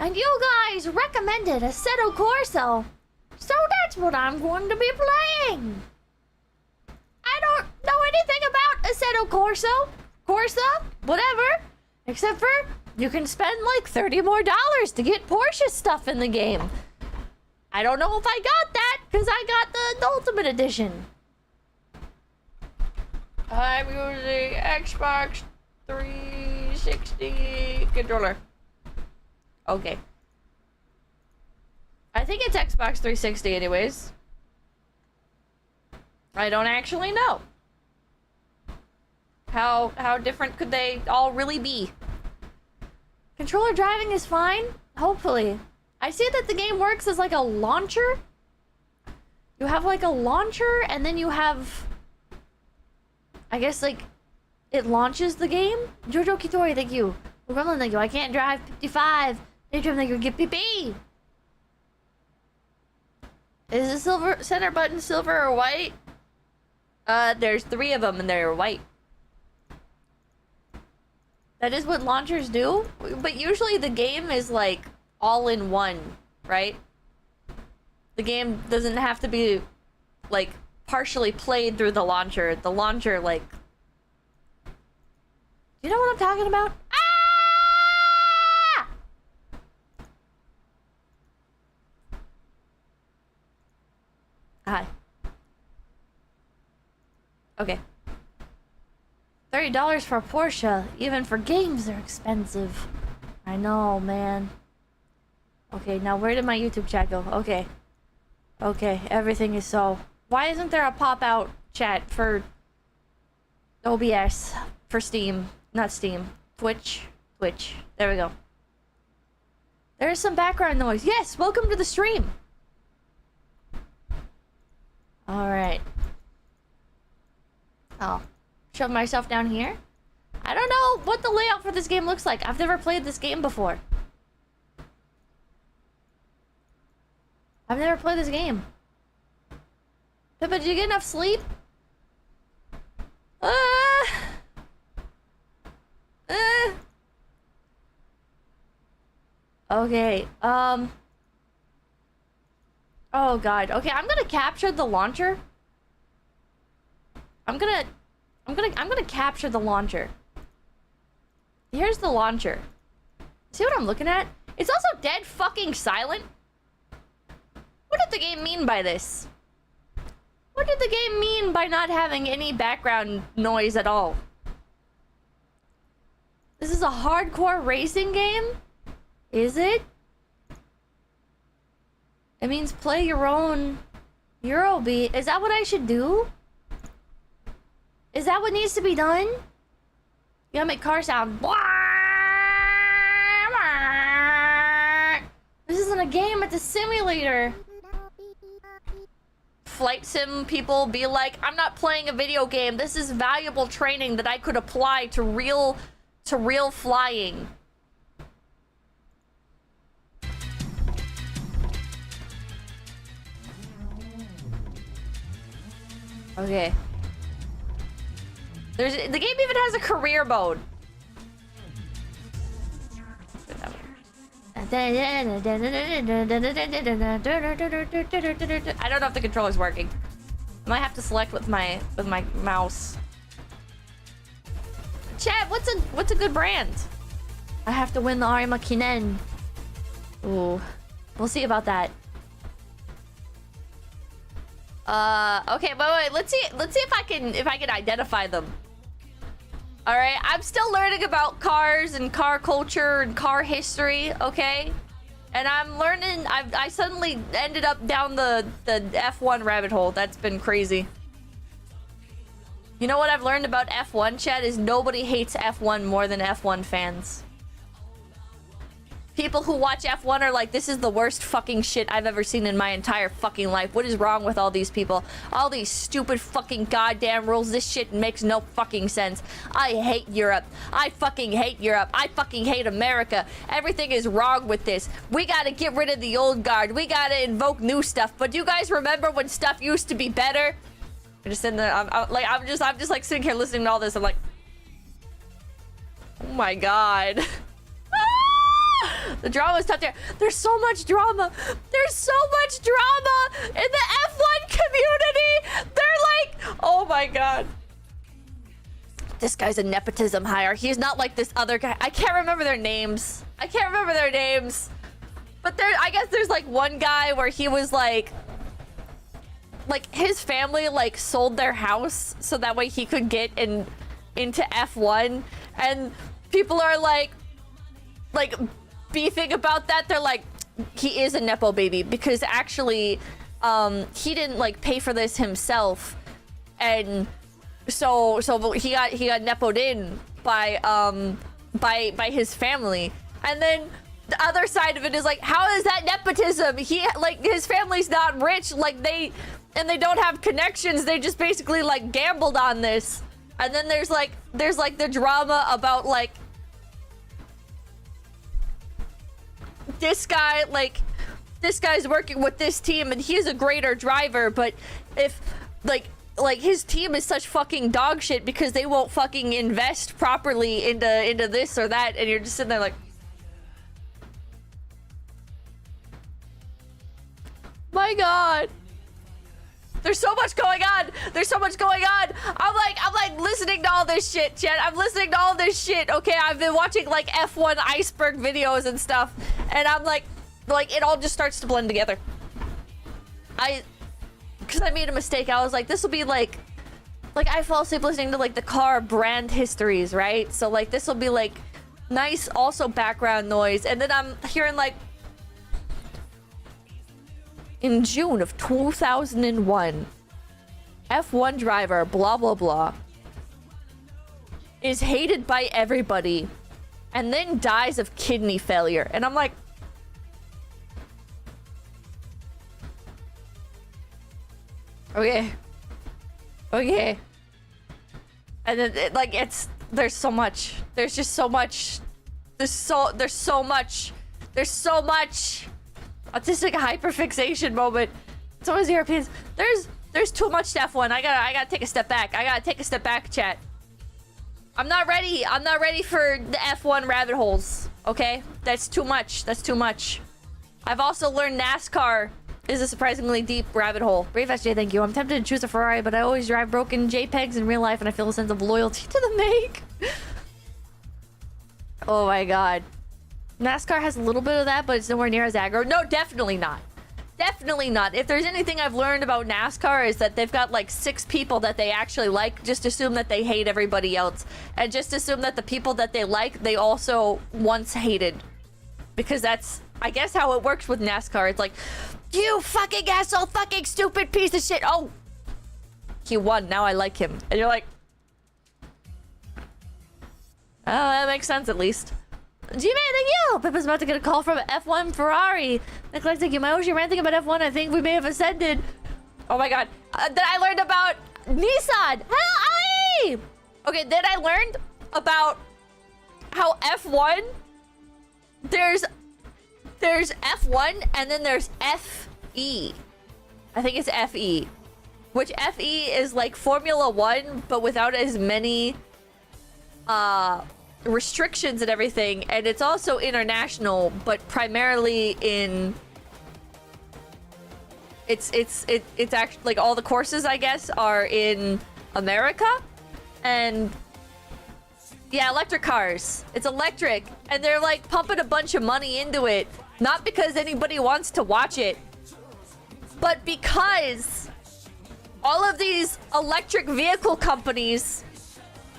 And you guys recommended Assetto Corsa, so that's what I'm going to be playing. I don't know anything about Assetto Corsa, whatever, except for you can spend like $30 more to get Porsche stuff in the game. I don't know if I got that because I got the Ultimate Edition. I'm using Xbox 360 controller. Okay. I think it's Xbox 360 anyways. I don't actually know. How different could they all really be? Controller driving is fine, hopefully. I see that the game works as like a launcher. You have like a launcher and then you have, I guess like, it launches the game? Jojo Kitori, thank you. Gremlin, thank you. I can't drive 55. Daydream, thank you. Get PP. Is the silver center button silver or white? There's 3 of them and they're white. That is what launchers do, but usually the game is like all in one, right? The game doesn't have to be like partially played through the launcher. The launcher, like, you know what I'm talking about? Ah! Hi. Okay. $30 for a Porsche, even for games, they're expensive. I know, man. Okay, now where did my YouTube chat go? Okay. Okay, everything is so... Why isn't there a pop-out chat for OBS? For Steam. Not Steam. Twitch. Twitch. There we go. There's some background noise. Yes, welcome to the stream. Alright. Oh. Shove myself down here. I don't know what the layout for this game looks like. I've never played this game before. I've never played this game. Pippa, did you get enough sleep? Okay, oh god. Okay, I'm gonna capture the launcher. I'm gonna capture the launcher. Here's the launcher. See what I'm looking at? It's also dead fucking silent. What did the game mean by this? What did the game mean by not having any background noise at all? This is a hardcore racing game? Is it? It means play your own Eurobeat. Is that what I should do? Is that what needs to be done? You gotta make car sound. This isn't a game, it's a simulator. Flight sim people be like, I'm not playing a video game. This is valuable training that I could apply to real flying. Okay. The game even has a career mode. I don't know if the controller's working. I might have to select with my mouse. Chat, what's a good brand? I have to win the Arima Kinen. Ooh, we'll see about that. Okay, wait. Let's see if I can identify them. All right, I'm still learning about cars and car culture and car history. Okay, and I'm learning. I suddenly ended up down the F1 rabbit hole. That's been crazy. You know what I've learned about F1, chat, is nobody hates F1 more than F1 fans. People who watch F1 are like, this is the worst fucking shit I've ever seen in my entire fucking life. What is wrong with all these people? All these stupid fucking goddamn rules. This shit makes no fucking sense. I hate Europe. I fucking hate Europe. I fucking hate America. Everything is wrong with this. We gotta get rid of the old guard. We gotta invoke new stuff. But do you guys remember when stuff used to be better? I'm just sitting there. I'm just like sitting here listening to all this. I'm like, oh my god. The drama's tough there. There's so much drama. There's so much drama in the F1 community. They're like, oh my god. This guy's a nepotism hire. He's not like this other guy. I can't remember their names. But there, I guess there's like one guy where he was like his family like sold their house so that way he could get into F1, and people are like beefing about that. They're like, he is a nepo baby because actually he didn't like pay for this himself, and so he got nepoed in by his family. And then the other side of it is like, how is that nepotism? He like, his family's not rich, like they don't have connections. They just basically like gambled on this. And then there's like the drama about like this guy's working with this team and he's a greater driver, but if like his team is such fucking dog shit because they won't fucking invest properly into this or that, and you're just sitting there like, my god. There's so much going on. I'm like listening to all this shit, chat. I'm listening to all this shit. Okay, I've been watching like F1 iceberg videos and stuff, and I'm like it all just starts to blend together. Because I made a mistake. I was like, this will be like I fall asleep listening to like the car brand histories, right? So like this will be like nice also background noise, and then I'm hearing like, in June of 2001, F1 driver blah blah blah is hated by everybody and then dies of kidney failure. And I'm like, okay. And then there's so much. There's so much. Autistic hyperfixation moment. It's always the Europeans. There's too much to F1. I gotta take a step back. Chat. I'm not ready for the F1 rabbit holes. Okay, that's too much. I've also learned NASCAR is a surprisingly deep rabbit hole. Brave SJ, thank you. I'm tempted to choose a Ferrari, but I always drive broken JPEGs in real life, and I feel a sense of loyalty to the make. Oh my god. NASCAR has a little bit of that, but it's nowhere near as aggro. No, definitely not. If there's anything I've learned about NASCAR is that they've got like 6 people that they actually like. Just assume that they hate everybody else. And just assume that the people that they like, they also once hated. Because that's, I guess, how it works with NASCAR. It's like, you fucking asshole, fucking stupid piece of shit. Oh, he won. Now I like him. And you're like, oh, that makes sense at least. G-Man, thank you! Pippa's about to get a call from F1 Ferrari. Nicholas, thank you. My Oshi ranting about F1. I think we may have ascended. Oh my god. Then I learned about Nissan. Hello, Ali! Okay, then I learned about how F1... There's F1 and then there's FE. I think it's FE. Which FE is like Formula 1, but without as many... restrictions and everything, and it's also international, but primarily in it's actually like all the courses I guess are in America. And yeah, electric cars, it's electric, and they're like pumping a bunch of money into it, not because anybody wants to watch it, but because all of these electric vehicle companies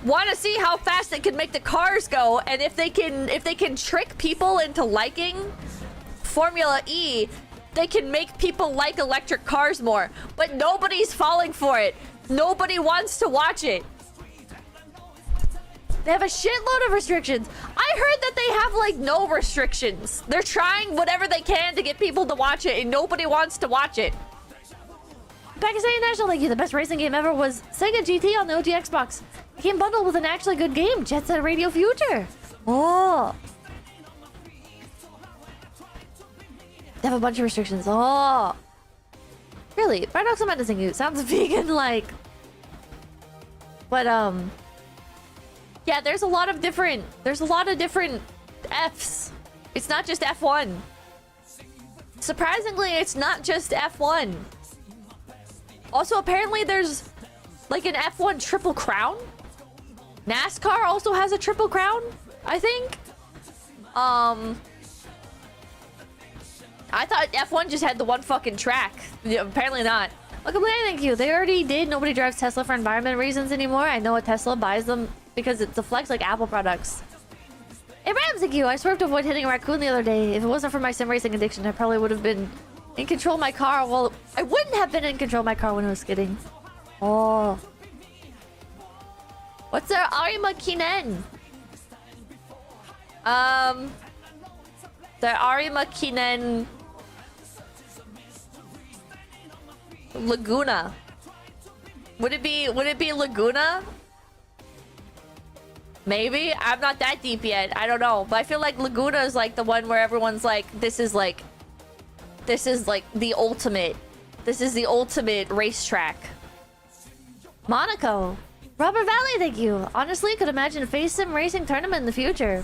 want to see how fast they can make the cars go, and if they can trick people into liking Formula E, they can make people like electric cars more. But nobody's falling for it. Nobody wants to watch it. They have a shitload of restrictions. I heard that they have like no restrictions. They're trying whatever they can to get people to watch it, and nobody wants to watch it. Pakistani National, thank you. The best racing game ever was Sega GT on the OG Xbox. It came bundled with an actually good game, Jet Set Radio Future. Oh. They have a bunch of restrictions. Oh. Really? Paradox of Medicine you sounds vegan like. But yeah, there's a lot of different Fs. It's not just F1. Surprisingly, it's not just F1. Also, apparently there's like an F1 Triple Crown. NASCAR also has a Triple Crown, I think. I thought F1 just had the one fucking track. Yeah, apparently not. Welcome, thank you. They already did. Nobody drives Tesla for environment reasons anymore. I know a Tesla buys them because it's a flex like Apple products. Hey, Rams, thank you. I swerved to avoid hitting a raccoon the other day. If it wasn't for my sim racing addiction, I probably would have been in control of my car. Well, I wouldn't have been in control of my car when it was skidding. Oh. What's their Arima Kinen? The Arima Kinen Laguna. Would it be Laguna? Maybe? I'm not that deep yet. I don't know. But I feel like Laguna is like the one where everyone's like, this is like the ultimate. This is the ultimate racetrack. Monaco. Robert Valley, thank you. Honestly, could imagine a face sim racing tournament in the future.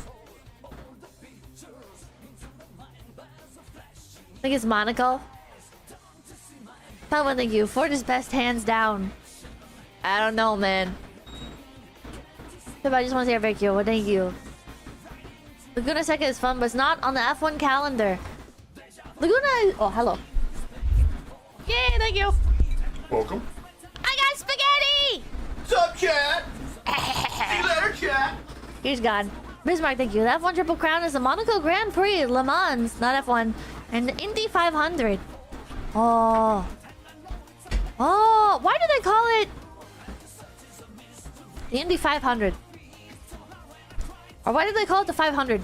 I think it's Monaco. Palma, thank you. Ford is best, hands down. I don't know, man. I just want to say thank you. Well, thank you. Laguna Seca is fun, but it's not on the F1 calendar. Laguna is... Oh, hello. Yay, thank you. Welcome. I got spaghetti! What's up, chat? See you later, chat. He's gone. Bismarck, thank you. The F1 Triple Crown is the Monaco Grand Prix, Le Mans, not F1, and the Indy 500. Oh. Oh, why do they call it the Indy 500? Or why did they call it the 500?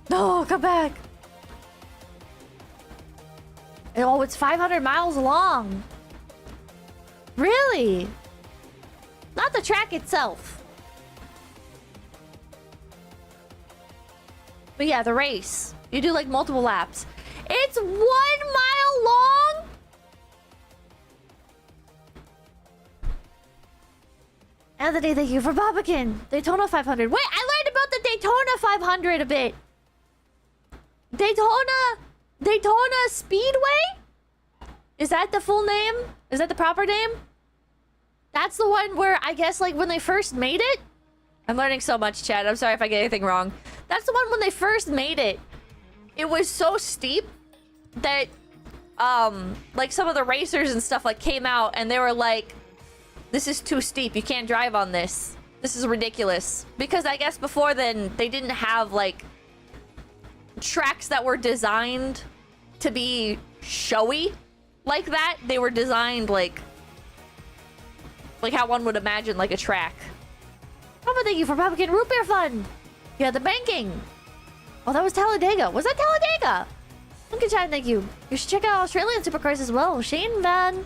No, come back. Oh, it's 500 miles long. Really? Not the track itself. But yeah, the race. You do like multiple laps. It's 1 mile long? Anthony, thank you for Bobakin. Daytona 500. Wait, I learned about the Daytona 500 a bit. Daytona Speedway? Is that the full name? Is that the proper name? That's the one where I guess like when they first made it. I'm learning so much, chat. I'm sorry if I get anything wrong. That's the one when they first made it. It was so steep that like some of the racers and stuff like came out and they were like, this is too steep. You can't drive on this. This is ridiculous. Because I guess before then, they didn't have, like, tracks that were designed to be showy like that. They were designed, like how one would imagine, like, a track. Oh, but thank you for Republican Root Beer Fund. Yeah, the banking. Oh, that was Talladega. Was that Talladega? Look at chat, thank you. You should check out Australian Supercars as well. Shane Van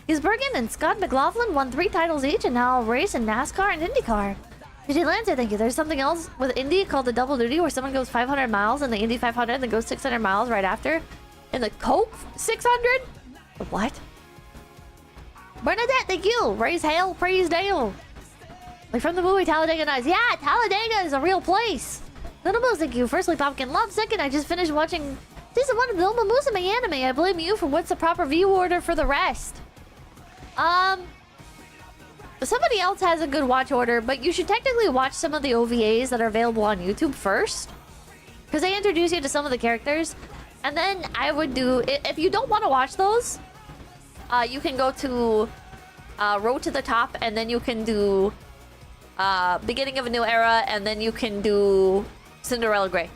Gisbergen and Scott McLaughlin won 3 titles each and now race in NASCAR and IndyCar. DJ Lancer, thank you. There's something else with Indy called the Double Duty where someone goes 500 miles in the Indy 500 and then goes 600 miles right after. In the Coke 600? What? Bernadette, thank you. Raise hail, praise Dale. Like from the movie Talladega Nights. Yeah, Talladega is a real place. Little Moose, thank you. Firstly, Pumpkin Love. Second, I just finished watching season 1 of the Little Musume anime. I blame you for what's the proper view order for the rest. Somebody else has a good watch order, but you should technically watch some of the OVAs that are available on YouTube first. Because they introduce you to some of the characters. And then I would do... If you don't want to watch those, you can go to Road to the Top, and then you can do Beginning of a New Era, and then you can do Cinderella Grey.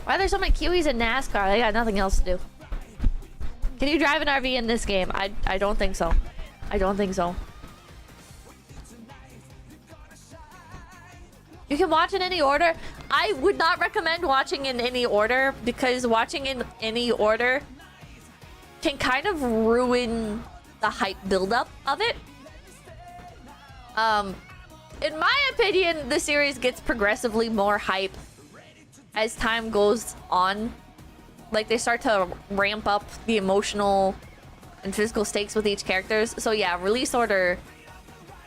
Why are there so many Kiwis in NASCAR? They got nothing else to do. Can you drive an RV in this game? I don't think so. I don't think so. You can watch in any order. I would not recommend watching in any order because watching in any order can kind of ruin the hype buildup of it. In my opinion, the series gets progressively more hype as time goes on. Like, they start to ramp up the emotional and physical stakes with each characters. So yeah, release order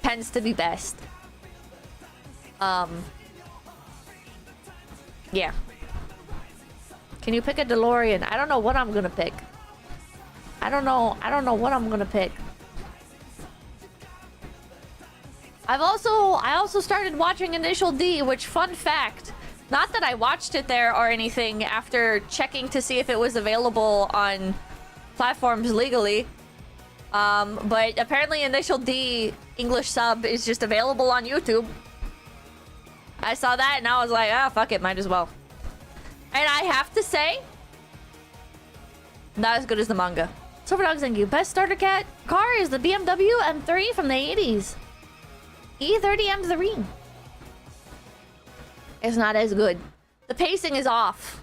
tends to be best. Yeah. Can you pick a DeLorean? I don't know what I'm gonna pick. I don't know what I'm gonna pick. I also started watching Initial D, which, fun fact, not that I watched it there or anything after checking to see if it was available on platforms legally. But apparently Initial D English sub is just available on YouTube. I saw that and I was like, ah, fuck it, might as well. And I have to say, not as good as the manga. Silver Dogs, thank you. Best starter car is the BMW M3 from the 80s. E30 M3. It's not as good. The pacing is off.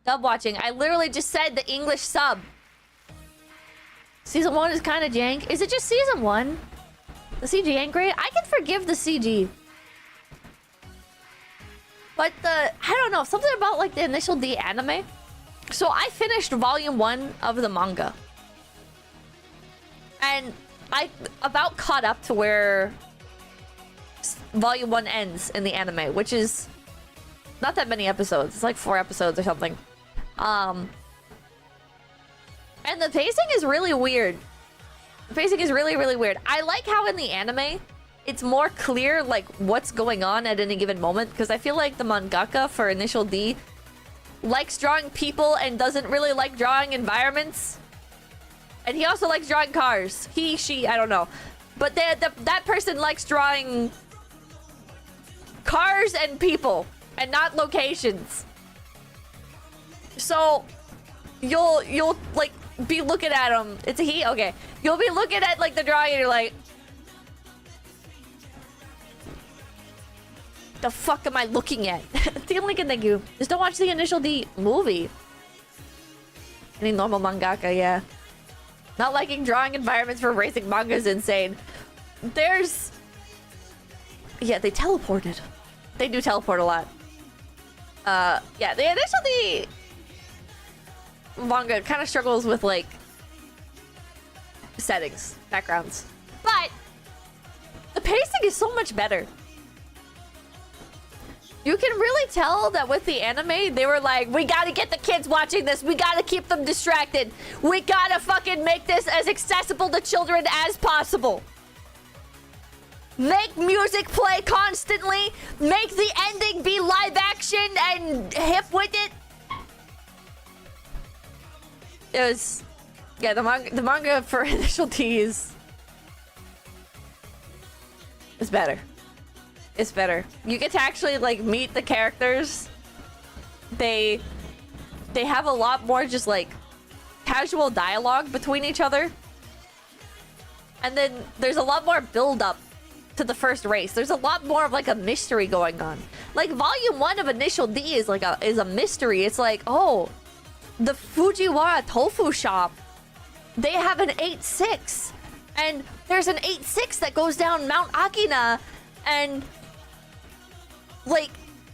Dub watching. I literally just said the English sub. Season 1 is kind of jank. Is it just season 1? The CG ain't great. I can forgive the CG. But I don't know, something about like the Initial D anime. So I finished volume 1 of the manga. And I about caught up to where volume 1 ends in the anime, which is not that many episodes. It's like 4 episodes or something. And the pacing is really weird. The pacing is really, really weird. I like how in the anime, it's more clear like what's going on at any given moment, because I feel like the mangaka for Initial D likes drawing people and doesn't really like drawing environments. And he also likes drawing cars. He, she, I don't know. But that person likes drawing cars and people and not locations. So you'll like be looking at him. It's a he? Okay. You'll be looking at like the drawing and you're like, the fuck am I looking at? Thank you. Just don't watch the Initial D movie. Any normal mangaka, yeah. Not liking drawing environments for racing manga is insane. There's... Yeah, they teleported. They do teleport a lot. Yeah, the Initial D manga kind of struggles with, like, settings, backgrounds. But the pacing is so much better. You can really tell that with the anime, they were like, we gotta get the kids watching this. We gotta keep them distracted. We gotta fucking make this as accessible to children as possible. Make music play constantly. Make the ending be live action and hip with it. It was... Yeah, the manga for Initial D is better. It's better. You get to actually like meet the characters. They have a lot more just like casual dialogue between each other. And then there's a lot more build up to the first race. There's a lot more of like a mystery going on. Like volume 1 of Initial D is like a mystery. It's like, oh, the Fujiwara tofu shop, they have an 8-6. And there's an 8-6 that goes down Mount Akina, and like,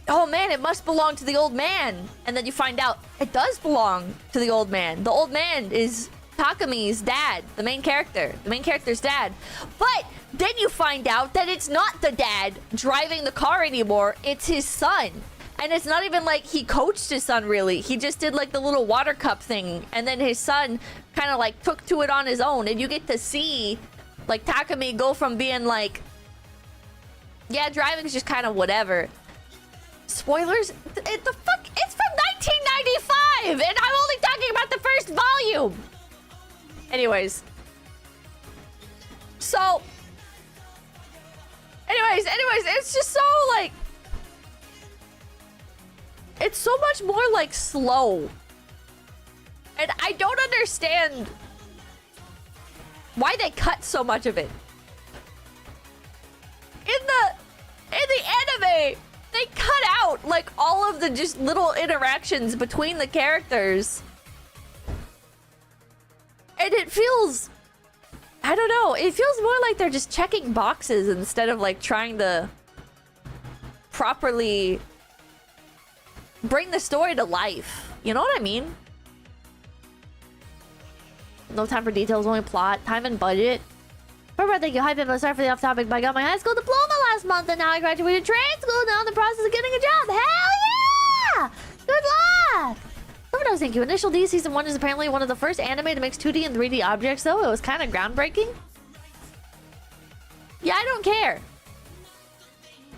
oh man, it must belong to the old man. And then you find out it does belong to the old man. The old man is Takami's dad, the main character's dad. But then you find out that it's not the dad driving the car anymore, it's his son. And it's not even like he coached his son, really. He just did like the little water cup thing, and then his son kind of like took to it on his own. And you get to see like Takami go from being like, yeah, driving is just kind of whatever. Spoilers? The fuck? It's from 1995! And I'm only talking about the first volume! Anyways. So... Anyways, it's just so, like... It's so much more, like, slow. And I don't understand why they cut so much of it. In the anime, they cut out like all of the just little interactions between the characters. And it feels, I don't know, it feels more like they're just checking boxes instead of like trying to properly bring the story to life. You know what I mean? No time for details, only plot, time and budget. Thank you. Hi, Pimple. Sorry for the off topic, but I got my high school diploma last month and now I graduated trade school. Now in the process of getting a job. Hell thank you. Initial D Season 1 is apparently one of the first anime to mix 2D and 3D objects, though. It was kind of groundbreaking. Yeah, I don't care.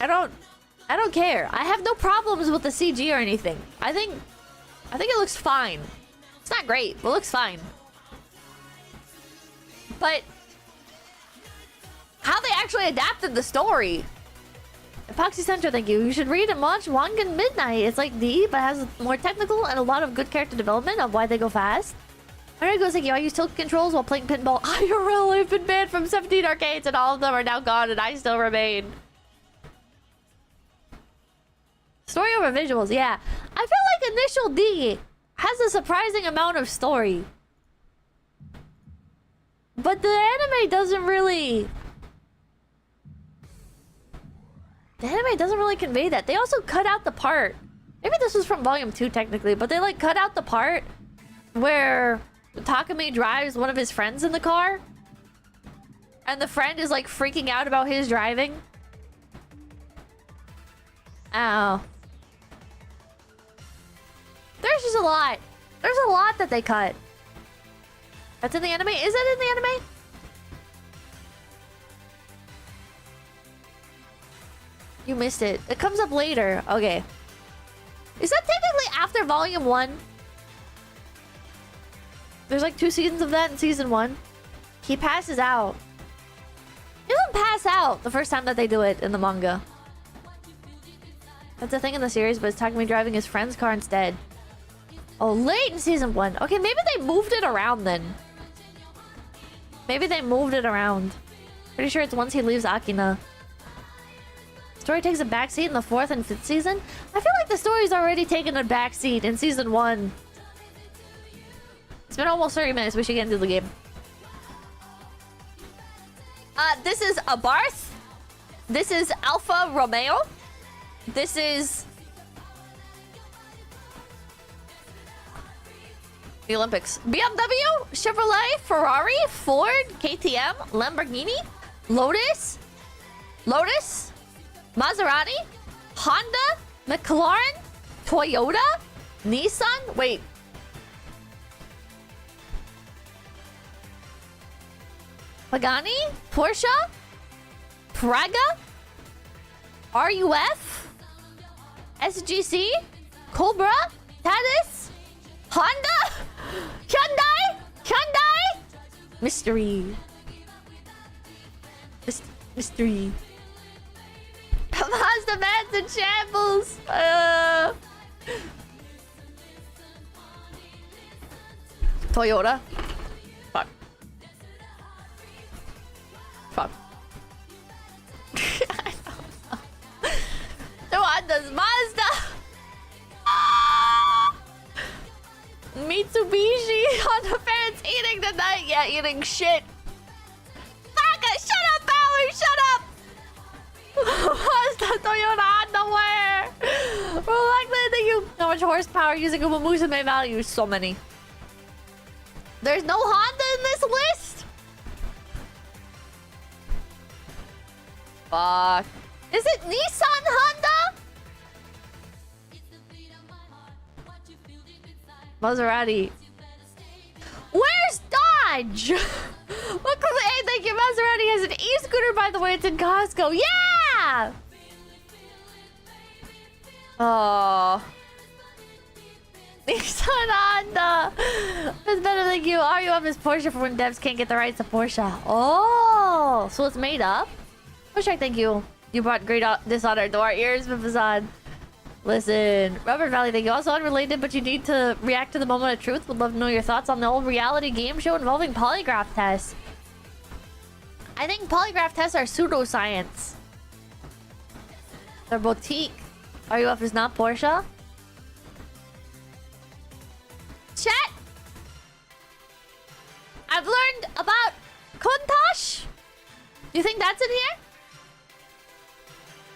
I don't care. I have no problems with the CG or anything. I think it looks fine. It's not great, but it looks fine. But how they actually adapted the story. Epoxy Center, thank you. You should read and watch Wangan Midnight. It's like D, but has more technical and a lot of good character development of why they go fast. Alright, goes like, I use tilt controls while playing pinball. IRL, I've been banned from 17 arcades and all of them are now gone and I still remain. Story over visuals, yeah. I feel like Initial D has a surprising amount of story. But the anime doesn't really... The anime doesn't really convey that. They also cut out the part. Maybe this was from Volume 2 technically, but they like cut out the part where Takumi drives one of his friends in the car. And the friend is like freaking out about his driving. Oh. There's just a lot. There's a lot that they cut. That's in the anime? Is that in the anime? You missed it. It comes up later. Okay. Is that technically after Volume 1? There's like 2 seasons of that in Season 1. He passes out. He doesn't pass out the first time that they do it in the manga. That's a thing in the series, but it's Takumi driving his friend's car instead. Oh, late in Season 1. Okay, maybe they moved it around then. Maybe they moved it around. Pretty sure it's once he leaves Akina. Story takes a backseat in the 4th and 5th season. I feel like the story's already taken a backseat in Season 1. It's been almost 30 minutes. We should get into the game. This is Abarth. This is Alfa Romeo. This is... the Olympics. BMW, Chevrolet, Ferrari, Ford, KTM, Lamborghini, Lotus, Maserati, Honda, McLaren, Toyota, Nissan. Wait. Pagani, Porsche, Praga, RUF, SGC, Cobra, Tatis, Honda, Hyundai, Mystery. Mystery. Mazda man's in shambles. Toyota. Fuck. Fuck. I don't know. The Honda's Mazda. Mitsubishi. Honda fans eating tonight. Yeah, eating shit. Fuck it. Shut up, Bauer. Shut up. Mazda, Toyota, Honda, where? We're likely to you. How much horsepower using a Musa may value? So many. There's no Honda in this list? Fuck. Is it Nissan Honda? Maserati. Where's Dodge? Look, hey, thank you. Maserati has an e-scooter, by the way. It's in Costco. Yeah! Oh. Nissan Honda. That's better than you. RUF is Porsche for when devs can't get the rights to Porsche. Oh, so it's made up? Pushak, thank you. You brought great dishonor to our ears, Mifazad. Listen, Rubber Valley, thank you. Also unrelated, but you need to react to the moment of truth. Would love to know your thoughts on the old reality game show involving polygraph tests. I think polygraph tests are pseudoscience. They're boutique. RUF is not Porsche. Chat! I've learned about Kuntosh. Do you think that's in here?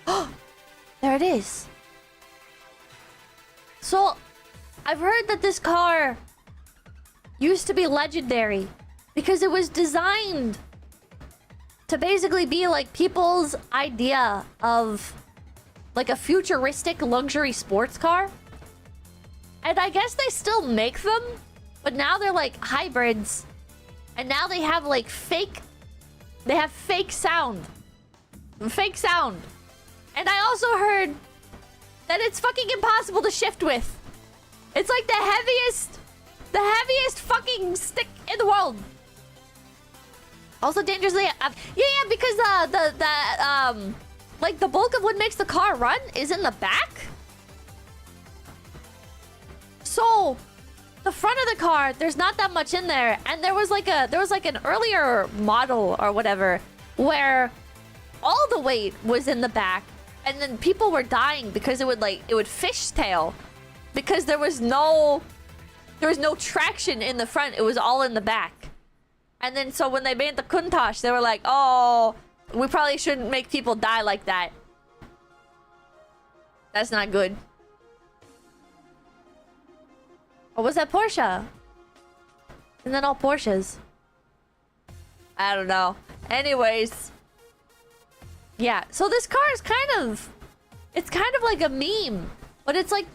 Oh, there it is. So, I've heard that this car used to be legendary because it was designed to basically be like people's idea of like a futuristic luxury sports car. And I guess they still make them, but now they're like hybrids. And now they have like fake... They have fake sound. Fake sound. And I also heard that it's fucking impossible to shift with. It's like the heaviest fucking stick in the world. Also dangerously... yeah, because like the bulk of what makes the car run is in the back. So the front of the car, there's not that much in there, and there was like an earlier model or whatever where all the weight was in the back, and then people were dying because it would fishtail because there was no traction in the front. It was all in the back. And then so when they made the Countach, they were like, oh, we probably shouldn't make people die like that. That's not good. Or was that Porsche? And then all Porsches. I don't know. Anyways. Yeah, so this car is it's kind of like a meme. But it's like...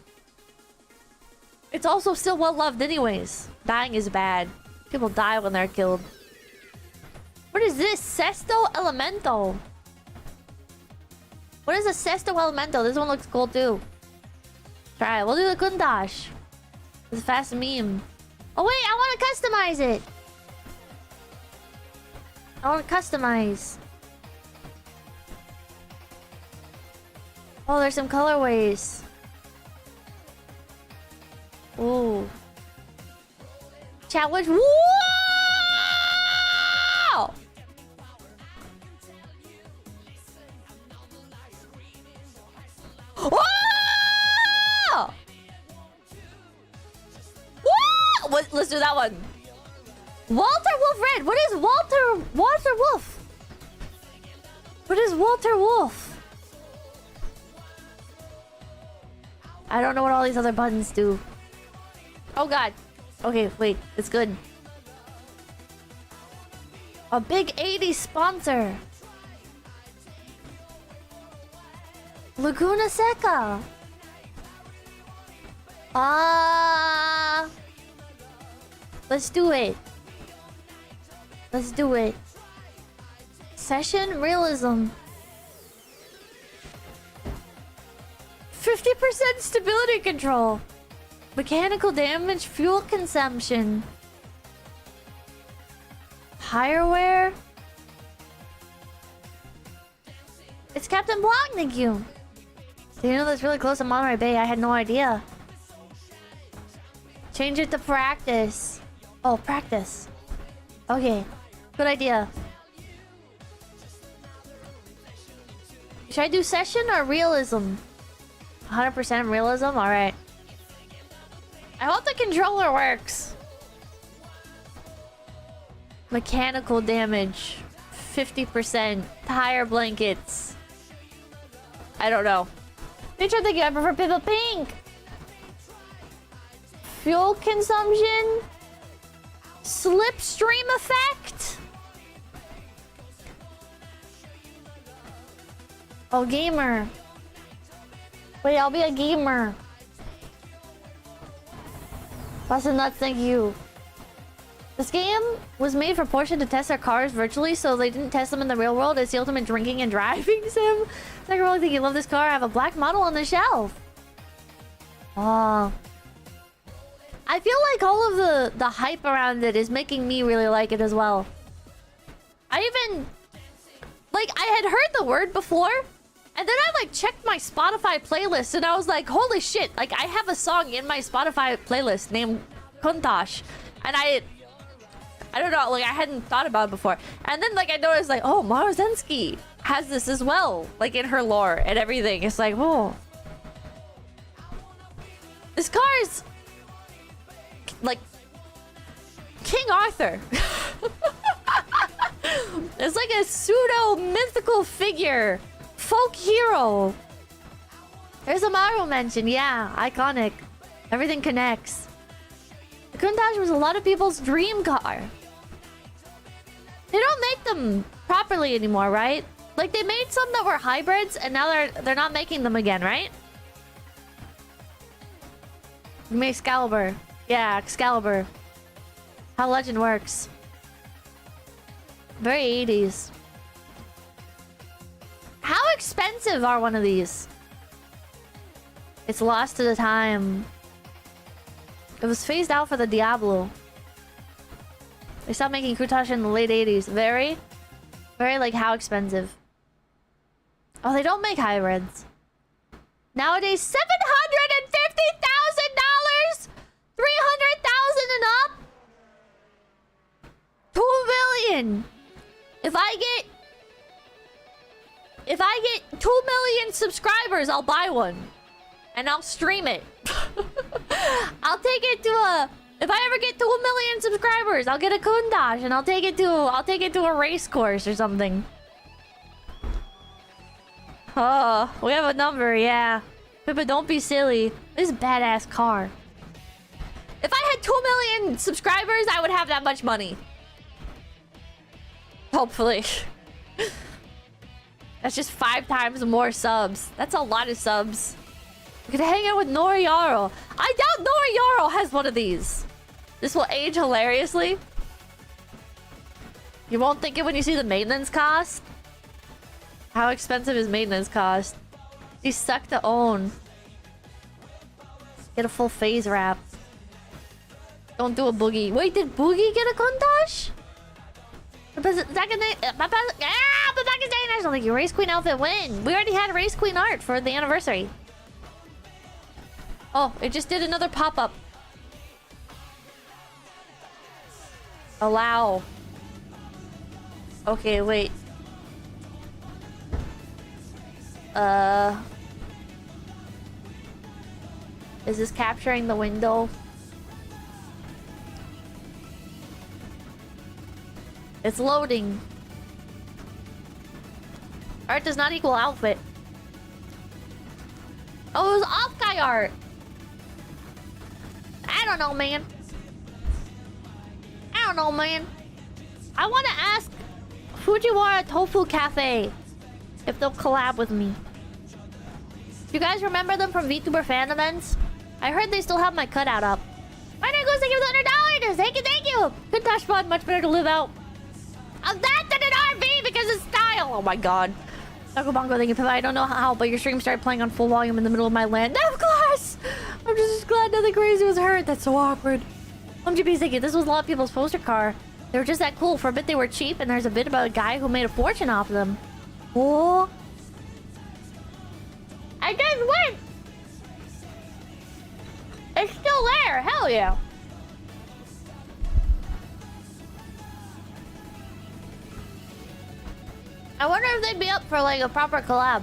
It's also still well loved anyways. Dying is bad. People die when they're killed. What is this? Sesto Elemento. What is a Sesto Elemento? This one looks cool too. Try it. We'll do the Countach. It's a fast meme. Oh wait, I want to customize it. I want to customize. Oh, there's some colorways. Ooh. Challenge. Whoa! Whoa! Let's do that one. Walter Wolf Red. What is Walter Wolf? What is Walter Wolf? I don't know what all these other buttons do. Oh god. Okay, wait. It's good. A big 80s sponsor. Laguna Seca. Let's do it. Let's do it. Session realism. 50% stability control. Mechanical damage, fuel consumption. Tire wear. It's Captain Block, thank you. Do you know that's really close to Monterey Bay? I had no idea. Change it to practice. Oh, practice. Okay. Good idea. Should I do session or realism? 100% realism? Alright. I hope the controller works. Mechanical damage. 50%. Tire blankets. I don't know. Nature, thank you. I prefer Pippa Pink. Fuel consumption. Slipstream effect. Oh, gamer. Wait, I'll be a gamer. Bustin' nuts, thank you. This game was made for Porsche to test their cars virtually, so they didn't test them in the real world. It's the ultimate drinking and driving sim. I really think you love this car. I have a black model on the shelf. Oh. I feel like all of the hype around it is making me really like it as well. I even... Like, I had heard the word before, and then I, like, checked my Spotify playlist, and I was like, holy shit. Like, I have a song in my Spotify playlist named Countach. And I don't know, like, I hadn't thought about it before. And then, like, I noticed, like, oh, Marozensky has this as well. Like, in her lore and everything. It's like, whoa. This car is... like... King Arthur. It's like a pseudo-mythical figure. Folk hero. There's a Mario mention. Yeah, iconic. Everything connects. The Countach was a lot of people's dream car. They don't make them properly anymore, right? Like, they made some that were hybrids, and now they're not making them again, right? You make 𝐒𝐤𝐢𝐵. Yeah, 𝐒𝐤𝐤𝐵. How legend works. Very 80s. How expensive are one of these? It's lost to the time. It was phased out for the Diablo. They stopped making Kutash in the late 80s. Very, like, how expensive? Oh, they don't make hybrids. Nowadays, $750,000! 300,000 and up? 2 million! If I get 2 million subscribers, I'll buy one. And I'll stream it. I'll take it to a... If I ever get 2 million subscribers, I'll get a Kundash and I'll take it to a race course or something. Oh, we have a number, yeah. But don't be silly. This is a badass car. If I had 2 million subscribers, I would have that much money. Hopefully. That's just 5 times more subs. That's a lot of subs. We could hang out with Noriyaro. I doubt Noriyaro has one of these. This will age hilariously. You won't think it when you see the maintenance cost. How expensive is maintenance cost? These suck to own. Get a full phase wrap. Don't do a boogie. Wait, did Boogie get a Kundash? Like your Race Queen outfit win. We already had Race Queen art for the anniversary. Oh, it just did another pop-up. Allow. Okay, wait. Is this capturing the window? It's loading. Art does not equal outfit. Oh, it was off-guy art. I don't know, man. I don't know, man. I want to ask Fujiwara Tofu Cafe if they'll collab with me. You guys remember them from VTuber fan events? I heard they still have my cutout up. My name goes, thank you for the $100. Thank you, thank you. Good touch fun, much better to live out. Of that than an RV because of style. Oh my god. Taco Bongo, thank you, Pippa. I don't know how, but your stream started playing on full volume in the middle of my land. Of course! I'm just glad nothing crazy was hurt. That's so awkward. GP's thinking this was a lot of people's poster car. They were just that cool. For a bit they were cheap, and there's a bit about a guy who made a fortune off of them. Oh. I just went. It's still there. Hell yeah. I wonder if they'd be up for like a proper collab.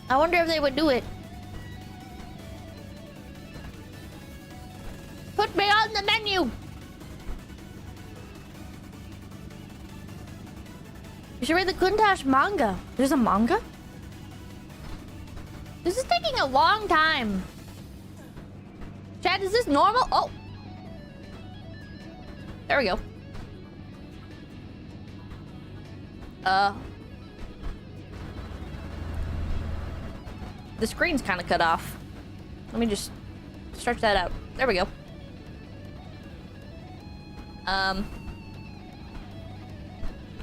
I wonder if they would do it. Put me on the menu. You should read the Kuntash manga. There's a manga? This is taking a long time. Chad, is this normal? Oh. There we go. The screen's kind of cut off. Let me just stretch that out. There we go.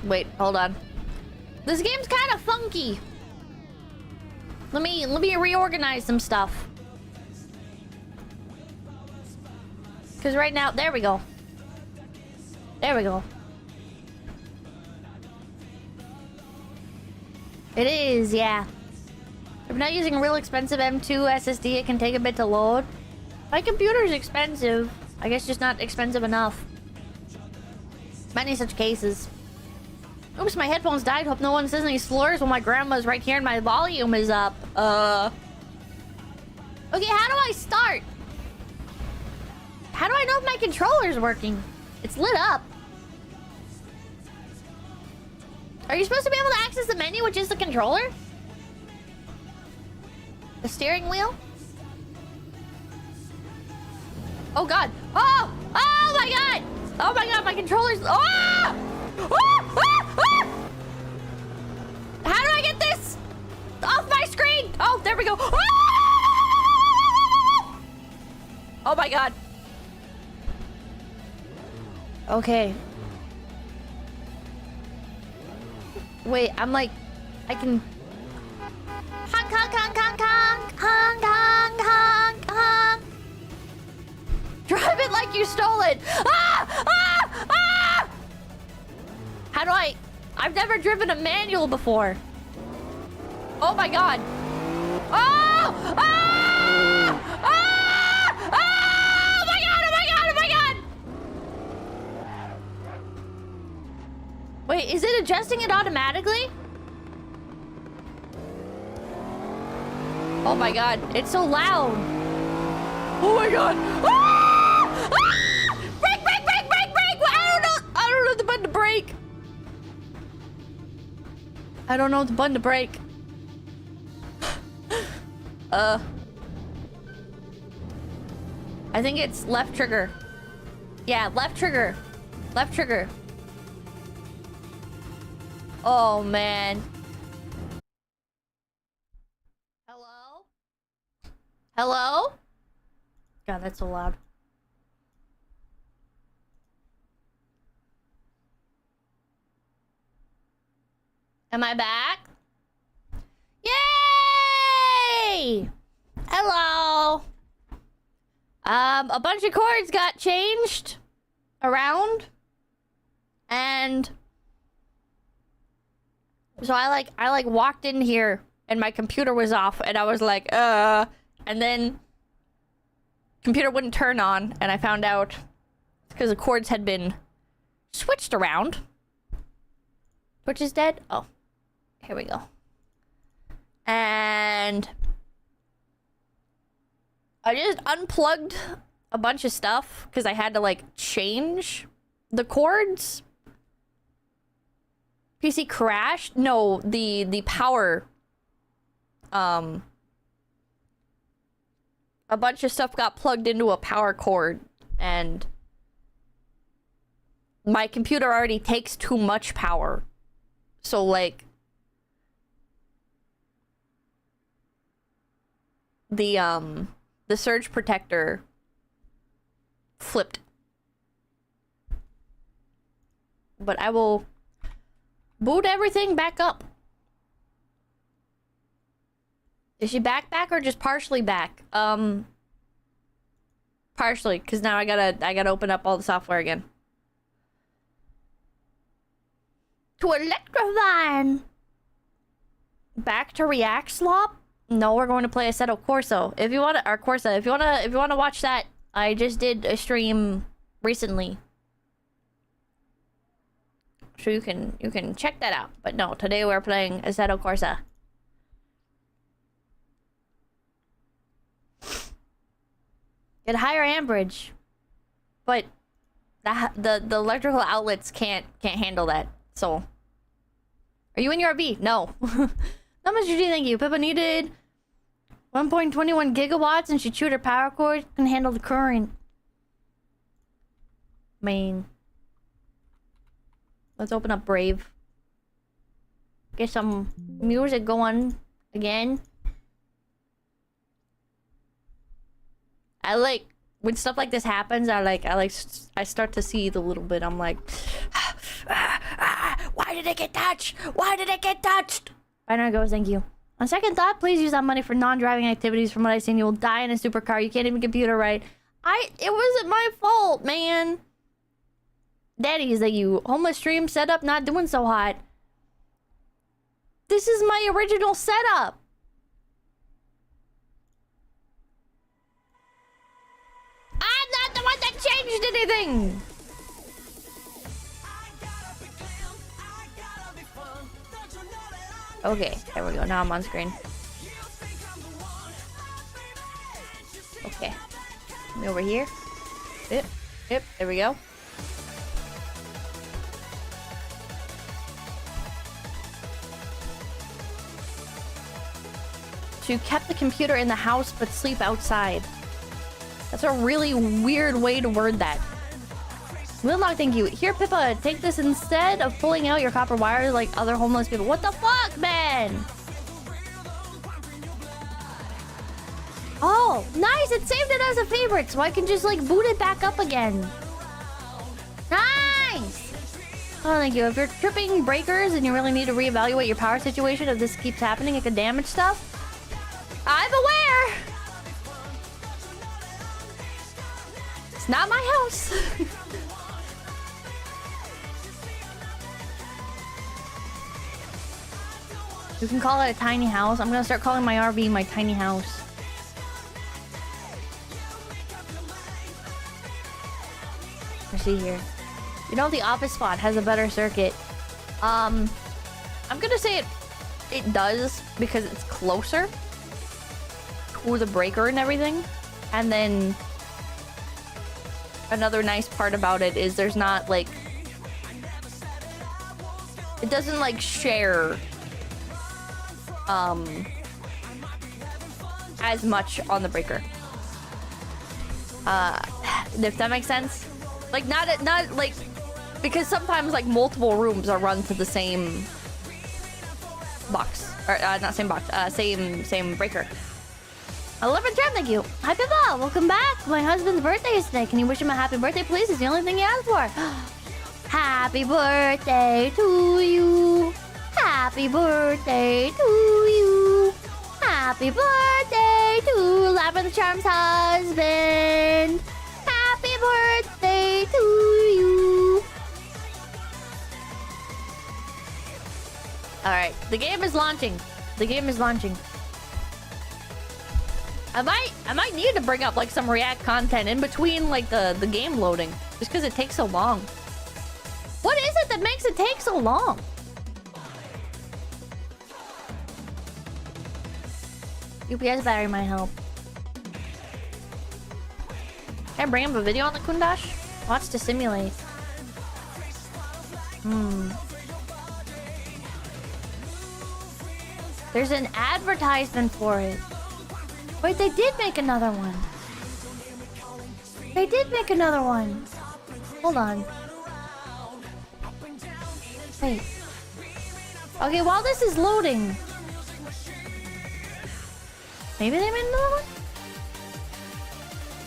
Wait, hold on. This game's kind of funky. Let me reorganize some stuff. Cause right now, there we go. There we go. It is, yeah. If you're not using a real expensive M2 SSD, it can take a bit to load. My computer's expensive. I guess just not expensive enough. Many such cases. Oops, my headphones died. Hope no one says any slurs while my grandma's right here and my volume is up. Okay, how do I start? How do I know if my controller's working? It's lit up. Are you supposed to be able to access the menu, which is the controller? The steering wheel? Oh god. Oh! Oh my god! Oh my god, my controller's... Oh! Oh! Oh! Oh! How do I get this off my screen? Oh, there we go. Oh! Oh my god. Okay. Wait, I'm like, I can... Honk, honk, honk, honk, honk, honk, honk, honk, honk. Drive it like you stole it. Ah! Ah! Ah! How do I... I've never driven a manual before. Oh my god. Oh! Ah! Ah! Ah! Oh my god! Oh my god! Oh my god! Wait, is it adjusting it automatically? Oh my god, it's so loud. Oh my god. Ah! Ah! Brake, brake, brake, brake, brake! I don't know the button to brake. I don't know the button to brake. I think it's left trigger. Yeah, left trigger. Left trigger. Oh man. Hello? Hello? God, that's so loud. Am I back? Yay! Hello. A bunch of chords got changed around, and so I walked in here and my computer was off, and I was like, and then computer wouldn't turn on, and I found out because the chords had been switched around. Twitch is dead. Oh, here we go. And I just unplugged a bunch of stuff because I had to like change the chords. PC crashed? No, the power. A bunch of stuff got plugged into a power cord, and my computer already takes too much power. So like the surge protector flipped. But I will boot everything back up. Is she back or just partially back? Partially, because now I gotta open up all the software again. To Electrovine! Back to React Slop? No, we're going to play Assetto Corsa. If you want to, or Corsa, if you want to watch that, I just did a stream recently. So you can check that out. But no, today we're playing Assetto Corsa. Get higher amperage. But the electrical outlets can't handle that. So are you in your RV? No. Not much G, thank you. Pippa needed 1.21 gigawatts and she chewed her power cord, can handle the current. Let's open up Brave. Get some music going again. I like when stuff like this happens. I start to see the little bit. I'm like, why did it get touched? Why did it get touched? I know it goes. Thank you. On second thought, please use that money for non-driving activities. From what I've seen, you will die in a supercar. You can't even computer right. It wasn't my fault, man. Daddy, is that you? Homeless stream setup not doing so hot. This is my original setup. I'm not the one that changed anything. Okay, there we go. Now I'm on screen. Okay. Me over here. Yep, there we go. So you kept the computer in the house but sleep outside. That's a really weird way to word that. Willock, thank you. Here, Pippa, take this instead of pulling out your copper wires like other homeless people. What the fuck, man? Oh. go! Nice, it saved it as a favorite, so I can just like boot it back up again. Nice! Oh, thank you. If you're tripping breakers and you really need to reevaluate your power situation, if this keeps happening, it could damage stuff. I'm aware! It's not my house. You can call it a tiny house. I'm gonna start calling my RV my tiny house. Let's see here. You know, the office spot has a better circuit. I'm gonna say it does because it's closer to the breaker and everything. And then another nice part about it is there's not like, it doesn't like share as much on the breaker. If that makes sense. Like not like, because sometimes like multiple rooms are run to the same box, or not same box, same breaker. 11th term, thank you. Hi Pippa, welcome back. My husband's birthday is today. Can you wish him a happy birthday, please? It's the only thing he asked for. Happy birthday to you. Happy birthday to you. Happy birthday to 11th Charm's husband. Happy birthday to you. Alright, the game is launching. The game is launching. I might need to bring up like some React content in between like the game loading. Just because it takes so long. What is it that makes it take so long? UPS battery might help. Can I bring up a video on the Kundash? Watch to simulate. There's an advertisement for it. Wait, they did make another one. They did make another one. Hold on. Wait. Okay, while this is loading. Maybe they made another one?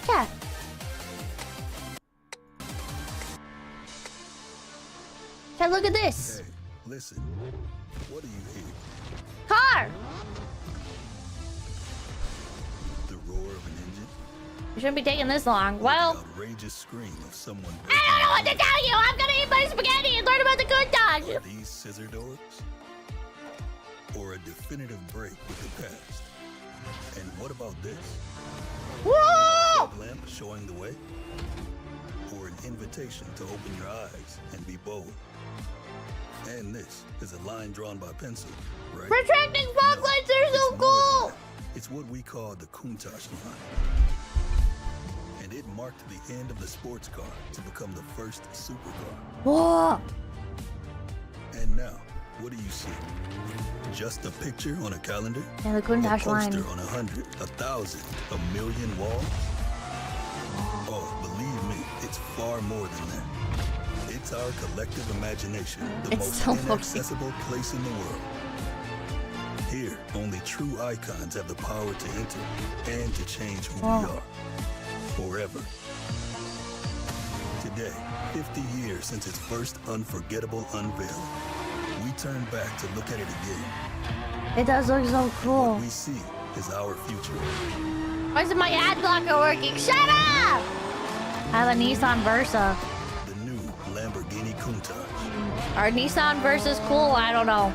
Chat. Chat, look at this. Hey, listen. What do you hear? Car! The roar of an engine? You shouldn't be taking this long. Well, The outrageous scream of someone I don't know what to tell you! I'm gonna eat my spaghetti and learn about the good Are dodge! these scissor doors? Or a definitive break with the past? And what about this? Whoa! A lamp showing the way? Or an invitation to open your eyes and be bold? And this is a line drawn by pencil, right? Retracting fog lights are so It's more than cool! that. It's what we call the 𝐏𝐚𝐬𝐿 line. And it marked the end of the sports car to become the first supercar. Whoa! And now, what do you see? Just a picture on a calendar? Yeah, the A Kundash line. poster on 100, 1,000, a million walls? Oh, believe me, it's far more than that. It's our collective imagination, the It's most so inaccessible place in the world. Here, only true icons have the power to enter and to change who we are. Forever. Today, 50 years since its first unforgettable unveiling, we turn back to look at it again. It does look so cool. What we see is our future. Why isn't my ad blocker working? Shut up! I have a Nissan Versa. The new Lamborghini Countach. Are Nissan Versas cool? I don't know.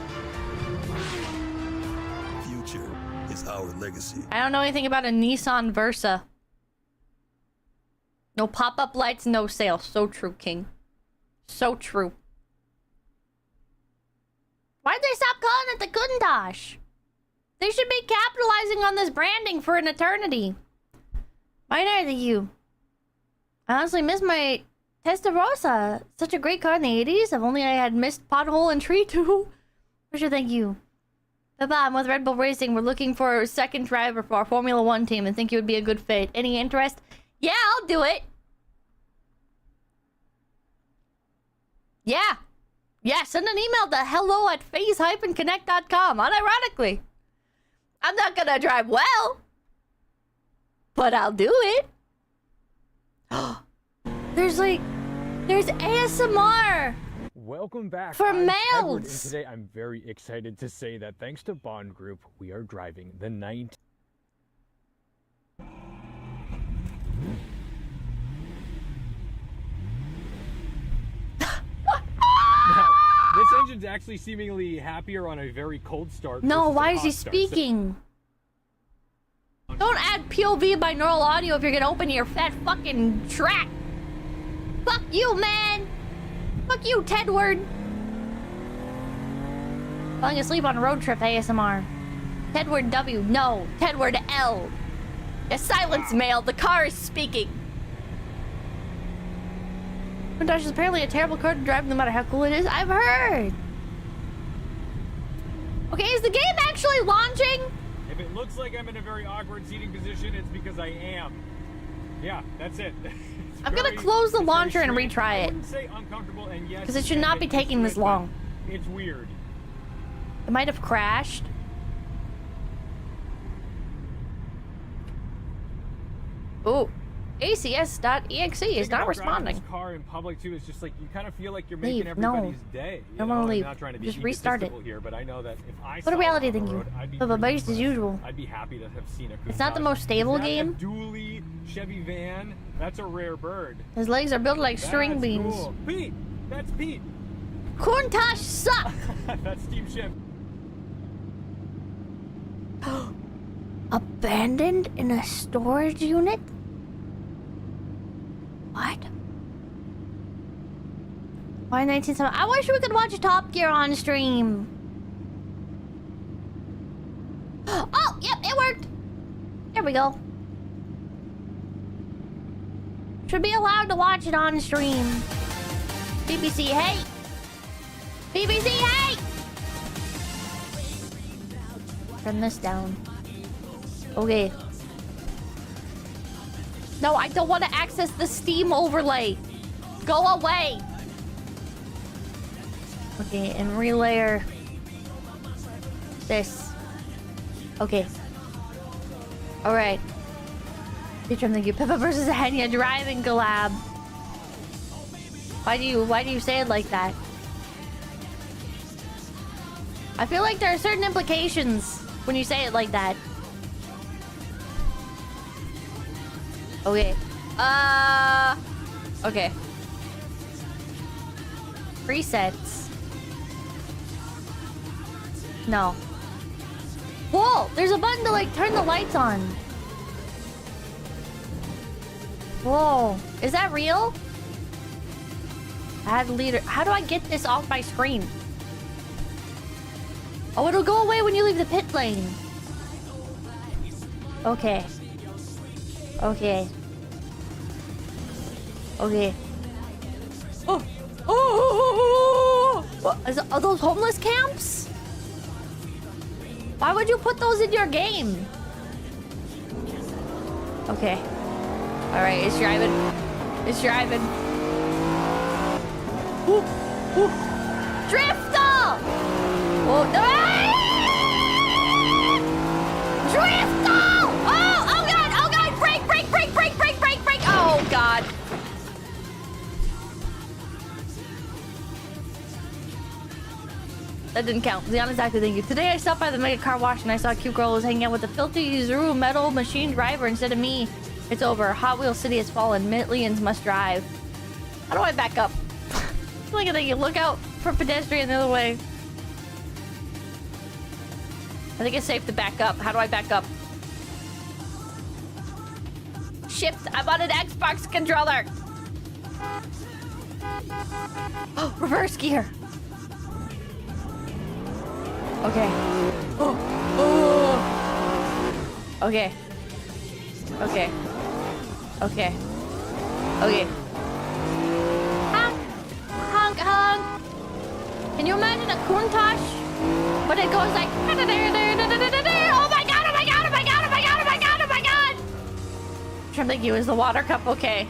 Future is our legacy. I don't know anything about a Nissan Versa. No pop-up lights, no sale. So true, King. So true. Why'd they stop calling it the Kundash? They should be capitalizing on this branding for an eternity. Why are they you? I honestly miss my Testarossa. Such a great car in the 80s. If only I had missed Pothole and Tree too. For sure, thank you. Papa, I'm with Red Bull Racing. We're looking for a second driver for our Formula 1 team and think you would be a good fit. Any interest? Yeah, I'll do it. Yeah. Yeah, send an email to hello@phase-connect.com. Unironically. I'm not gonna drive well. but I'll do it. There's ASMR. Welcome back. For I'm males. Edward, and today I'm very excited to say that thanks to Bond Group, we are driving the 19. Now, this engine's actually seemingly happier on a very cold start. No, versus a why is hot he start, so- speaking? Don't add POV binaural audio if you're gonna open your fat fucking track. Fuck you, man. Fuck you, Tedward. Falling asleep on a road trip ASMR. Tedward W, no. Tedward L. A silence mail, the car is speaking. Macintosh is apparently a terrible car to drive no matter how cool it is. I've heard. Okay, is the game actually launching? If it looks like I'm in a very awkward seating position, it's because I am. Yeah, that's it. I'm gonna close the launcher and retry I it. wouldn't say uncomfortable, and yes, Because it should not be it's taking this weird, long. but it's weird. It might have crashed. Ooh. ACS.exe is not responding. This car in public too is just like you kind of feel like you're Leave. making No. everybody's day. You Don't know? wanna I'm leave. not trying to be Just restart it. egotistical here, but I know that if I What saw a reality it on the thinking. road, I'd be But pretty biased as impressed. usual. I'd be happy to have seen a It's not the Countach. most stable Is that game. A dually Chevy van. That's a rare bird. His legs are built like string That's beans. Cool. Pete. That's Pete. Countach suck. That's Team Ship. Abandoned in a storage unit? What? Why 1970? I wish we could watch Top Gear on stream. Oh, yep, it worked. There we go. Should be allowed to watch it on stream. BBC, hey! BBC, hey! Turn this down. Okay. No, I don't want to access the Steam overlay. Go away. Okay, and relayer this. Okay. All right. Future, thank you. Peppa versus Henya driving collab. Why do you say it like that? I feel like there are certain implications when you say it like that. Okay. Okay. Presets. No. Whoa! There's a button to like turn the lights on. Whoa. Is that real? Add leader. How do I get this off my screen? Oh, it'll go away when you leave the pit lane. Okay. Okay. Okay. Oh! Oh! What, are those homeless camps? Why would you put those in your game? Okay. Alright, it's driving. It's driving. Ooh! Ooh! Drifter! Oh, no! Drifter! Oh god! Oh god! Brake! Brake! Brake! Brake! Brake! Brake! Brake! Oh god! That didn't count. Leon, exactly, thank you. Today I stopped by the mega car wash and I saw a cute girl who was hanging out with a filthy Zuru metal machine driver instead of me. It's over. Hot Wheel City has fallen. Millions must drive. How do I back up? Look at that. You look out for pedestrian the other way. I think it's safe to back up. How do I back up? Shift. I bought an Xbox controller. Oh, reverse gear. Okay. Oh. Oh. Okay. Okay. Okay. Okay. Honk. Honk, honk. Can you imagine a Countach? But it goes like... Oh my god, oh my god, oh my god, oh my god, oh my god, oh my god! I'm trying to think you as the water cup, okay.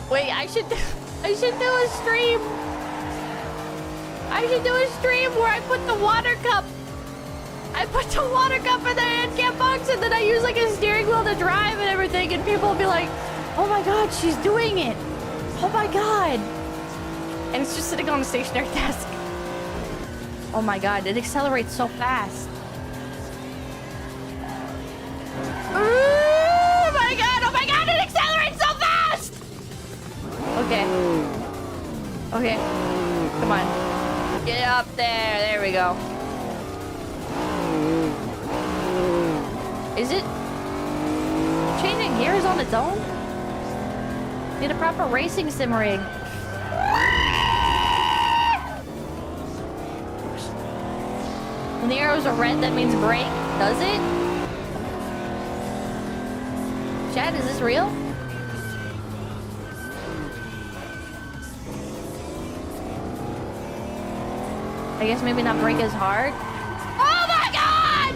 Wait, I should do a stream. I should do a stream where I put the water cup. I put the water cup in the handicap box and then I use like a steering wheel to drive and everything, and people will be like, oh my god, she's doing it. Oh my god. And it's just sitting on a stationary desk. Oh my god, it accelerates so fast. Oh my god, it accelerates so fast! Okay. Okay. Come on. Get up there. There we go. Is it changing gears on its own? Need a proper racing sim rig. When the arrows are red, that means brake. Does it? Chad, is this real? I guess maybe not brake as hard. Oh my god!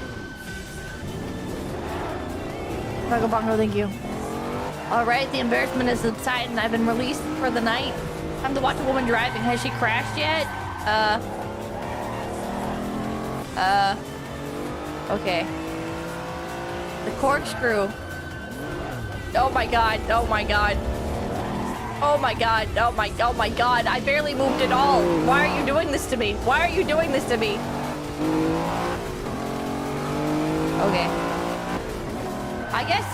Bongo Bongo, thank you. Alright, the embarrassment has subsided and I've been released for the night. Time to watch a woman driving. Has she crashed yet? Okay. The corkscrew. Oh my god, oh my god. Oh my god, oh my god. I barely moved at all. Why are you doing this to me? Why are you doing this to me? Okay. I guess,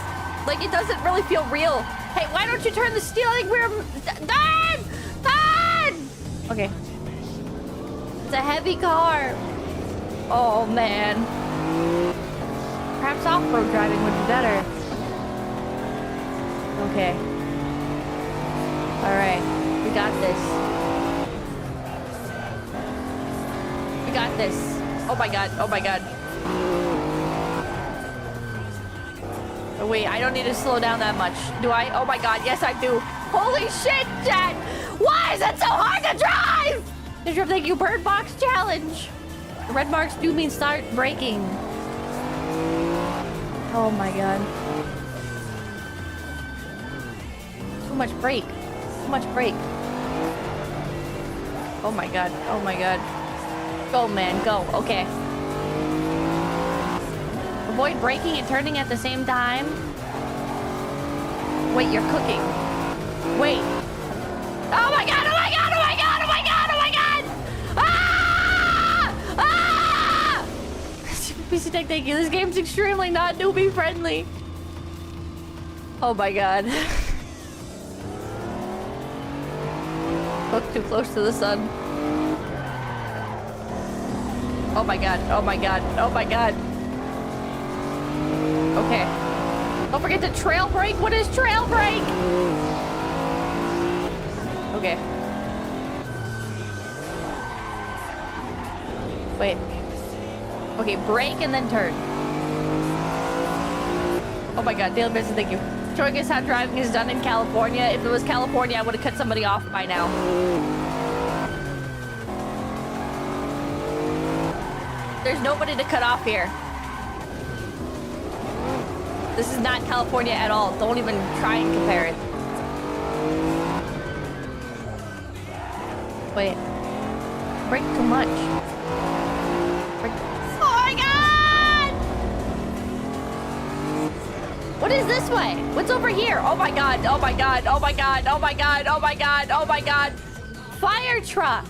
like, it doesn't really feel real. Hey, why don't you turn the steering wheel? Done! Okay. It's a heavy car. Oh, man. Perhaps off-road driving would be better. Okay. Alright. We got this. We got this. Oh my god. Oh my god. Oh wait, I don't need to slow down that much. Do I? Oh my god, yes I do. Holy shit, Chat! Why is it so hard to drive? Thank you, Bird Box Challenge. The red marks do mean start braking. Oh my god. Too much brake. Too much brake. Oh my god. Oh my god. Go, man. Go. Okay. Avoid braking and turning at the same time. Wait, you're cooking. Wait. Oh my god! Oh my god! Oh my god! Oh my god! Oh my god! Ah! Ah! PC Tech, thank you. This game's extremely not newbie friendly. Oh my god. Look too close to the sun. Oh my god. Oh my god. Oh my god. Okay. Don't forget to trail brake. What is trail brake? Okay. Wait. Okay, brake and then turn. Oh my god, Daily Business, thank you. Showing us how driving is done in California. If it was California, I would have cut somebody off by now. There's nobody to cut off here. This is not California at all. Don't even try and compare it. Wait. Brake too much. Brake. Oh my god! What is this way? What's over here? Oh my god. Oh my god. Oh my god. Oh my god. Oh my god. Oh my god. Fire truck.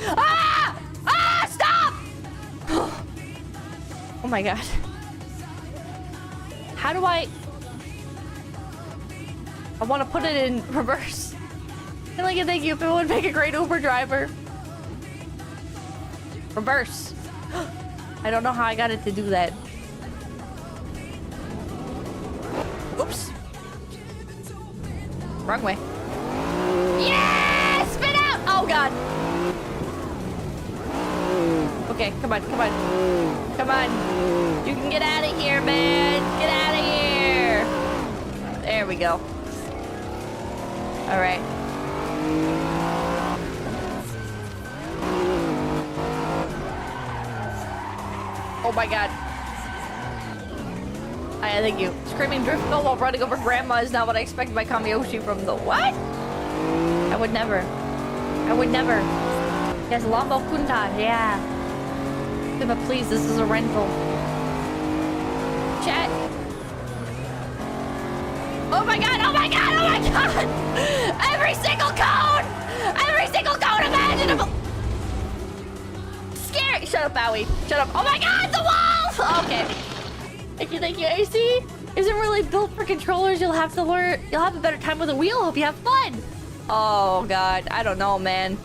Ah! Ah! Stop! Oh my god. How do I want to put it in reverse. And like, thank you. If it would make a great Uber driver. Reverse. I don't know how I got it to do that. Oops. Wrong way. Yeah! Spin out! Oh god. Okay, come on, come on. Come on. You can get out of here, man. Get out of here. There we go. All right. Oh my god. I thank you. Screaming drift goal while running over grandma is not what I expected by Kamiyoshi from the what? I would never. I would never. Yes, Lombo Kunta, yeah. Yeah, but please, this is a rental. Chat. Oh my god, oh my god, oh my god! Every single code! Every single code imaginable! Scary! Shut up, Bowie. Shut up. Oh my god, the walls! Okay. Thank you, AC. Isn't really built for controllers. You'll have to learn. You'll have a better time with a wheel. Hope you have fun. Oh god, I don't know, man.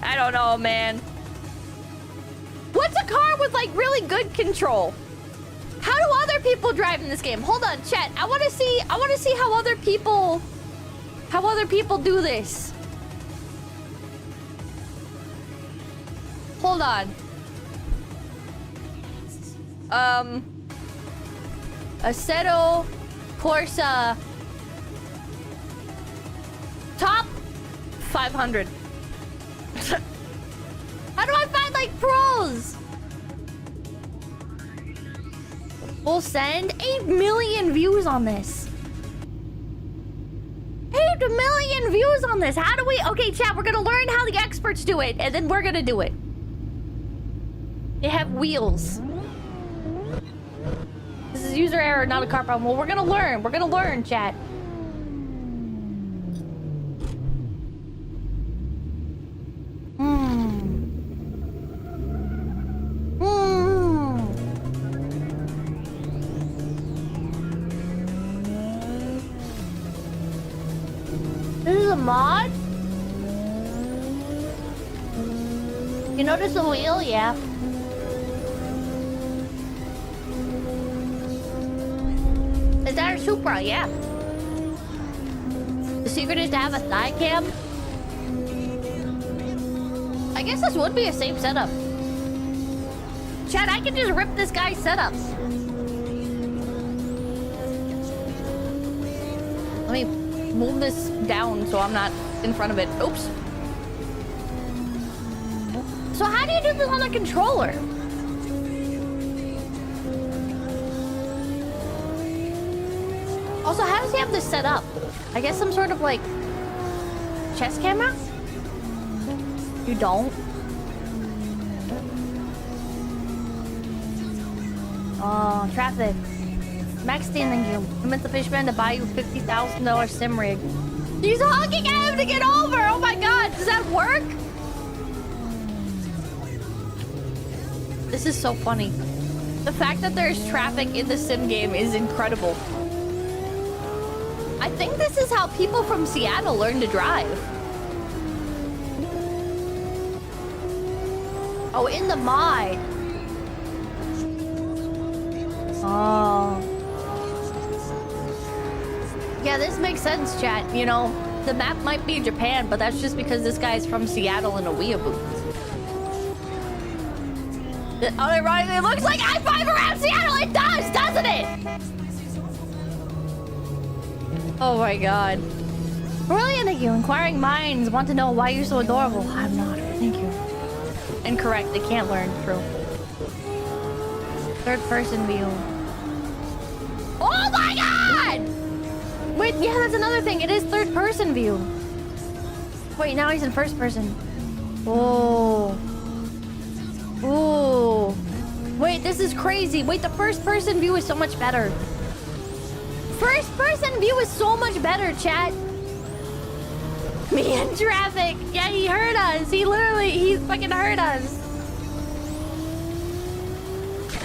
I don't know, man. What's a car with like really good control? How do other people drive in this game? Hold on, chat. I want to see how other people do this. Hold on. Assetto Corsa top 500. How do I find like pros? We'll send 8 million views on this. 8 million views on this. How do we? Okay, chat. We're gonna learn how the experts do it, and then we're gonna do it. They have wheels. This is user error, not a car problem. Well, we're gonna learn. We're gonna learn, chat. This is a mod? You notice the wheel? Yeah. Is that a Supra? Yeah. The secret is to have a thigh cam? I guess this would be a safe setup. Chad, I can just rip this guy's setups. Let me move this down so I'm not in front of it. Oops. So how do you do this on a controller? Also, how does he have this set up? I guess some sort of like chest camera? You don't? Oh, traffic. Max standing you. I meant the fishman to buy you $50,000 sim rig. He's honking at him to get over! Oh my god, does that work? This is so funny. The fact that there's traffic in the sim game is incredible. I think this is how people from Seattle learn to drive. Oh, in the mod. Oh. Yeah, this makes sense, chat. You know, the map might be Japan, but that's just because this guy's from Seattle in a weeaboo. Unironically, it looks like I-5 around Seattle. It does, doesn't it? Oh my god. Brilliant, thank you. Inquiring minds want to know why you're so adorable. I'm not. Thank you. Incorrect. They can't learn. True. Third person view. Oh my god! Wait, yeah, that's another thing. It is third person view. Wait, now he's in first person. Oh. Oh. Wait, this is crazy. Wait, the first person view is so much better. First person view is so much better, chat. Me in traffic. Yeah, he heard us. He fucking heard us.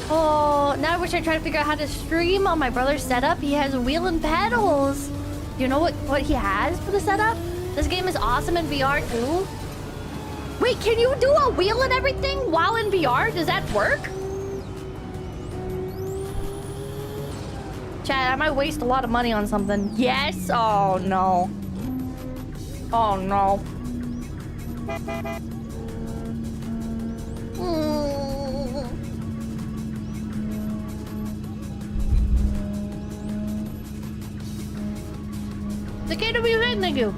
Oh, now I wish I tried to figure out how to stream on my brother's setup. He has wheel and pedals. You know what he has for the setup? This game is awesome in VR too. Wait, can you do a wheel and everything while in VR? Does that work? Chad, I might waste a lot of money on something. Yes? Oh, no. Oh, no. The KWV, thank you.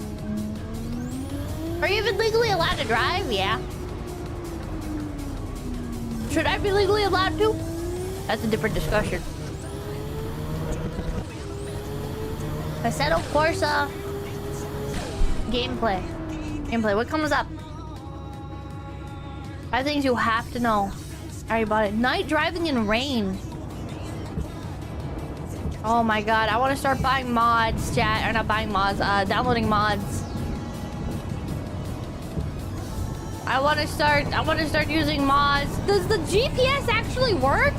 Are you even legally allowed to drive? Yeah. Should I be legally allowed to? That's a different discussion. Assetto Corsa gameplay. What comes up? 5 things you have to know. I already bought it. Night driving in rain. Oh my god, I want to start buying mods, chat. Or not buying mods, downloading mods. I want to start using mods. Does the GPS actually work?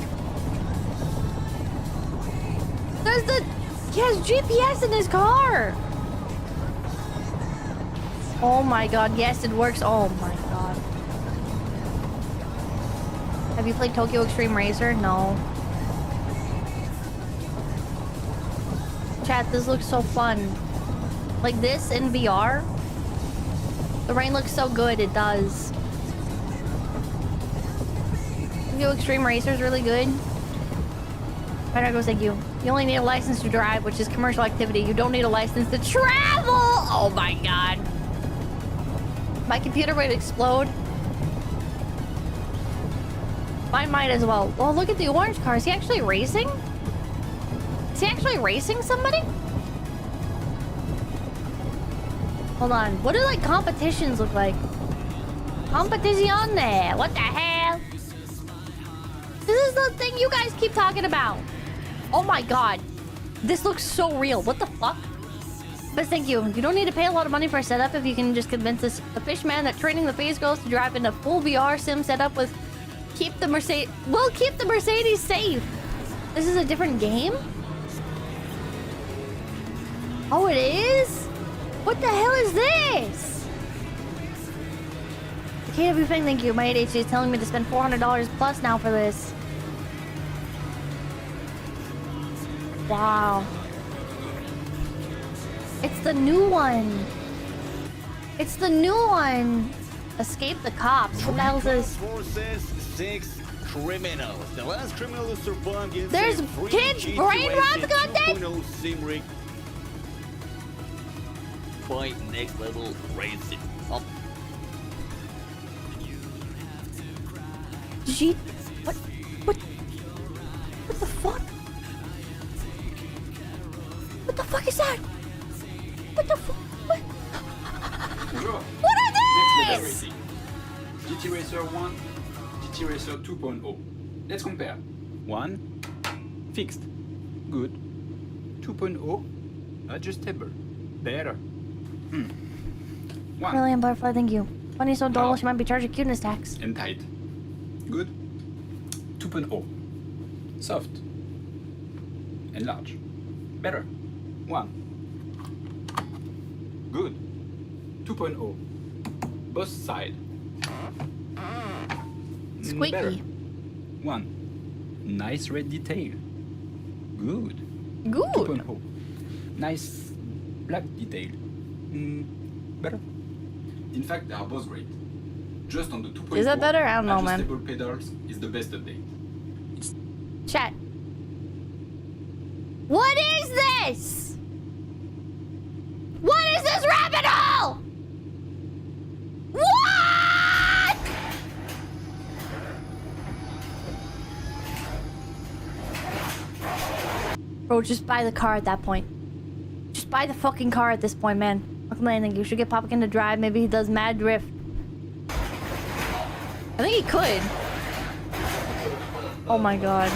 He has GPS in his car. Oh my god, yes, it works. Oh my god. Have you played Tokyo Extreme Racer? No. Chat, this looks so fun. Like this in VR. The rain looks so good, it does. Tokyo Extreme Racer is really good. Right, goes, thank you. You only need a license to drive, which is commercial activity. You don't need a license to travel! Oh my god. My computer would explode. Mine might as well. Well, look at the orange car. Is he actually racing? Is he actually racing somebody? Hold on. What do, like, competitions look like? Competition there. What the hell? This is the thing you guys keep talking about. Oh my god. This looks so real. What the fuck? But thank you. You don't need to pay a lot of money for a setup if you can just convince the fish man that training the phase girls to drive in a full VR sim setup with keep the Mercedes safe. This is a different game? Oh, it is? What the hell is this? The KW thing, thank you. My ADHD is telling me to spend $400 plus now for this. Wow. It's the new one. It's the new one. Escape the cops. What the hell is this? Forces 6 criminals. The last criminal to survive gets There's a free kids GTA brain rots got that? 2.0 sim rig by next level racing. Up. Gee, what the fuck? What the fuck is that? What the fuck? Bonjour. What are Next level these? racing. GT Racer 1, GT Racer 2.0. Let's compare. 1, fixed. Good. 2.0, adjustable. Better. 1, Brilliant butterfly, thank you. Funny so dull, Wow. she might be charged a cuteness tax. and tight. Good. 2.0, soft. And large. Better. 1. Good. 2.0, both side. Squeaky. Better. 1. Nice red detail. Good. Good. 2.0. Nice black detail. Better. In fact, they are both great. Just on the 2.0, Is that better? I don't know, man. adjustable pedals is the best update. Chat. What is this? What is this rabbit hole? What? Bro, just buy the car at that point. Just buy the fucking car at this point, man. Fucking landing. You should get Popkin to drive. Maybe he does mad drift. I think he could. Oh my god.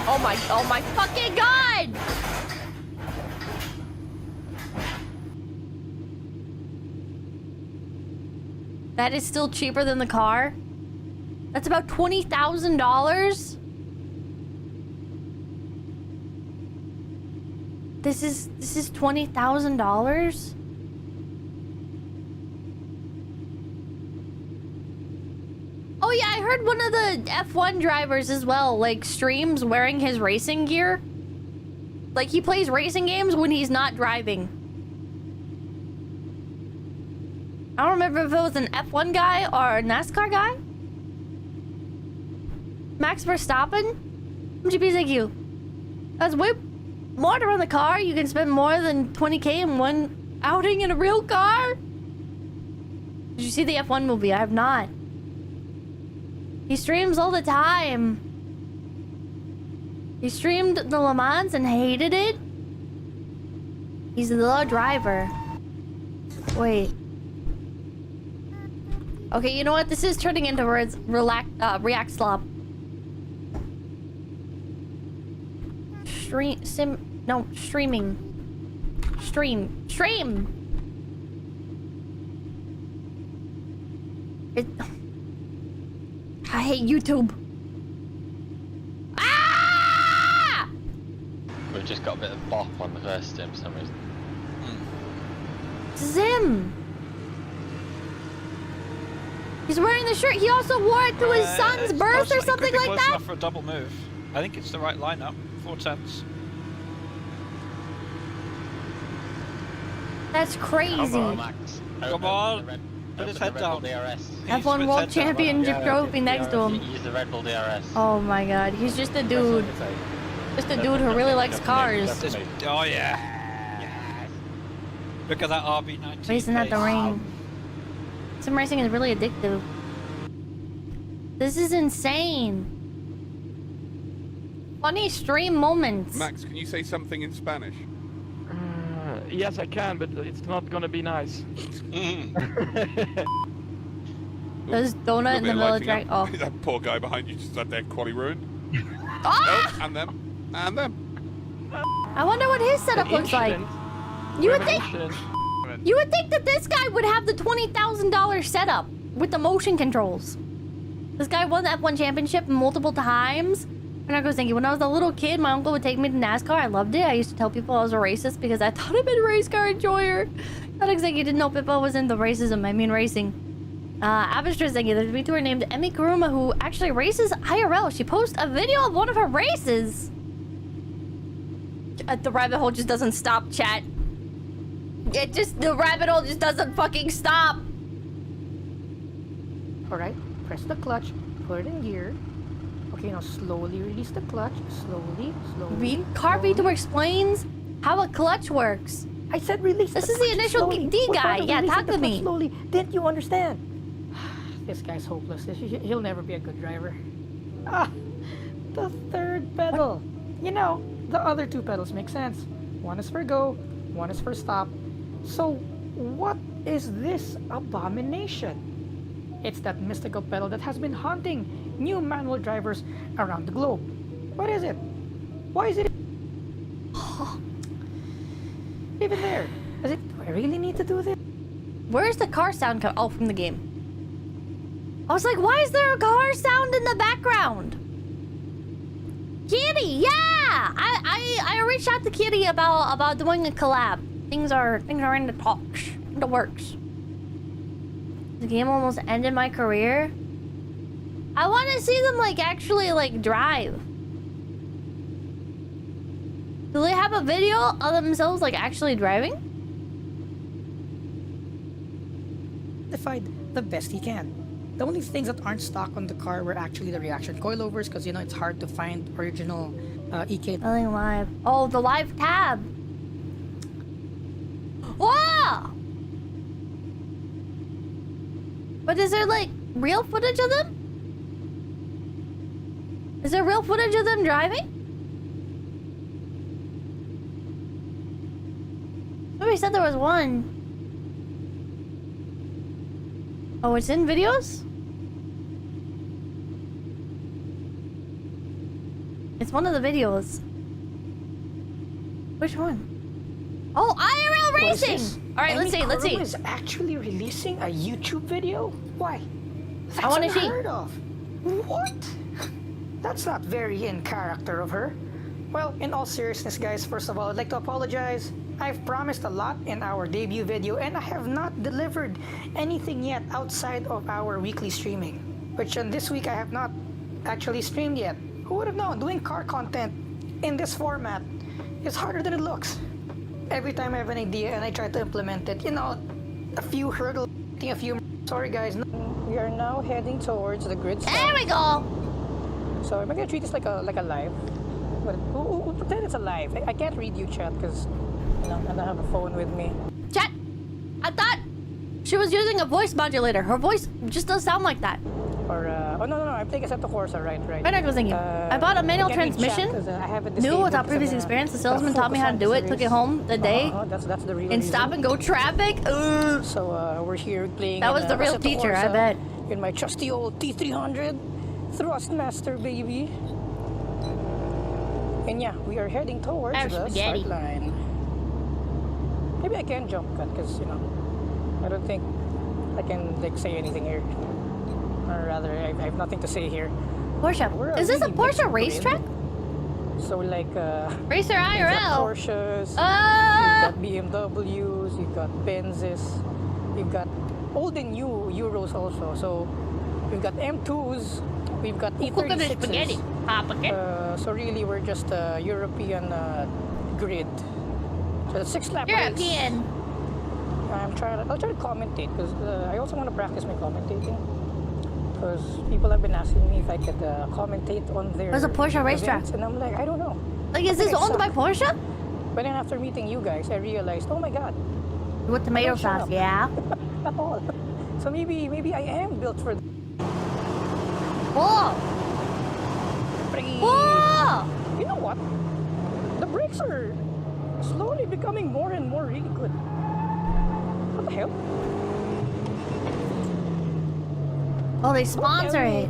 Oh my fucking god! That is still cheaper than the car? That's about $20,000? This is $20,000? Oh yeah, I heard one of the F1 drivers as well, like, streams wearing his racing gear. Like, he plays racing games when he's not driving. I don't remember if it was an F1 guy or a NASCAR guy. Max Verstappen? GPZQ. That's way more to run the car. You can spend more than 20K in one outing in a real car. Did you see the F1 movie? I have not. He streams all the time. He streamed the Le Mans and hated it. He's the driver. Wait. Okay, you know what? This is turning into React Slop. streaming. Stream! I hate YouTube. Ah! We've just got a bit of bop on the first sim for some reason. Zim! He's wearing the shirt. He also wore it to his son's birth or something like close that? enough for a double move. I think it's the right lineup. 4 tenths. That's crazy. Come on, Max. Come on. Put his head down. F1 World Championship trophy next to him. Use the Red Bull DRS. Oh my god, he's just a dude. Just a dude who really likes cars. Oh yeah. Yes. Look at that RB19. Racing at the ring. Sim racing is really addictive. This is insane. Funny stream moments. Max, can you say something in Spanish? Yes, I can, but it's not gonna be nice. There's donut in the middle of the track. Oh. That poor guy behind you just had their quali ruined. Ah! Oh, and them. And them. I wonder what his setup looks like. You would think that this guy would have the $20,000 setup with the motion controls. This guy won the F1 championship multiple times. And I was thinking, when I was a little kid, my uncle would take me to NASCAR. I loved it. I used to tell people I was a racist because I thought I'd been a race car enjoyer. Alex like you didn't know people was into racism. I mean racing. Abistra thinking there's a VTuber named Emi Kuruma who actually races IRL. She posts a video of one of her races. The rabbit hole just doesn't stop, chat. The rabbit hole just doesn't fucking stop. Alright, press the clutch, put it in gear. Okay, now slowly release the clutch. Slowly. Car VTuber explains how a clutch works. I said release This is the initial D guy. Yeah, talk to me. Slowly. Didn't you understand? This guy's hopeless. He'll never be a good driver. Ah, the third pedal. You know, the other 2 pedals make sense. One is for go, one is for stop. So, what is this abomination? It's that mystical pedal that has been haunting new manual drivers around the globe. What is it? Why is it even there? Do I really need to do this? Where's the car sound come? Oh, from the game. I was like, why is there a car sound in the background? Kitty, yeah! I reached out to Kitty about doing a collab. Things are in the talks, in the works. The game almost ended my career. I want to see them actually drive. Do they have a video of themselves actually driving? Defied the best he can. The only things that aren't stock on the car were actually the reaction coilovers, because you know it's hard to find original EK. Nothing live. Oh, the live tab. Wow! But is there real footage of them? Is there real footage of them driving? Somebody said there was one. Oh, it's in videos? It's one of the videos. Which one? Oh, IRL racing! Alright, let's see, let's see. Is actually releasing a YouTube video? Why? That's I want to see. unheard of. What? That's not very in character of her. Well, in all seriousness, guys, first of all, I'd like to apologize. I've promised a lot in our debut video, and I have not delivered anything yet outside of our weekly streaming. Which on this week, I have not actually streamed yet. Who would have known? Doing car content in this format is harder than it looks. Every time I have an idea and I try to implement it, you know, a few hurdles, a few... Sorry, guys. We are now heading towards the grid stop. There we go! So am I gonna treat this like a live? But we'll pretend it's a live. I can't read you, chat, because you know I don't have a phone with me. Chat, I thought she was using a voice modulator. Her voice just does sound like that. Or oh no, I think it's at the Forza, right. Right, I was thinking. I bought a manual transmission. New without previous experience. The salesman taught me how to do it. Took it home the day. That's the real in stop and go traffic. So we're here playing. That was the real teacher, I bet. In my trusty old T300 Thrustmaster, baby. And yeah, we are heading towards the spaghetti. start line. Maybe I can jump cut because, you know, I don't think I can like say anything here. Or rather, I have nothing to say here. Porsche. Is this a Porsche racetrack? So like Racer IRL. You've got Porsches, you've got BMWs, you've got Benzes, you've got old and new Euros also. So we've got M2s, we've got E36s. So really we're just a European grid. So the 6-lap European. I'll try to commentate because I also want to practice my commentating. Because people have been asking me if I could commentate on their There's a Porsche racetrack. And I'm like, I don't know. Like, is this owned by Porsche? But then after meeting you guys, I realized, oh my god. With tomato sauce, yeah. At all. So maybe I am built for. Whoa! Whoa! You know what? The brakes are slowly becoming more and more really good. What the hell? Oh, they sponsor it.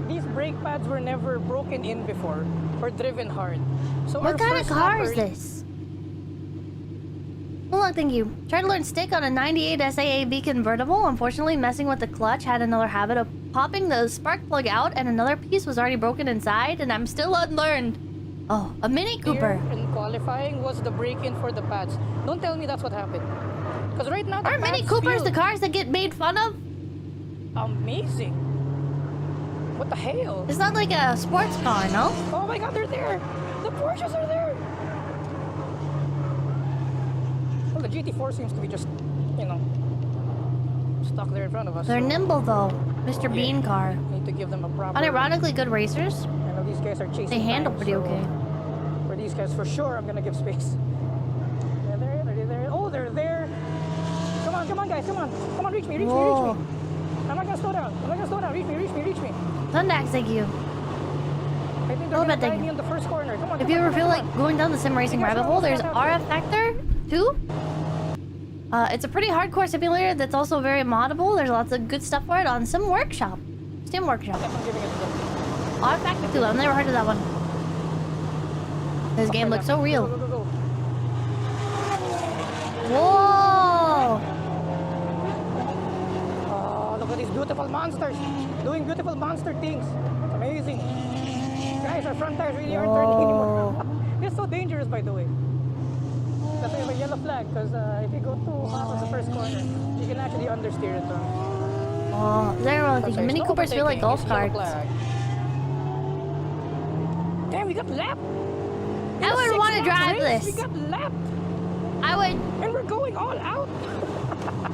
These brake pads were never broken in before or driven hard. So what kind of car is this? Hold on, thank you. Tried to learn stick on a 98 SAAB convertible. Unfortunately, messing with the clutch had another habit of popping the spark plug out, and another piece was already broken inside, and I'm still unlearned. Oh, a Mini Cooper. Here in qualifying was the break-in for the pads. Don't tell me that's what happened. Because right now, are Mini Coopers the cars that get made fun of? Amazing. What the hell? It's not like a sports car, no? Oh my god, they're there! The Porsches are there! Well, the GT4 seems to be just, you know, stuck there in front of us. They're nimble though, Mr. Bean car. Need to give them a proper... Unironically good racers. I know these guys are chasing They handle time, pretty so okay. For these guys, for sure, I'm gonna give space. They're there, they're there. Oh, they're there! Come on, guys, come on! Come on, reach me! Whoa. I'm not gonna slow down. Reach me. Sundax, thank you. I think they're gonna guide me on the first corner. Come on. If you ever feel like going down the sim racing rabbit hole, there's RF Factor 2. It's a pretty hardcore simulator that's also very moddable. There's lots of good stuff for it on Sim Workshop. RF Factor 2, I've never heard of that one. This game looks so real. Whoa! Look at these beautiful monsters doing beautiful monster things. It's amazing. Guys, our front tires really aren't turning anymore. It's so dangerous, by the way. That's why I have a yellow flag, because if you go too fast on the first corner, you can actually understeer it. Oh, they're really thinking. Mini Coopers feel like golf carts. Damn, we got lapped. I would want to drive this. We got lapped. I would. And we're going all out.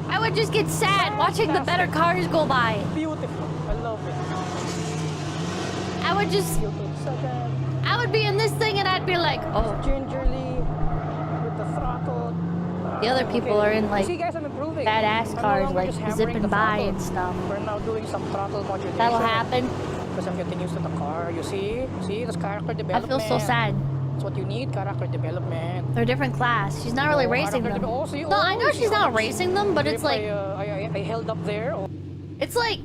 I would just get sad watching the better cars go by. Beautiful. I love it. I would just... I would be in this thing and I'd be like, oh. Gingerly, with the throttle. The other people are in like see, guys, I'm improving. badass cars, like zipping by and stuff. We're now doing some throttle modulation. That'll happen. Because I'm getting used to the car. You see? See, this character development. I feel so sad. That's what you need, character development. They're a different class. She's not really racing them. No, I know she's not racing them, but it's like... I held up there. It's like...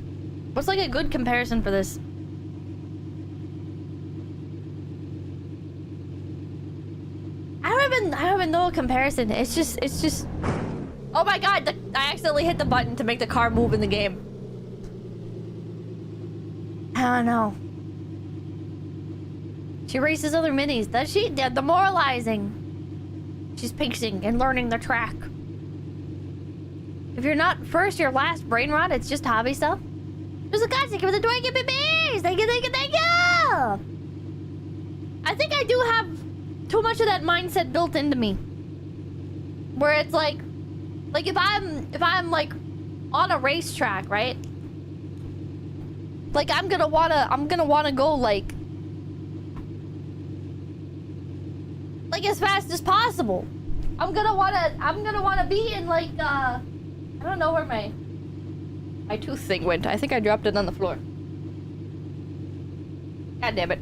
What's like a good comparison for this? I don't even know a comparison. It's just... Oh my god, I accidentally hit the button to make the car move in the game. I don't know. She races other minis. Does she? They're demoralizing. She's pacing and learning the track. If you're not first, you're last, brain rot. It's just hobby stuff. There's a guy for the doing babies. Thank you. I think I do have too much of that mindset built into me. Where it's like if I'm like on a racetrack, right? Like I'm gonna wanna go like as fast as possible. I'm gonna wanna be in like I don't know where my tooth thing went. I think I dropped it on the floor. God damn it.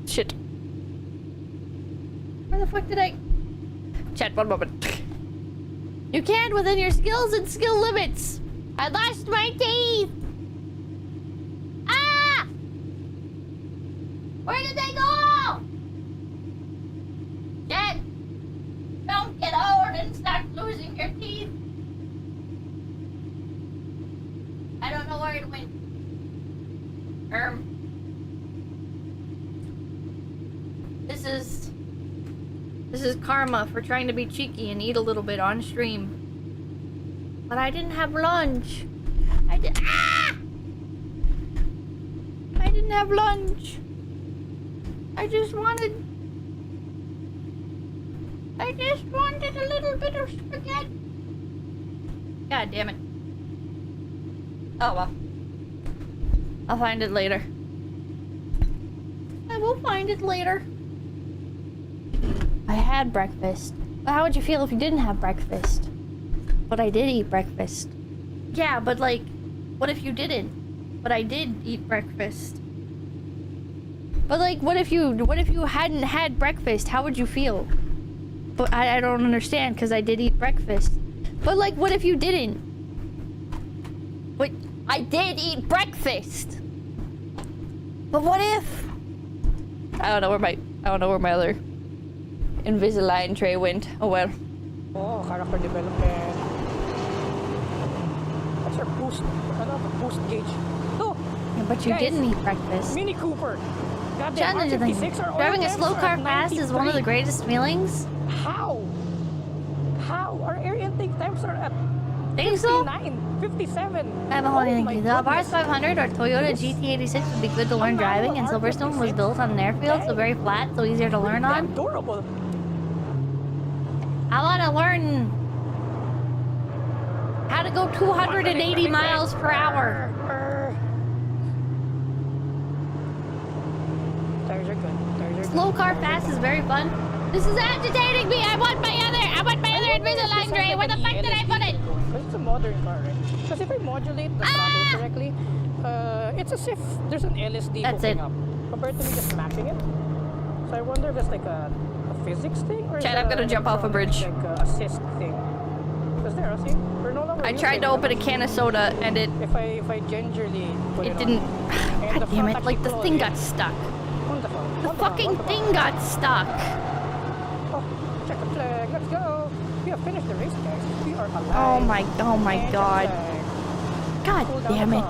Shit. Where the fuck did I... Chat, one moment. You can within your skills and skill limits. I lost my teeth. Ah! Where did they go? Dad, don't get old and start losing your teeth. I don't know where it went. This is karma for trying to be cheeky and eat a little bit on stream. But I didn't have lunch. I didn't have lunch. I just wanted a little bit of spaghetti. God damn it. Oh well. I'll find it later. I will find it later. I had breakfast. How would you feel if you didn't have breakfast? But I did eat breakfast. Yeah, but like, what if you didn't? But I did eat breakfast. But like, what if you hadn't had breakfast? How would you feel? But I don't understand, because I did eat breakfast. But like, what if you didn't? But I did eat breakfast. But what if? I don't know where my other Invisalign tray went. Oh well. Oh, character development. What's your boost gauge? Oh, Yeah, but you guys, didn't eat breakfast. Mini Cooper. Goddamn, Challenge the thing. R56 are Driving a all slow them car are fast is one of the 93. greatest feelings. How? Our air intake times are at Think so? 59, 57. I have a whole thing. The Bars 500 or Toyota GT86 would be good to learn driving, and Silverstone was built on an airfield, so very flat, so easier to learn on. Adorable. I want to learn how to go 280 miles per hour. Tires are good. Slow car fast is very fun. This is agitating me. I want my other Invisalign tray. Where the fuck did I put it? But it's a modern car, right? Because if I modulate the throttle correctly, it's as if there's an LSD hooking up compared to me just smashing it. So I wonder if it's like a physics thing or Chad, I'm gonna jump off a bridge. Like a assist thing. Because there, see, we're no longer. I tried to open a can of soda and it. If I gingerly put it didn't. God damn it! Like the thing got stuck. The fucking thing got stuck. Oh, check the flag. Let's go. We have finished the race, guys. We are alive. Oh my god. God damn it.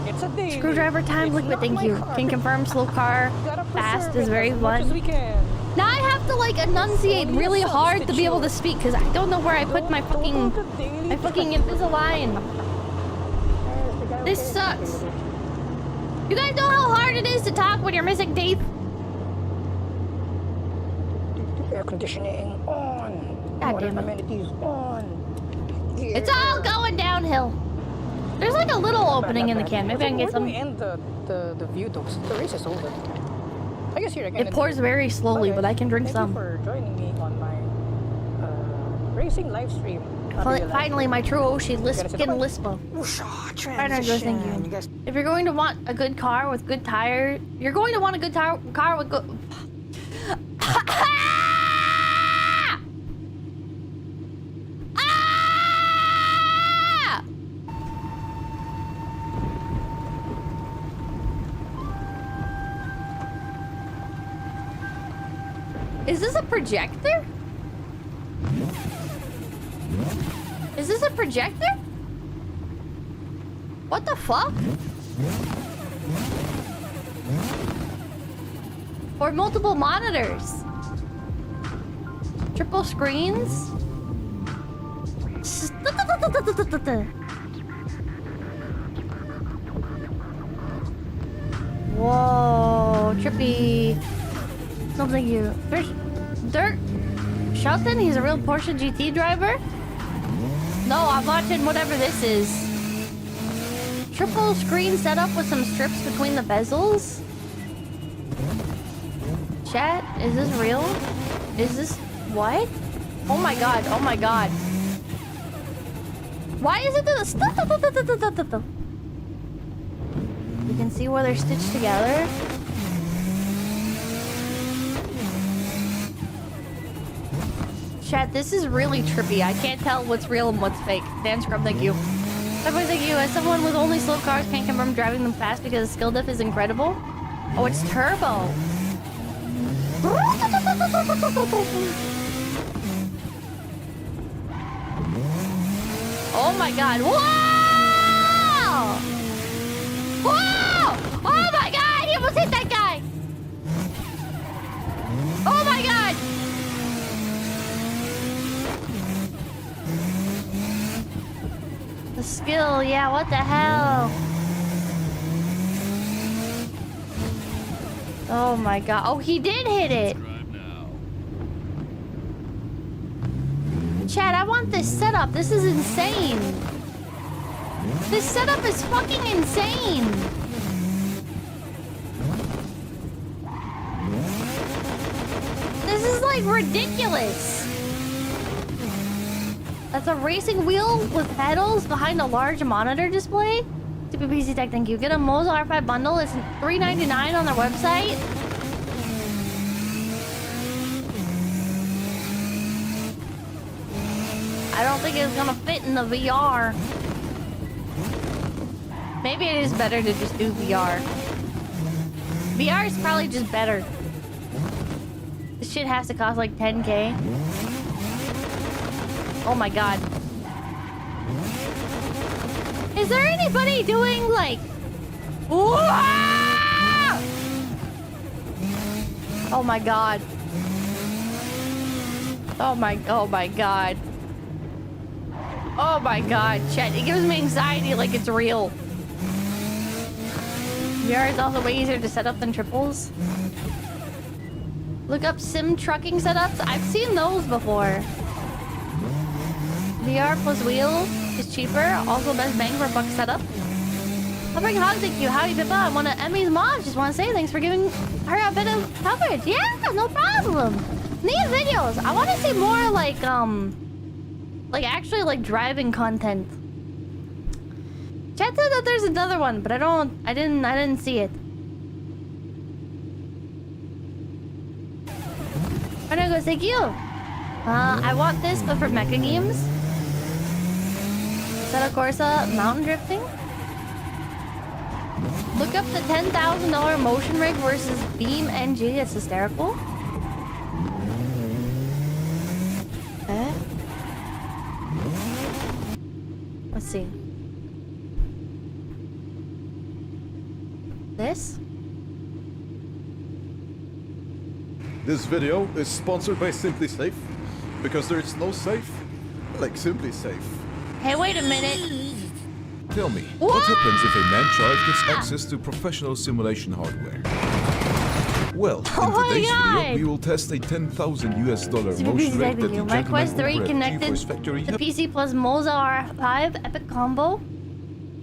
It's a day. Screwdriver time, liquid, thank you. Can confirm slow car fast is very fun. Now I have to like enunciate really hard to be able to speak because I don't know where I put my fucking Invisalign. This sucks. You guys know how hard it is to talk when you're missing teeth? Air conditioning on. God damn it. Amenities on. It's all going downhill. There's like a little opening in the can. Maybe I can get some. Where do we end the view though? The race is over. I guess here again. It pours very slowly, but I can drink some. Thank you for joining me on my racing live stream. Finally, my true Oshi skin lispa. Thank you. If you're going to want a good car with good tires, you're going to want a good car with good. Is this a projector? Is this a projector? What the fuck? Or multiple monitors? Triple screens? Whoa, trippy. No, thank you. There's Dirk Shelton, he's a real Porsche GT driver? No, I'm watching whatever this is. Triple screen setup with some strips between the bezels? Chat, is this real? Is this... what? Oh my god, oh my god. Why is it the... You can see where they're stitched together. Chat, this is really trippy. I can't tell what's real and what's fake. Dan Scrub, thank you. Everybody, thank you. As someone with only slow cars, can't confirm driving them fast because the skill diff is incredible. Oh, it's turbo. Oh my god. Whoa! Whoa! Oh my god! He almost hit that guy! Oh my god! The skill, yeah, what the hell? Oh my god. Oh, he did hit it! Chad, I want this setup. This is insane. This setup is fucking insane. This is like ridiculous. That's a racing wheel with pedals behind a large monitor display. Stupid PC Tech, thank you. Get a Moza R5 bundle. It's $3.99 on their website. I don't think it's gonna fit in the VR. Maybe it is better to just do VR. VR is probably just better. This shit has to cost like 10K. Oh my god. Is there anybody doing like... Whoa! Oh my god. Oh my god. Oh my god, chat. It gives me anxiety like it's real. VR is also way easier to set up than triples. Look up sim trucking setups. I've seen those before. VR plus wheel is cheaper. Also best bang for buck setup. I'll bring Hog, thank you. Howdy Pippa. I'm one of Emmy's moms. Just want to say thanks for giving her a bit of coverage. Yeah, no problem. Neat videos. I want to see more like actually like driving content. Chat said that there's another one, but I didn't see it. Kaneko, thank you. I want this, but for mecha games. Assetto Corsa mountain drifting. Look up the $10,000 motion rig versus Beam NG. It's hysterical. Okay. Let's see. This? This video is sponsored by Simply Safe, because there is no safe like Simply Safe. Hey, wait a minute. Tell me, what happens if a man-child gets access to professional simulation hardware? Well, in today's video, we will test a $10,000 motion rig that the My Quest 3 gentleman over at connected GeForce Factory to PC plus Moza R5 epic combo.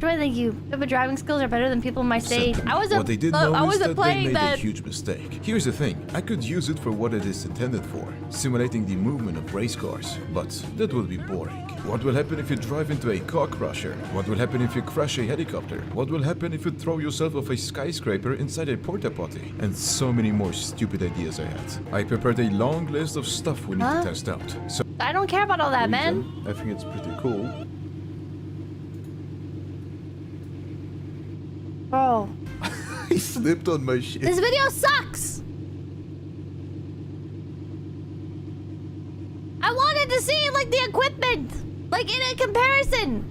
Joy, thank you. Pippa driving skills are better than people my stage. What they did know is that they made that. a huge mistake. Here's the thing, I could use it for what it is intended for, simulating the movement of race cars, but that would be boring. What will happen if you drive into a car crusher? What will happen if you crash a helicopter? What will happen if you throw yourself off a skyscraper inside a porta potty? And so many more stupid ideas I had. I prepared a long list of stuff we need to test out. So I don't care about all that, man. I think it's pretty cool. Bro. He slipped on my shit. This video sucks. I wanted to see like the equipment, like in a comparison.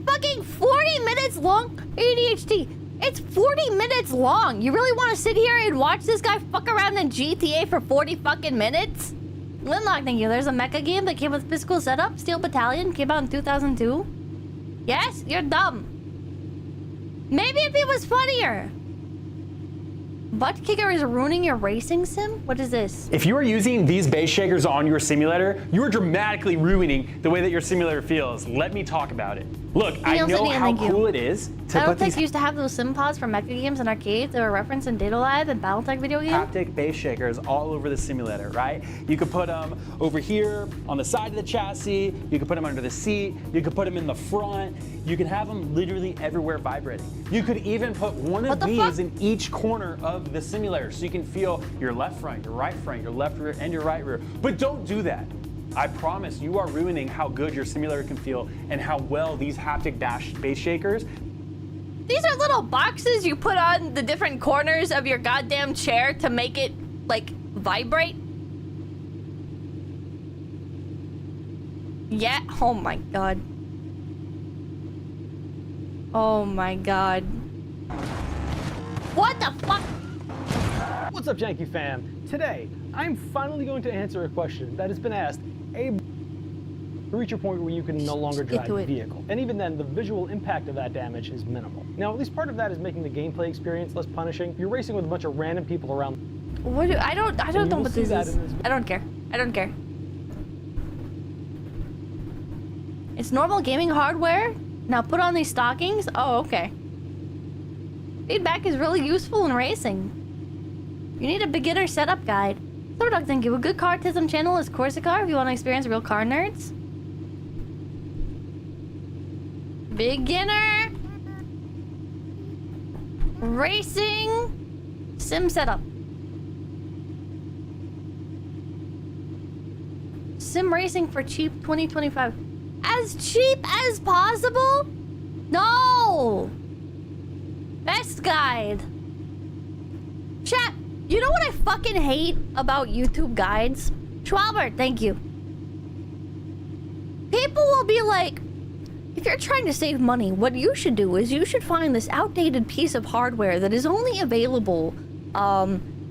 Fucking 40 minutes long. ADHD. It's 40 minutes long. You really want to sit here and watch this guy fuck around in GTA for 40 fucking minutes? Linlock, thank you. There's a mecha game that came with physical setup. Steel Battalion came out in 2002. Yes, you're dumb. Maybe if it was funnier. Butt kicker is ruining your racing sim? What is this? If you are using these base shakers on your simulator, you are dramatically ruining the way that your simulator feels. Let me talk about it. Look, I know how cool it is to put these... used to have those sim pods for mecha games and arcades that were referenced in Data Live and Battletech video games. Haptic base shakers all over the simulator, right? You could put them over here on the side of the chassis. You could put them under the seat. You could put them in the front. You can have them literally everywhere vibrating. You could even put one of these in each corner of the simulator so you can feel your left front, your right front, your left rear, and your right rear. But don't do that. I promise you are ruining how good your simulator can feel and how well these haptic base shakers. These are little boxes you put on the different corners of your goddamn chair to make it like, vibrate? Yeah, oh my god. Oh my god. What the fuck? What's up, Janky fam? Today, I'm finally going to answer a question that has been asked to reach a point where you can no longer drive the vehicle. And even then, the visual impact of that damage is minimal. Now, at least part of that is making the gameplay experience less punishing. You're racing with a bunch of random people around. What do, I don't know what this is. I don't care. I don't care. It's normal gaming hardware. Now put on these stockings. Oh, okay. Feedback is really useful in racing. You need a beginner setup guide. Dog, thank you. A good car Autism channel is 𝐒𝐎𝐍𝐄𝐂𝐓 if you want to experience real car nerds. Beginner racing sim setup. Sim racing for cheap 2025. As cheap as possible? No! Best guide. Chat, you know what I fucking hate about YouTube guides? 𝐒𝐿𝐴𝐵𝐴𝐵𝐵, thank you. People will be like, if you're trying to save money, what you should do is you should find this outdated piece of hardware that is only available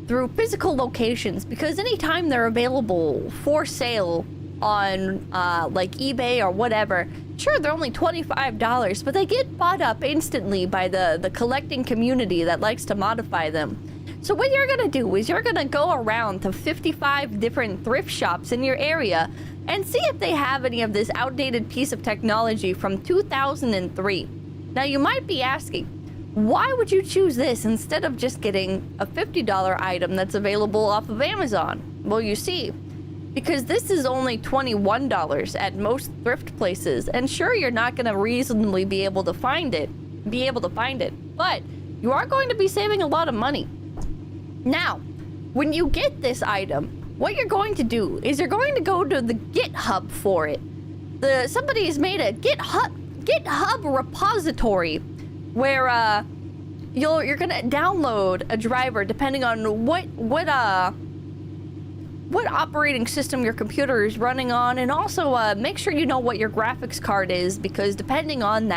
through physical locations, because anytime they're available for sale on like eBay or whatever, sure, they're only $25, but they get bought up instantly by the collecting community that likes to modify them. So what you're gonna do is you're gonna go around to 55 different thrift shops in your area and see if they have any of this outdated piece of technology from 2003. Now you might be asking, why would you choose this instead of just getting a $50 item that's available off of Amazon? Well, you see, because this is only $21 at most thrift places, and sure, you're not gonna reasonably be able to find it, but you are going to be saving a lot of money. Now, when you get this item, what you're going to do is you're going to go to the GitHub for it. Somebody has made a GitHub repository where you're gonna download a driver depending on what operating system your computer is running on, and also make sure you know what your graphics card is, because depending on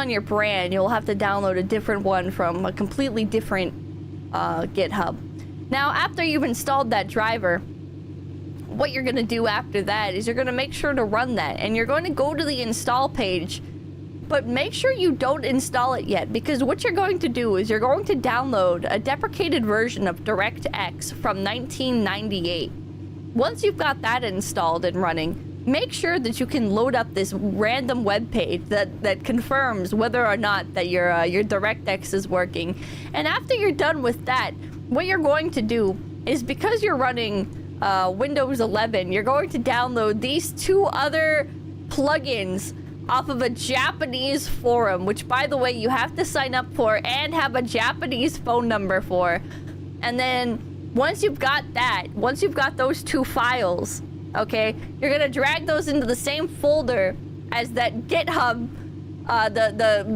your brand, you'll have to download a different one from a completely different GitHub. Now, after you've installed that driver, what you're gonna do after that is you're gonna make sure to run that, and you're going to go to the install page, but make sure you don't install it yet, because what you're going to do is you're going to download a deprecated version of DirectX from 1998. Once you've got that installed and running, make sure that you can load up this random web page that confirms whether or not that your DirectX is working. And after you're done with that, what you're going to do is, because you're running Windows 11, you're going to download these two other plugins off of a Japanese forum, which, by the way, you have to sign up for and have a Japanese phone number for. And then once you've got those two files, okay, you're gonna drag those into the same folder as that GitHub,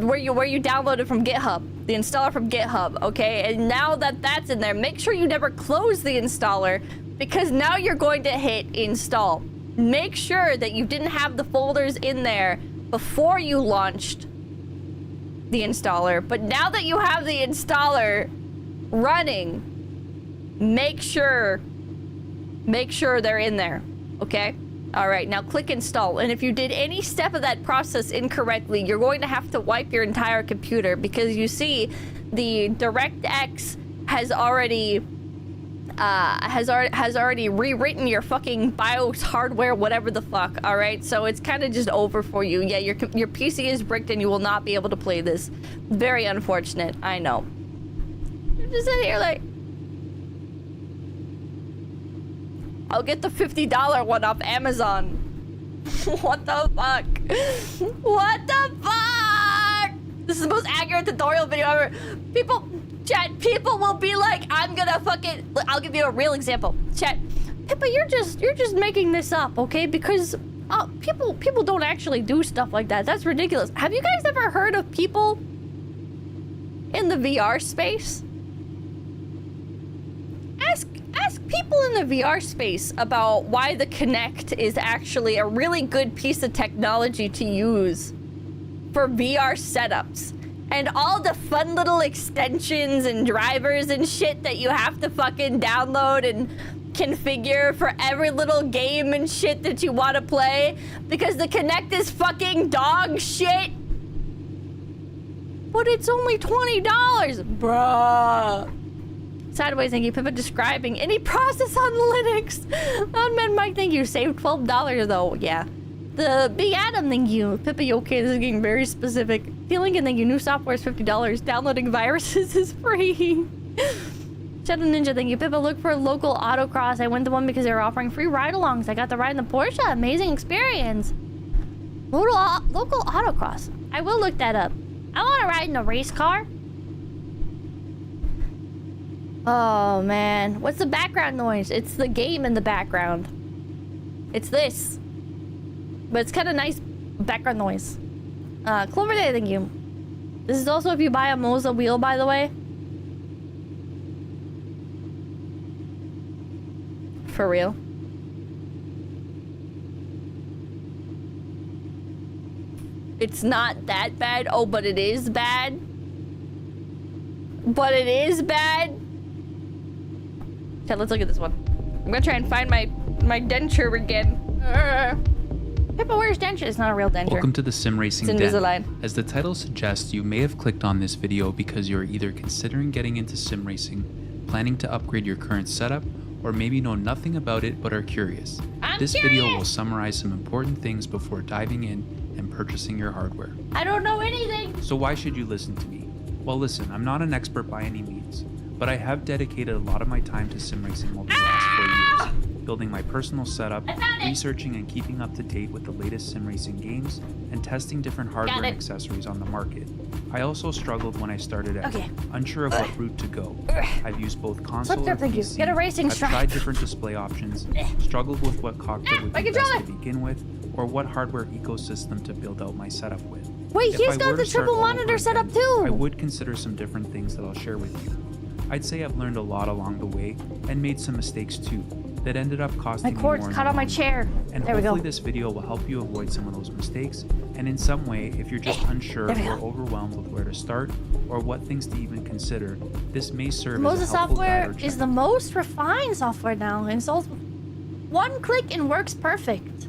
where you downloaded from GitHub, the installer from GitHub, okay? And now that that's in there, make sure you never close the installer, because now you're going to hit install. Make sure that you didn't have the folders in there before you launched the installer, but now that you have the installer running, make sure they're in there, okay? All right, now click install, and if you did any step of that process incorrectly, you're going to have to wipe your entire computer, because you see the DirectX has already rewritten your fucking BIOS hardware, whatever the fuck. All right, so it's kind of just over for you. Yeah, your PC is bricked and you will not be able to play this. Very unfortunate, I know. You're just sitting here like, I'll get the $50 one off Amazon. What the fuck? What the fuck? This is the most accurate tutorial video ever. People will be like, I'm gonna fucking, I'll give you a real example. Chat, Pippa, you're just making this up, okay? Because people don't actually do stuff like that. That's ridiculous. Have you guys ever heard of people in the VR space? ask people in the VR space about why the Kinect is actually a really good piece of technology to use for VR setups. And all the fun little extensions and drivers and shit that you have to fucking download and configure for every little game and shit that you want to play. Because the Kinect is fucking dog shit. But it's only $20, bruh. Sideways, thank you. Pippa describing any process on Linux. Unman Mike, thank you. Saved $12 though. Yeah. The Big Adam, thank you. Pippa, you okay? This is getting very specific. Feeling and thank you. New software is $50. Downloading viruses is free. Shadow Ninja, thank you. Pippa, look for local autocross. I went to one because they were offering free ride-alongs. I got to ride in the Porsche. Amazing experience. Local autocross. I will look that up. I want to ride in a race car. Oh man, what's the background noise? It's the game in the background. It's this. But it's kind of nice background noise. Clover Day, thank you. This is also if you buy a Moza wheel, by the way. For real. It's not that bad. Oh, but it is bad. But it is bad. Okay, let's look at this one. I'm gonna try and find my denture again. Pippa wears denture. It's not a real denture. Welcome to the Sim Racing It's Den. Invisalign. As the title suggests, you may have clicked on this video because you're either considering getting into sim racing, planning to upgrade your current setup, or maybe know nothing about it but are curious. This video will summarize some important things before diving in and purchasing your hardware. I don't know anything. So why should you listen to me? Well, listen, I'm not an expert by any means, but I have dedicated a lot of my time to sim racing over the last 4 years, building my personal setup, researching and keeping up to date with the latest sim racing games, and testing different hardware and accessories on the market. I also struggled when I started out, unsure of what route to go. I've used both console and PC. Get a racing I've strap. tried different display options, struggled with what cockpit would be best to begin with, or what hardware ecosystem to build out my setup with. Wait, If he's I got were the to start triple all over monitor set up again, too. I would consider some different things that I'll share with you. I'd say I've learned a lot along the way and made some mistakes too that ended up costing My me cord's more in caught the on my long chair. run. And There we go. hopefully this video will help you avoid some of those mistakes, and in some way, if you're just unsure There we or go. overwhelmed with where to start or what things to even consider, this may serve Moza as a helpful guide software or is the most refined software now. Installs one click and works perfect.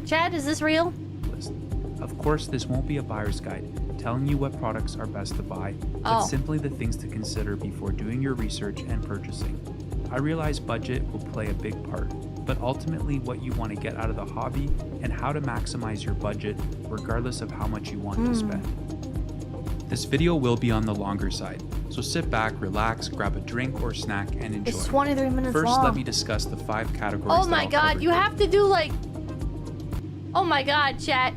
Chad, is this real? checklist. Of course, this won't be a buyer's guide telling you what products are best to buy, but Oh. simply the things to consider before doing your research and purchasing. I realize budget will play a big part, but ultimately what you want to get out of the hobby and how to maximize your budget regardless of how much you want to spend. This video will be on the longer side, so sit back, relax, grab a drink or snack, and enjoy. It's 23 minutes First, long. let me discuss the 5 categories Oh that my I'll god, cover you here. have to do like... Oh my god, chat.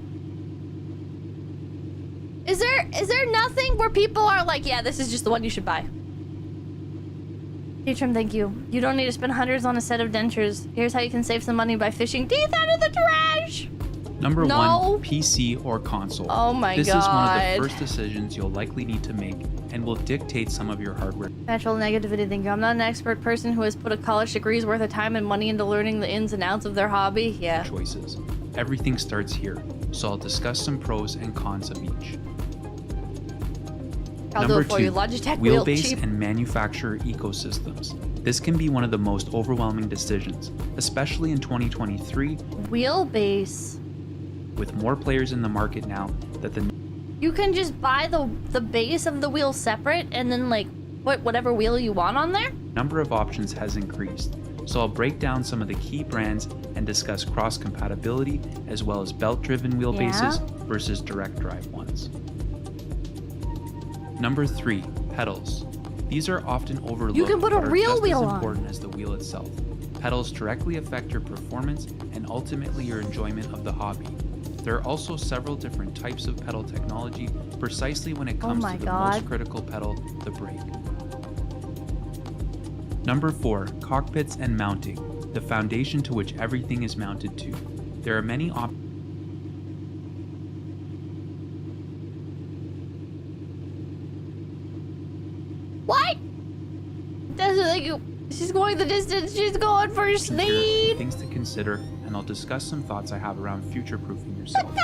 Is there nothing where people are like, yeah, this is just the one you should buy? Trim, thank you. You don't need to spend hundreds on a set of dentures. Here's how you can save some money by fishing teeth out of the trash. Number No. 1, PC or console. Oh my This is one of God. the first decisions you'll likely need to make and will dictate some of your hardware Natural negativity, thank you. I'm not an expert person who has put a college degree's worth of time and money into learning the ins and outs of their hobby. Yeah. choices. Everything starts here, so I'll discuss some pros and cons of each. I'll Number do it for 2, you. Logitech wheel wheelbase cheap. and manufacturer ecosystems. This can be one of the most overwhelming decisions, especially in 2023, Wheelbase. with more players in the market now that the You can just buy the base of the wheel separate and then like put whatever wheel you want on there? number of options has increased. So I'll break down some of the key brands and discuss cross-compatibility as well as belt-driven wheelbases versus direct drive ones. Number 3, pedals. These are often overlooked, You can put a but are real just wheel as on. important as the wheel itself. Pedals directly affect your performance and ultimately your enjoyment of the hobby. There are also several different types of pedal technology precisely when it comes my to the God. most critical pedal, the brake. Number 4, cockpits and mounting, the foundation to which everything is mounted to. There are many options. What? They thank you. She's going the distance. She's going for speed. Things to consider, and I'll discuss some thoughts I have around future-proofing yourself.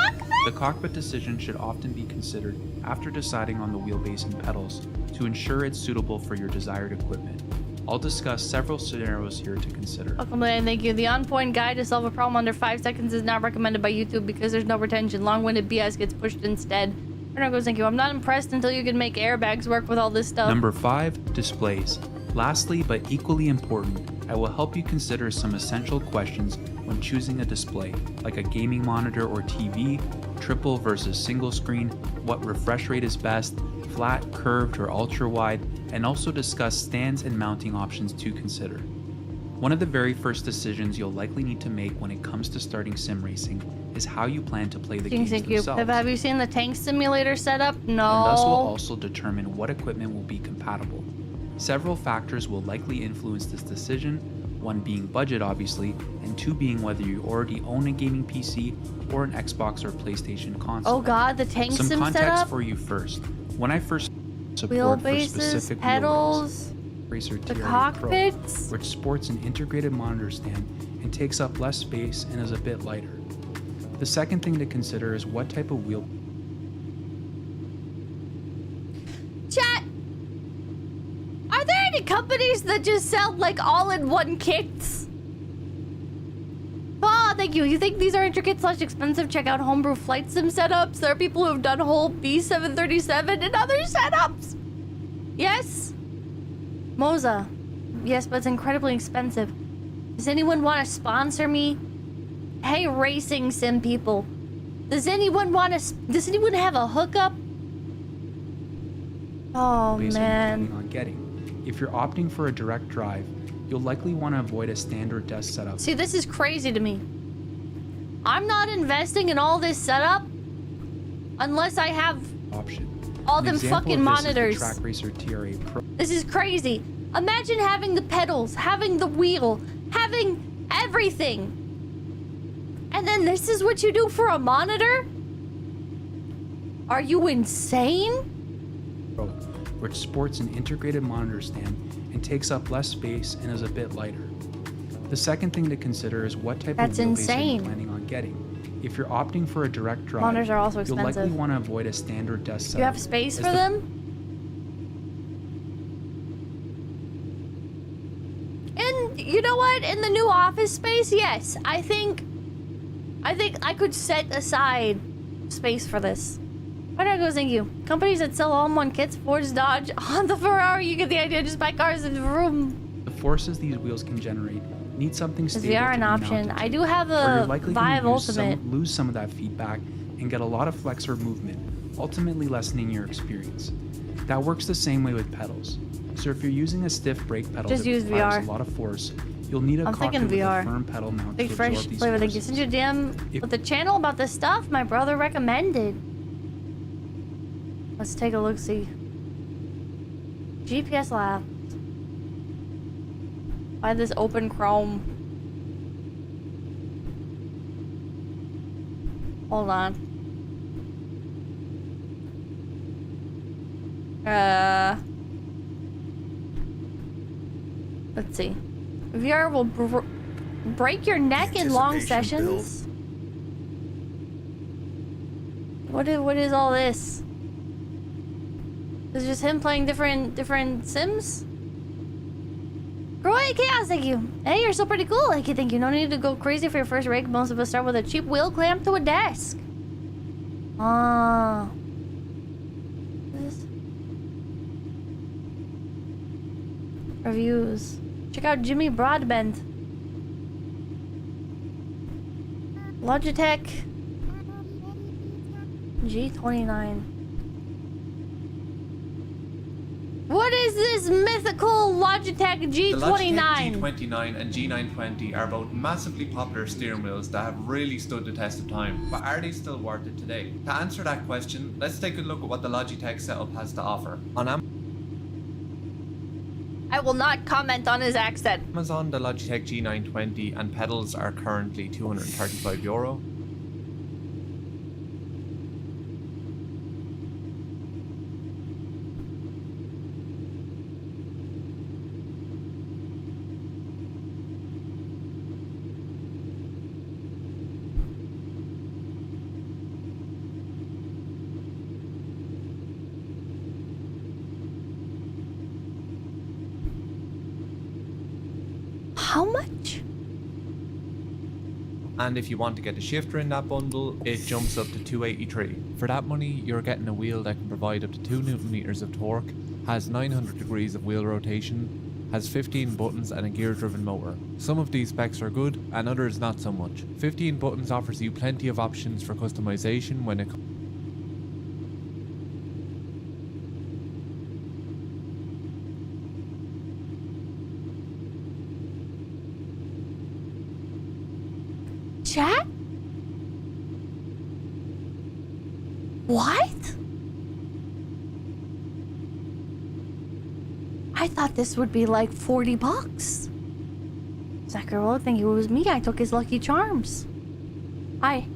The cockpit decision should often be considered after deciding on the wheelbase and pedals to ensure it's suitable for your desired equipment. I'll discuss several scenarios here to consider. Welcome and thank you. The on-point guide to solve a problem under 5 seconds is not recommended by YouTube because there's no retention. Long-winded BS gets pushed instead. Goes, thank you. I'm not impressed until you can make airbags work with all this stuff. Number 5, displays. Lastly, but equally important, I will help you consider some essential questions when choosing a display, like a gaming monitor or TV, triple versus single screen, what refresh rate is best, flat, curved, or ultra-wide, and also discuss stands and mounting options to consider. One of the very first decisions you'll likely need to make when it comes to starting sim racing is how you plan to play the games themselves. Have you seen the tank simulator setup? No. And thus will also determine what equipment will be compatible. Several factors will likely influence this decision, one being budget obviously, and 2 being whether you already own a gaming PC or an Xbox or PlayStation console. Oh god, the tank sim setup? Some setup? context for you first. When I first support for specific pedals, Racer the TRA cockpits, Pro, which sports an integrated monitor stand and takes up less space and is a bit lighter. The second thing to consider is what type of wheel. Chat! Are there any companies that just sell like all-in-one kits? Ah, thank you. You think these are intricate / expensive? Check out homebrew flight sim setups. There are people who have done whole B737 and other setups. Yes? Moza. Yes, but it's incredibly expensive. Does anyone want to sponsor me? Hey, racing sim people. Does anyone have a hookup? Oh, man. On getting. If you're opting for a direct drive, you'll likely want to avoid a standard desk setup. See, this is crazy to me. I'm not investing in all this setup unless I have all them fucking monitors. Track Racer TRA Pro. This is crazy. Imagine having the pedals, having the wheel, having everything. And then this is what you do for a monitor? Are you insane? Which sports an integrated monitor stand and takes up less space and is a bit lighter. The second thing to consider is what type of wheelbase you're planning on getting. If you're opting for a direct drive, monitors are also expensive. You'll likely want to avoid a standard desk setup. Do you have space for them? And you know what? In the new office space, yes. I think I could set aside space for this. Goes, thank you. Companies that sell all-in-one kits, Ford, Dodge, on the Ferrari, you get the idea, just buy cars in the room. The forces these wheels can generate need something stable. Is VR an option? I do have a Vive Ultimate. Lose some of that feedback and get a lot of flex or movement, ultimately lessening your experience. That works the same way with pedals. So if you're using a stiff brake pedal just that use requires VR. a lot of force, you'll need a cockpit with a firm pedal mount to absorb these flavor. Thank you. forces. Send you a DM with the channel about this stuff my brother recommended. Let's take a look-see. GPS lab. By this open Chrome. Hold on. Let's see. VR will break your neck in long sessions. What is all this? Is it just him playing different sims? Roy Chaos, thank you. Hey, you're still pretty cool. Like you think you don't need to go crazy for your first rig. Most of us start with a cheap wheel clamp to a desk. Ah. Reviews. Check out Jimmy Broadbent. Logitech G29. What is this mythical Logitech G29? The Logitech G29 and G920 are both massively popular steering wheels that have really stood the test of time, but are they still worth it today? To answer that question, let's take a look at what the Logitech setup has to offer. On I will not comment on his accent. Amazon, the Logitech G920 and pedals are currently €235. How much? And if you want to get a shifter in that bundle, it jumps up to 283. For that money, you're getting a wheel that can provide up to 2 Nm of torque, has 900 degrees of wheel rotation, has 15 buttons and a gear-driven motor. Some of these specs are good, and others not so much. 15 buttons offers you plenty of options for customization when it comes. Chat? What? I thought this would be like 40 bucks. Zakaro thinking it was me. I took his Lucky Charms. I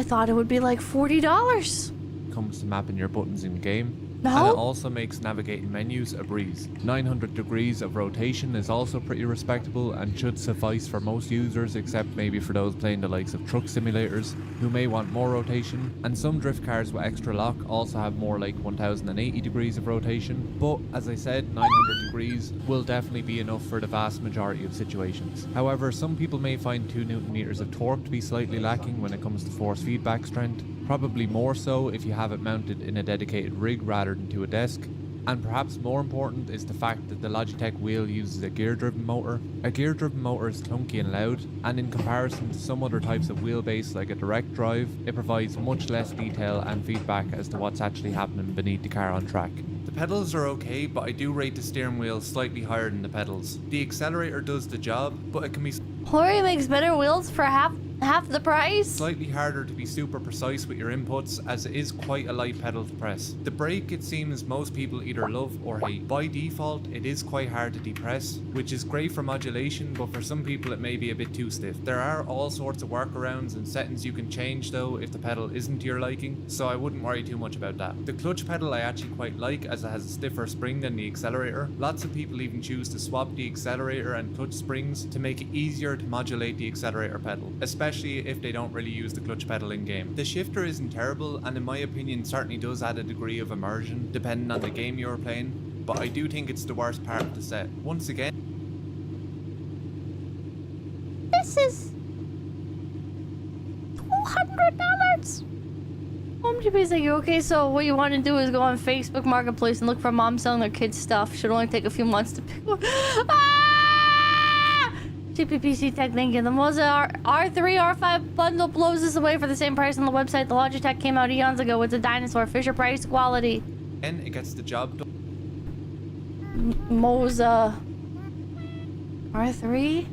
thought it would be like $40. Comes to mapping your buttons in game. No? And it also makes navigating menus a breeze. 900 degrees of rotation is also pretty respectable and should suffice for most users, except maybe for those playing the likes of truck simulators who may want more rotation. And some drift cars with extra lock also have more like 1080 degrees of rotation. But as I said, 900 degrees will definitely be enough for the vast majority of situations. However, some people may find 2 Nm of torque to be slightly lacking when it comes to force feedback strength. Probably more so if you have it mounted in a dedicated rig rather than to a desk. And perhaps more important is the fact that the Logitech wheel uses a gear-driven motor. A gear-driven motor is clunky and loud, and in comparison to some other types of wheelbase like a direct drive, it provides much less detail and feedback as to what's actually happening beneath the car on track. The pedals are okay, but I do rate the steering wheel slightly higher than the pedals. The accelerator does the job, but it can be Hori makes better wheels for half the price. Slightly harder to be super precise with your inputs, as it is quite a light pedal to press. The brake, it seems most people either love or hate. By default, it is quite hard to depress, which is great for modulation, but for some people it may be a bit too stiff. There are all sorts of workarounds and settings you can change though if the pedal isn't to your liking, so I wouldn't worry too much about that. The clutch pedal I actually quite like, as it has a stiffer spring than the accelerator. Lots of people even choose to swap the accelerator and clutch springs to make it easier to modulate the accelerator pedal, especially if they don't really use the clutch pedal in game. The shifter isn't terrible, and in my opinion certainly does add a degree of immersion depending on the game you're playing, but I do think it's the worst part of the set. Once again, This is $200. OMG's like, okay, so what you want to do is go on Facebook Marketplace and look for moms selling their kids stuff. Should only take a few months to pick one. GPPC Tech link in the Moza R3 R5 bundle blows this away for the same price on the website. The Logitech came out eons ago. It's a dinosaur. Fisher Price quality. and it gets the job done. Moza R3.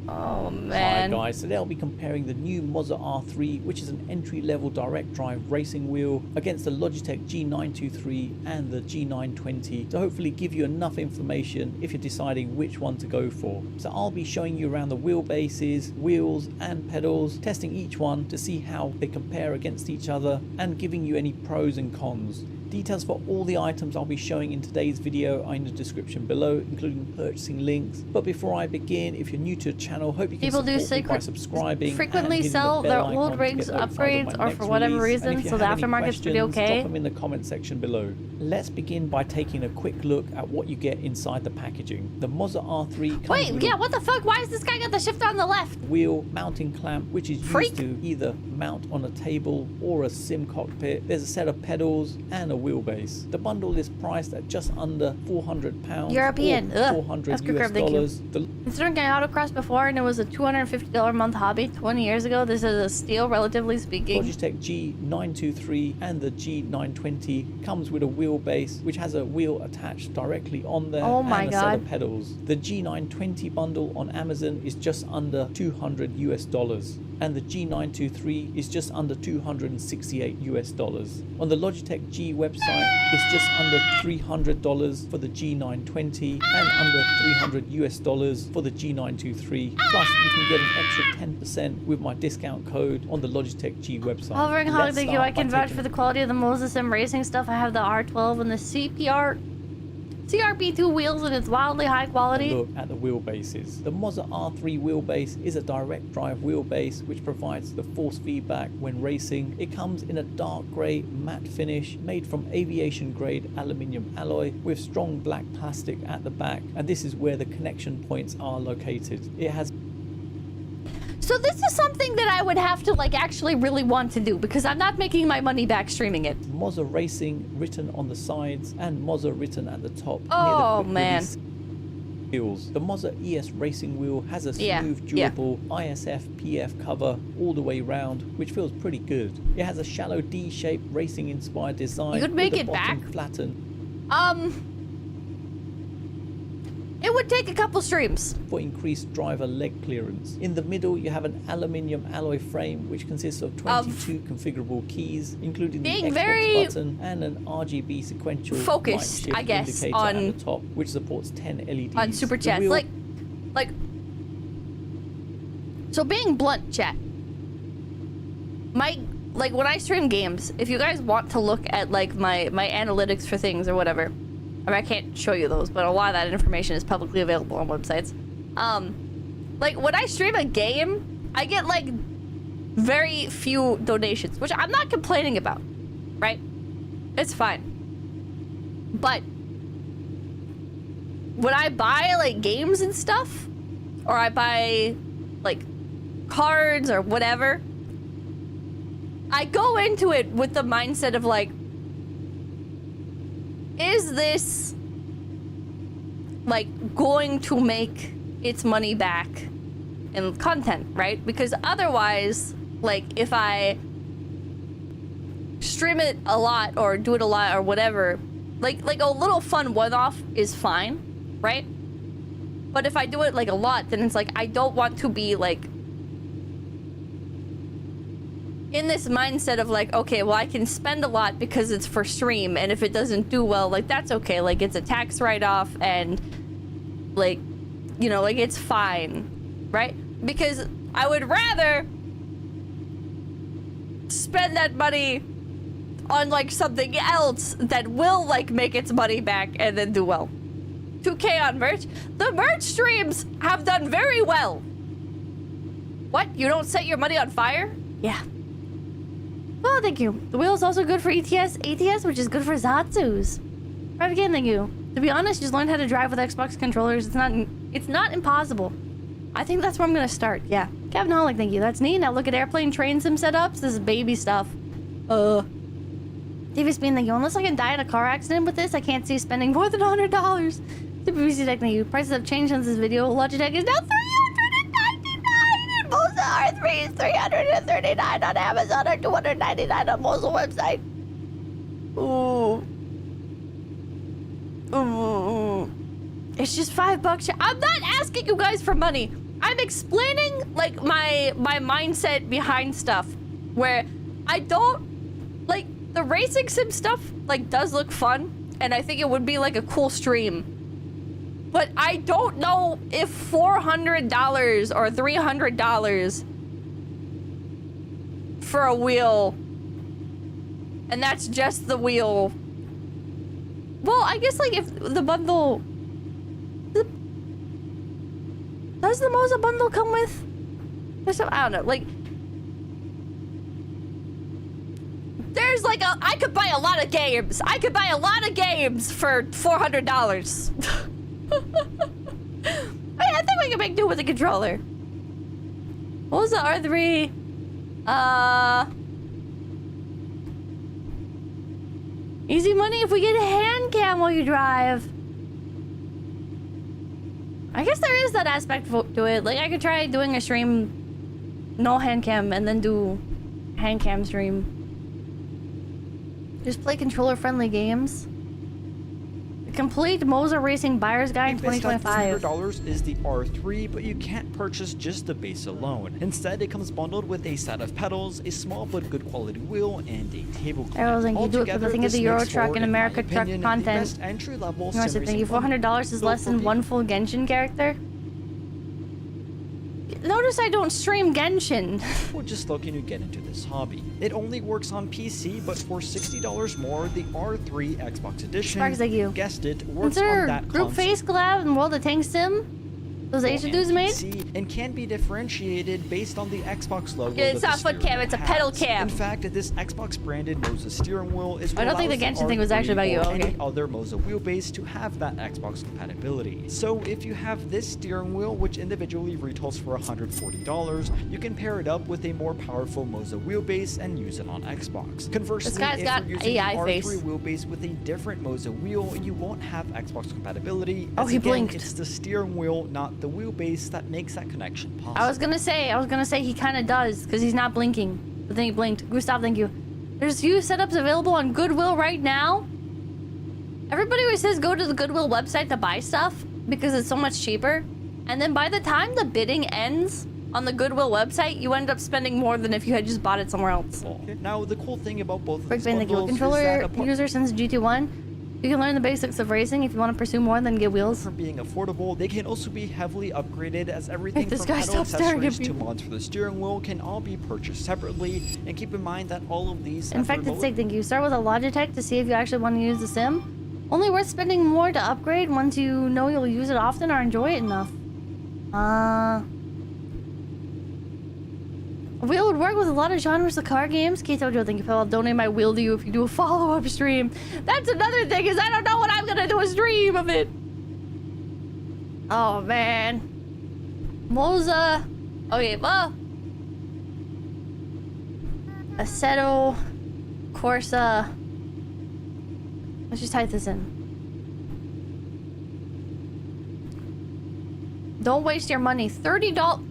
Oh man. Hi guys, today I'll be comparing the new Moza R3, which is an entry-level direct drive racing wheel, against the Logitech G923 and the G920 to hopefully give you enough information if you're deciding which one to go for. So I'll be showing you around the wheelbases, wheels and pedals, testing each one to see how they compare against each other and giving you any pros and cons. Details for all the items I'll be showing in today's video are in the description below, including purchasing links. But before I begin, if you're new to the channel, hope you can support me by subscribing frequently and sell the their bell old icon rigs to get notified upgrades of my or next for whatever release. And reason, if you so the have any aftermarket's pretty questions, okay. drop them in the comment section below. Let's begin by taking a quick look at what you get inside the packaging. The Moza R3 comes Wait, with yeah, what the fuck? Why is this guy got the shifter on the left? wheel mounting clamp, which is used to either mount on a table or a sim cockpit. There's a set of pedals and a wheelbase. The bundle is priced at just under £400 European. or Ugh. $400 That's quicker, thank you. US. Considering I autocrossed before and it was a $250 a month hobby 20 years ago, this is a steal, relatively speaking. Logitech G923 and the G920 comes with a wheelbase which has a wheel attached directly on there and a set of pedals. The G920 bundle on Amazon is just under $200 US, and the G923 is just under $268 US. On the Logitech G website, it's just under $300 for the G920 and under $300 US for the G923. Plus, you can get an extra 10% with my discount code on the Logitech G website. Hovering Hog, Let's thank you. start I can by vouch taking for the quality of the Moza Sim racing stuff. I have the R12 and the CPR CRP2 wheels and it's wildly high quality. Look at the wheelbases. The Moza R3 wheelbase is a direct drive wheelbase which provides the force feedback when racing. It comes in a dark grey matte finish made from aviation grade aluminium alloy with strong black plastic at the back, and this is where the connection points are located. It has So this is something that I would have to like actually really want to do because I'm not making my money back streaming it. Moza Racing written on the sides and Moza written at the top. Oh man. Wheels. The Moza ES racing wheel has a smooth, durable ISF PF cover all the way round, which feels pretty good. It has a shallow D-shaped racing inspired design. You could make with the it bottom back. flattened. It would take a couple streams. For increased driver leg clearance. In the middle, you have an aluminium alloy frame which consists of 22 configurable keys, including the being Xbox very button and an RGB sequential focused, light shift I guess, indicator on at the top, which supports 10 LEDs. on super The chat. wheel- Like, so being blunt, chat. Like when I stream games, if you guys want to look at like my analytics for things or whatever, I mean, I can't show you those, but a lot of that information is publicly available on websites. Like when I stream a game, I get like very few donations, which I'm not complaining about, right? It's fine. But when I buy like games and stuff, or I buy like cards or whatever, I go into it with the mindset of like, is this like going to make its money back in content, right? Because otherwise, like if I stream it a lot or do it a lot or whatever, like a little fun one-off is fine, right? But if I do it like a lot, then it's like I don't want to be like in this mindset of like, okay, well I can spend a lot because it's for stream, and if it doesn't do well, like that's okay, like it's a tax write-off and like, you know, like it's fine, right? Because I would rather spend that money on like something else that will like make its money back and then do well. 2K on merch. The merch streams have done very well. What? You don't set your money on fire? Yeah. Oh, thank you. The wheel is also good for ATS, which is good for Zatsus. Right again, thank you. To be honest, just learn how to drive with Xbox controllers. It's not impossible. I think that's where I'm gonna start. Yeah. Kevin Hollick, thank you. That's neat. Now look at airplane train sim setups. This is baby stuff. Davis Bean, thank you. Unless I can die in a car accident with this, I can't see spending more than $100. The BBC Tech, thank you. Prices have changed since this video. Logitech is now $399 and Moza R3 is $339 on Amazon or $299 on Moza website. Ooh. Ooh. It's just $5. I'm not asking you guys for money. I'm explaining like my mindset behind stuff where I don't like the racing sim stuff like does look fun and I think it would be like a cool stream. But I don't know if $400 or $300 for a wheel, and that's just the wheel. Well, I guess like if the bundle, does the Moza bundle come with? I don't know. Like, there's like I could buy a lot of games. I could buy a lot of games for $400. I think we can make do with a controller. What was the R3? Easy money if we get a hand cam while you drive. I guess there is that aspect to it. Like I could try doing a stream, no hand cam, and then do hand cam stream. Just play controller friendly games. Complete Moza Racing Buyer's Guide in 2025. $300 is the R3, but you can't purchase just the base alone. Instead, it comes bundled with a set of pedals, a small but good quality wheel, and a table clamp. Arrows, and you do it for the thing of the Euro Truck and America Truck content. Entry-level Thank you. $400 is less than one full Genshin character. notice I don't stream Genshin. We're just looking to get into this hobby. It only works on PC, but for $60 more, the R3 Xbox Edition, Sparks like you. guessed it, works Consider on that Group console. Face collab and World of Tank Sim. Those Asian dudes made? And can be differentiated based on the Xbox logo. Yeah, it's not foot cam, it's a pedal cam. In fact, this Xbox branded Moza steering wheel is I don't think the Genshin thing was actually about you. Okay. Any other Moza wheelbase to have that Xbox compatibility. So if you have this steering wheel, which individually retails for $140, you can pair it up with a more powerful Moza wheelbase and use it on Xbox. Conversely, This guy's if got you're using AI the R3 face. wheelbase with a different Moza wheel, you won't have Xbox compatibility. Oh, as he again, blinked. It's the steering wheel, not the wheelbase, that makes that connection possible. I was gonna say he kind of does because he's not blinking, but then he blinked. Gustav, thank you. There's few setups available on Goodwill right now. Everybody always says go to the Goodwill website to buy stuff because it's so much cheaper, and then by the time the bidding ends on the Goodwill website, you end up spending more than if you had just bought it somewhere else. Now the cool thing about both of Quick these ban, thank you. bundles is Controller that apart user since GT1. You can learn the basics of racing if you want to pursue more than get wheels. from being affordable, they can also be heavily upgraded as everything This from guy pedal stopped staring at accessories to me. mods for the steering wheel can all be purchased separately, and keep in mind that all of these Infected Sick, thank you. Start with a Logitech to see if you actually want to use the sim. Only worth spending more to upgrade once you know you'll use it often or enjoy it enough. A wheel would work with a lot of genres of car games. 𝐒𝐲𝐢𝐿, thank you, Phil. I'll donate my wheel to you if you do a follow-up stream. That's another thing, is I don't know when I'm gonna do a stream of it. Oh, man. Moza. Okay, well. Assetto Corsa. Let's just type this in. Don't waste your money. $30.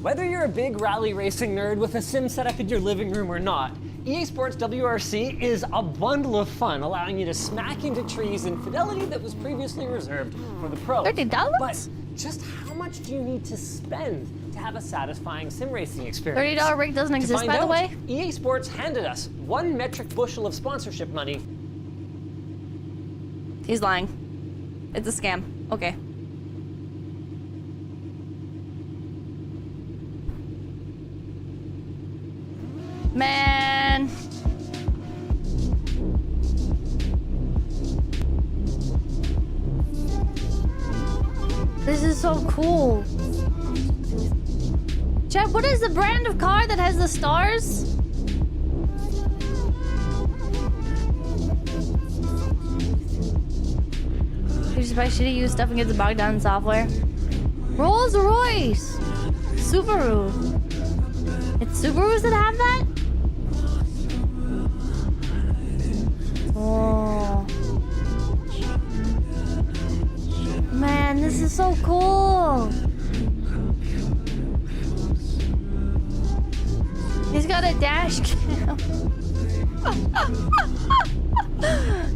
Whether you're a big rally racing nerd with a sim set up in your living room or not, EA Sports WRC is a bundle of fun, allowing you to smack into trees in fidelity that was previously reserved for the pros. $30? But just how much do you need to spend to have a satisfying sim racing experience? $30 rig doesn't To exist, find by the out, way. EA Sports handed us 1 metric bushel of sponsorship money. He's lying. It's a scam. Okay. Man. This is so cool. Chat, what is the brand of car that has the stars? You just buy shitty used stuff and get the bogged down in software. Rolls Royce! Subaru. It's Subarus that have that? Oh. Man, this is so cool. He's got a dash cam.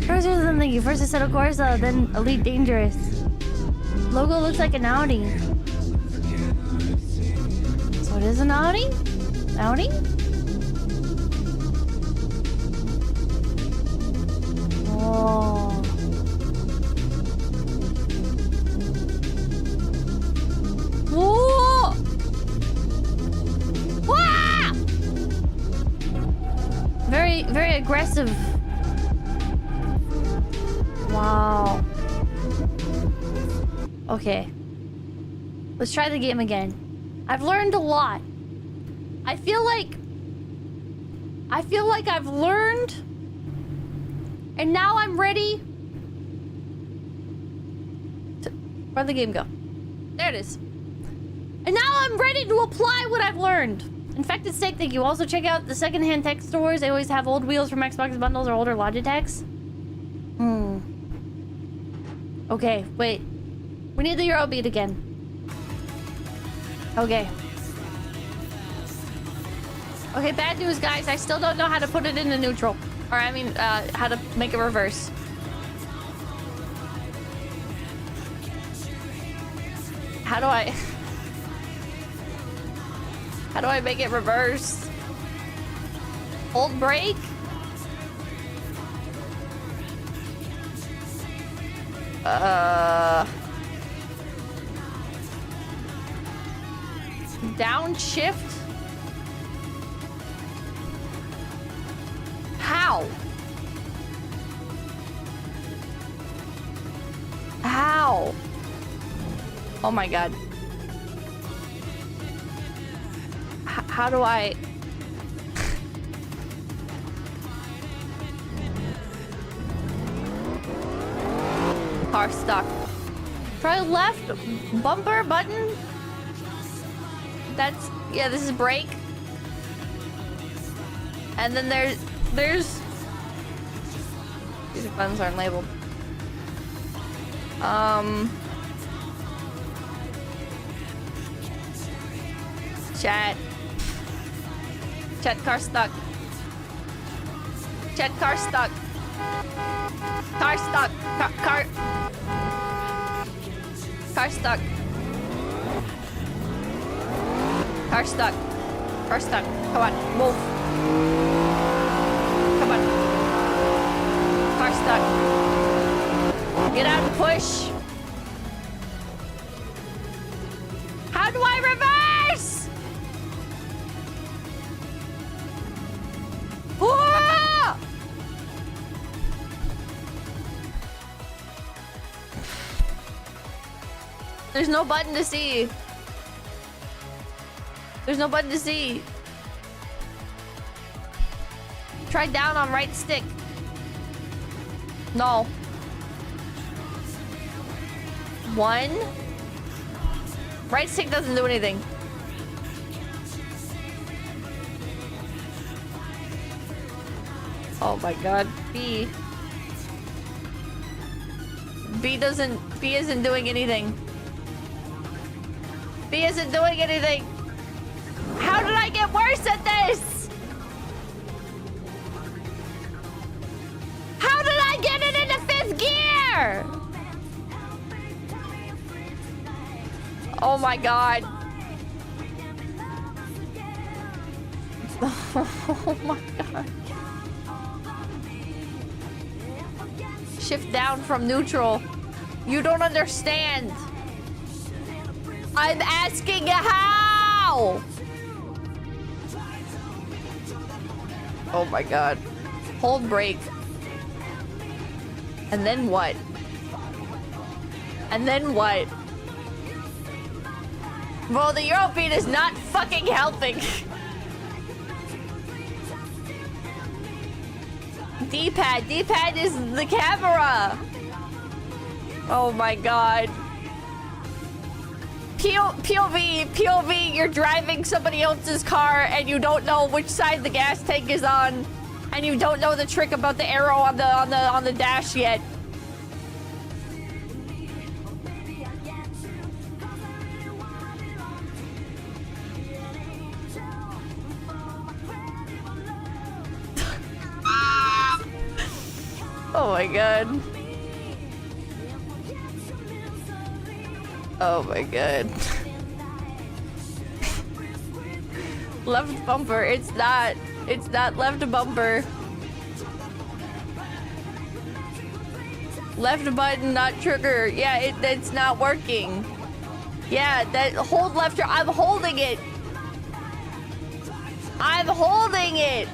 First was thank you. First a set of Corsa, then Elite Dangerous. Logo looks like an Audi. So it is an Audi? Audi? Oh. Whoa! Wah! Very, very aggressive. Wow. Okay. Let's try the game again. I've learned a lot. I feel like I've learned, and now I'm ready to... Where'd the game go? There it is. And now I'm ready to apply what I've learned. Infected Steak, thank you. Also check out the secondhand tech stores. They always have old wheels from Xbox bundles or older Logitechs. Okay, wait. We need the Eurobeat again. Okay. Okay, bad news, guys. I still don't know how to put it into neutral. Or, I mean, how to make it reverse. How do I... How do I make it reverse? Hold brake? Downshift? How? How? Oh my god. How do I... Car stuck. Try left bumper button? That's... yeah, this is brake. And then there's... these buttons aren't labeled. Chat. Chat, car stuck. Chat, car stuck. Car stuck. Car stuck. Car stuck. Car stuck. Come on, move. Come on. Car stuck. Get out and push. How do I reverse? Whoa! There's no button to see. There's no button to see. Try down on right stick. No. 1. Right stick doesn't do anything. Oh my god. B isn't doing anything. B isn't doing anything. How did I get worse at this? How did I get it into 5th gear? Oh my god. Oh my god. Shift down from neutral. You don't understand. I'm asking how? Oh my god. Hold brake. And then what? And then what? Well, the European is not fucking helping. D-pad. D-pad is the camera. Oh my god. POV, you're driving somebody else's car and you don't know which side the gas tank is on, and you don't know the trick about the arrow on the dash yet. Oh my god. Oh my god. Left bumper. It's not left bumper. Left button, not trigger. Yeah, it's not working. Yeah, that hold left. I'm holding it. I'm holding it.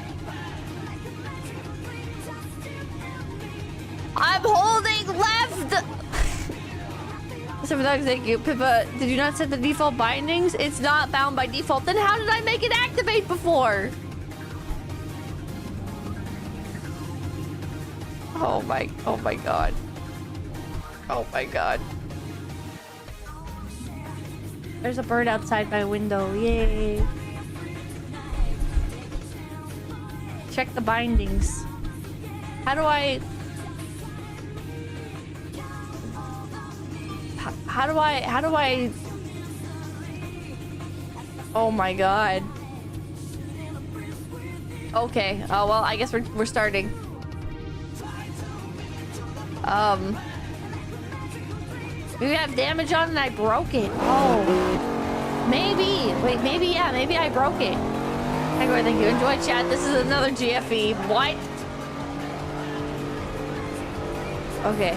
I'm holding left. Thank you, Pippa. Did you not set the default bindings? It's not bound by default. Then how did I make it activate before? Oh my god. Oh my god. There's a bird outside my window. Yay. Check the bindings. How do I... How do I... Oh my god. Okay. Oh, well, I guess we're starting. Maybe I have damage on and I broke it. Oh. Maybe. Wait, maybe, yeah. Maybe I broke it. Thank you. Enjoy chat. This is another GFE. What? Okay.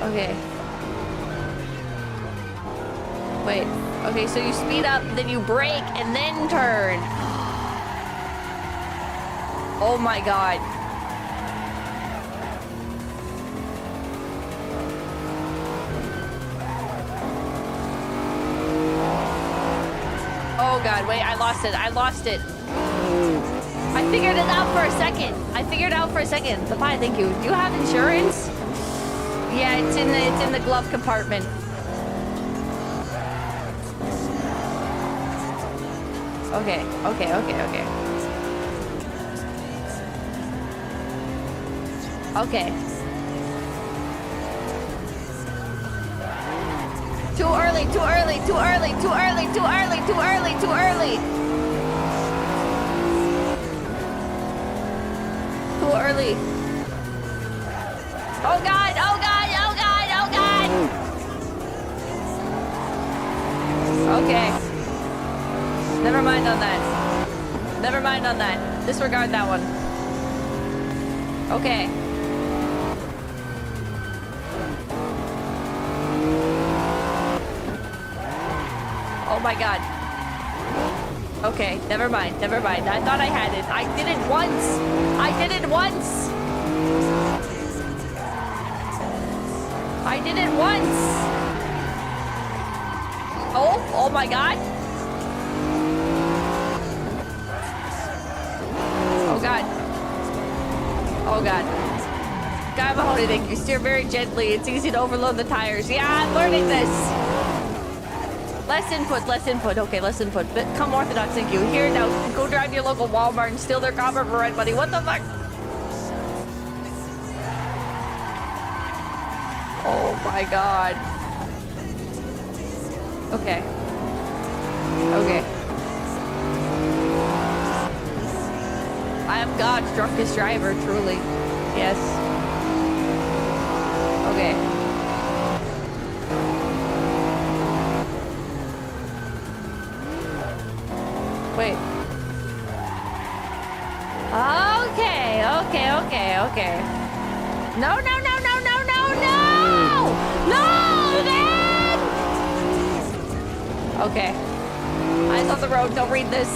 Okay. Wait. Okay, so you speed up, then you brake, and then turn. Oh my god. Oh god, wait, I lost it. I lost it. I figured it out for a second. 𝐿𝐴𝐵𝗫, thank you. Do you have insurance? Yeah, it's in the glove compartment. Okay. Okay. Too early. Too early. Oh god. Okay. Never mind on that. Disregard that one. Okay. Oh my god. Okay, never mind. I thought I had it. I did it once. Oh my god. Oh god. God, Mahoney, thank you. Steer very gently. It's easy to overload the tires. Yeah, I'm learning this. Less input. Okay, less input. But come orthodox, thank you. Here, now, go drive to your local Walmart and steal their copper for red money. What the fuck? Oh my god. Okay. I am God's drunkest driver, truly. Yes. Okay. Wait. Okay. No! Then! Okay. Eyes on the road, don't read this.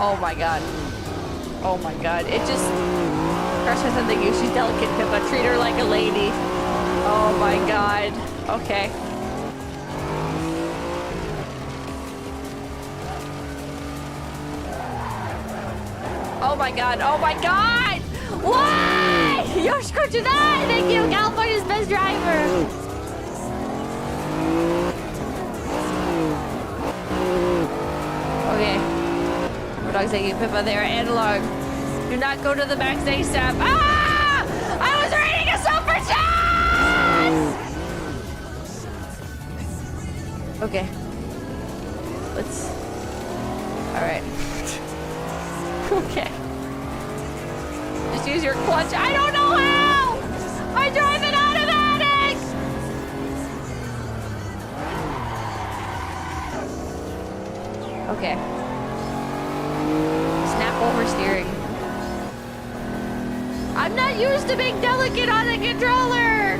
Oh my god. It just... Crush with something you. She's delicate, Pippa. Treat her like a lady. Oh my god. Okay. Oh my god. Why? Yoshiko Tonight! Thank you, California's best driver. Okay. Dogs thank you, Pippa. They are analog. Do not go to the max ASAP. Ah! I was reading a super chat! Okay. Let's... Alright. Okay. Just use your clutch. I don't know how! I drive an automatic! Okay. Snap oversteering. I'm not used to being delicate on a controller!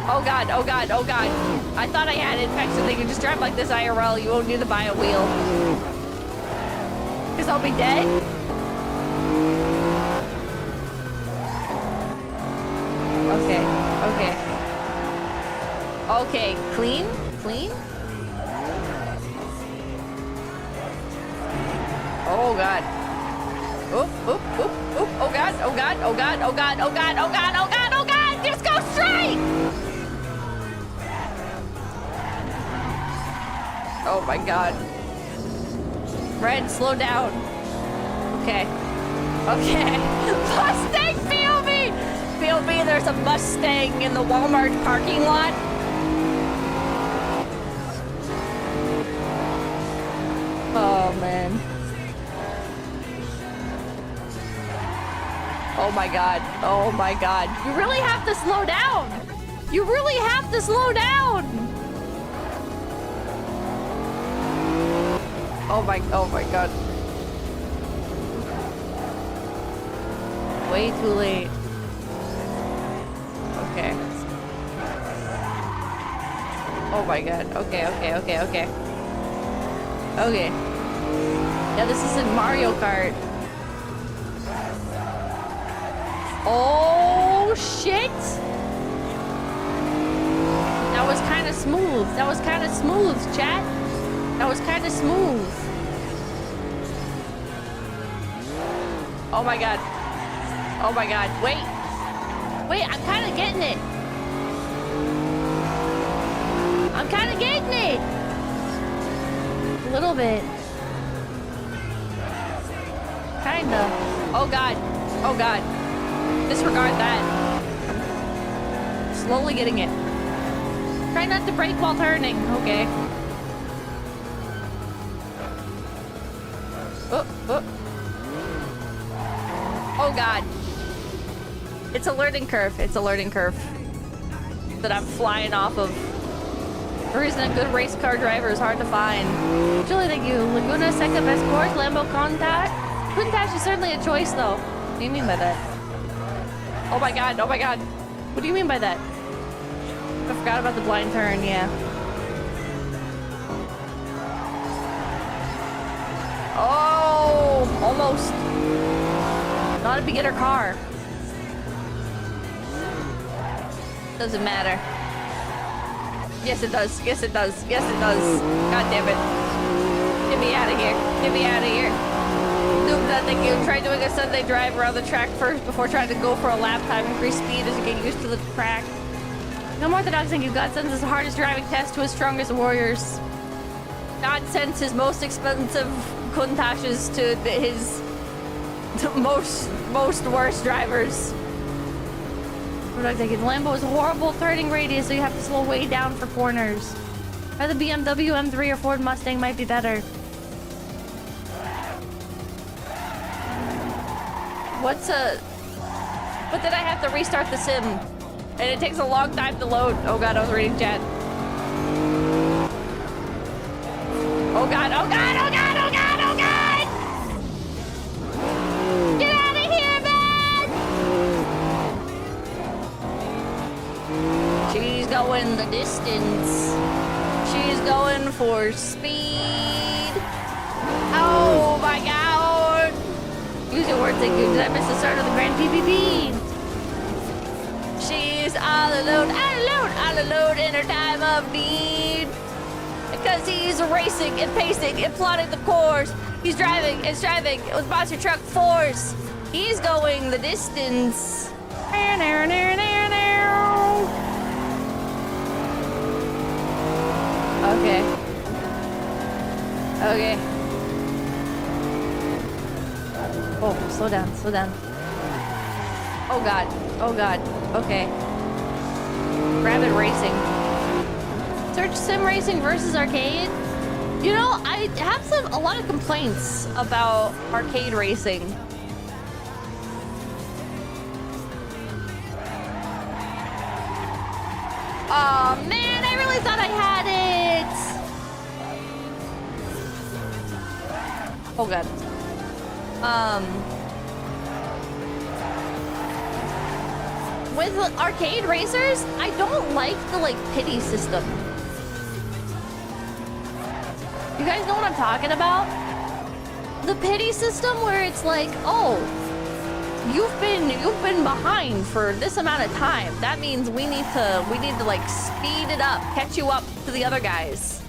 Oh god. I thought I had it. In fact, so they can just drive like this IRL. You won't need to buy a wheel. Because I'll be dead? Okay, clean? Oh god. Oop. Oh god. Just go straight! Oh my god. Red, slow down. Okay. Mustang POV! POV, there's a Mustang in the Walmart parking lot. Oh man. Oh my god. You really have to slow down. Oh my god. Way too late. Okay. Oh my god. Okay. Okay. Yeah, this isn't Mario Kart. Oh shit! That was kind of smooth. That was kind of smooth, chat. That was kind of smooth. Oh my god. Oh my god. Wait. Wait, I'm kind of getting it. I'm kind of getting it. A little bit. Kinda. Oh god. Oh god. Disregard that. Slowly getting it. Try not to brake while turning. Okay. Oh. Oh god. It's a learning curve. It's a learning curve that I'm flying off of. The reason a good race car driver is hard to find. Julie, thank you. Laguna, Seca, Esports, Lambo, Contact. Countach is certainly a choice, though. What do you mean by that? Oh my god, oh my god. What do you mean by that? I forgot about the blind turn, yeah. Oh, almost. Not a beginner car. Doesn't matter. Yes, it does. Yes, it does. Yes, it does. God damn it. Get me out of here. Get me out of here. Thank you. Try doing a Sunday drive around the track first before trying to go for a lap time. Increase speed as you get used to the track. No more than thank you. God sends his hardest driving test to his strongest warriors. God sends his most expensive Kuntashes to his most worst drivers. Lambo is a horrible turning radius, so you have to slow way down for corners. Either BMW M3 or Ford Mustang might be better. But then I have to restart the sim, and it takes a long time to load. Oh god, I was reading chat. Oh god, oh god, oh god, oh god, oh god! Get out of here, man! She's going the distance. She's going for speed. Oh my god! Use your words, thank you. Did I miss the start of the Grand PPP? She's all alone in her time of need. Because he's racing and pacing and plotting the course. He's driving and striving with Monster Truck Force. He's going the distance. Okay. Okay. Oh, slow down, slow down. Oh god, oh god, okay. Rabbit racing. Search sim racing versus arcade. You know, I have a lot of complaints about arcade racing. Oh man, I really thought I had it. Oh god. With arcade racers, I don't like the pity system. You guys know what I'm talking about? The pity system where it's like, oh, you've been behind for this amount of time. That means we need to speed it up, catch you up to the other guys.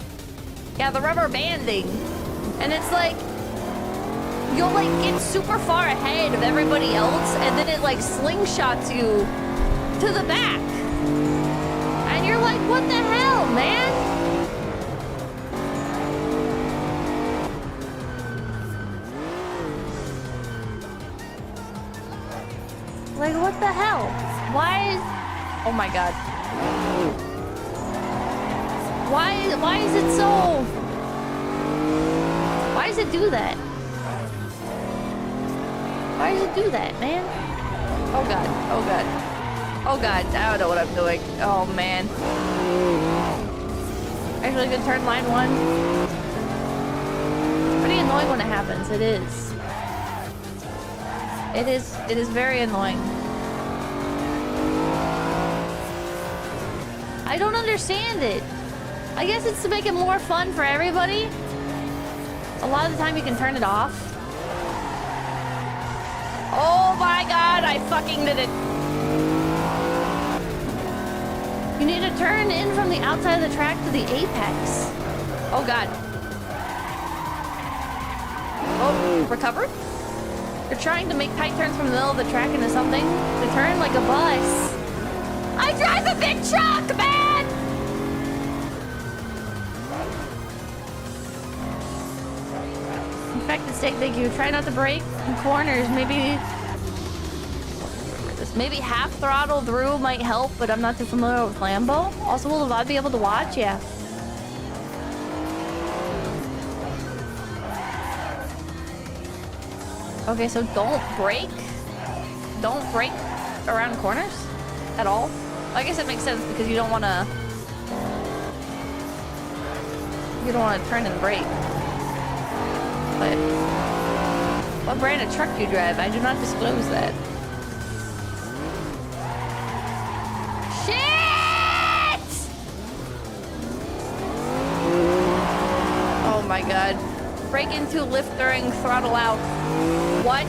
Yeah, the rubber banding. And it's like you'll get super far ahead of everybody else, and then it slingshots you to the back. And you're like, what the hell, man? Like, what the hell? Why is... Oh my god. Why is it so... Why does it do that? Why does it do that, man? Oh god, oh god. Oh god, I don't know what I'm doing. Oh man. Actually, good turn line one. It's pretty annoying when it happens, it is. It is very annoying. I don't understand it. I guess it's to make it more fun for everybody. A lot of the time you can turn it off. Oh my god, I fucking did it. You need to turn in from the outside of the track to the apex. Oh god. Oh, recovered? You're trying to make tight turns from the middle of the track into something to turn like a bus. I drive a big truck, man! Infected steak, thank you. Try not to brake in corners. Maybe half throttle through might help, but I'm not too familiar with Lambo. Also, will the VOD be able to watch? Yeah. Okay, so don't brake. Don't brake around corners at all. I guess it makes sense because you don't want to. You don't want to turn and brake. But what brand of truck do you drive? I do not disclose that. Shit! Oh my god. Brake into, lift during, throttle out. What?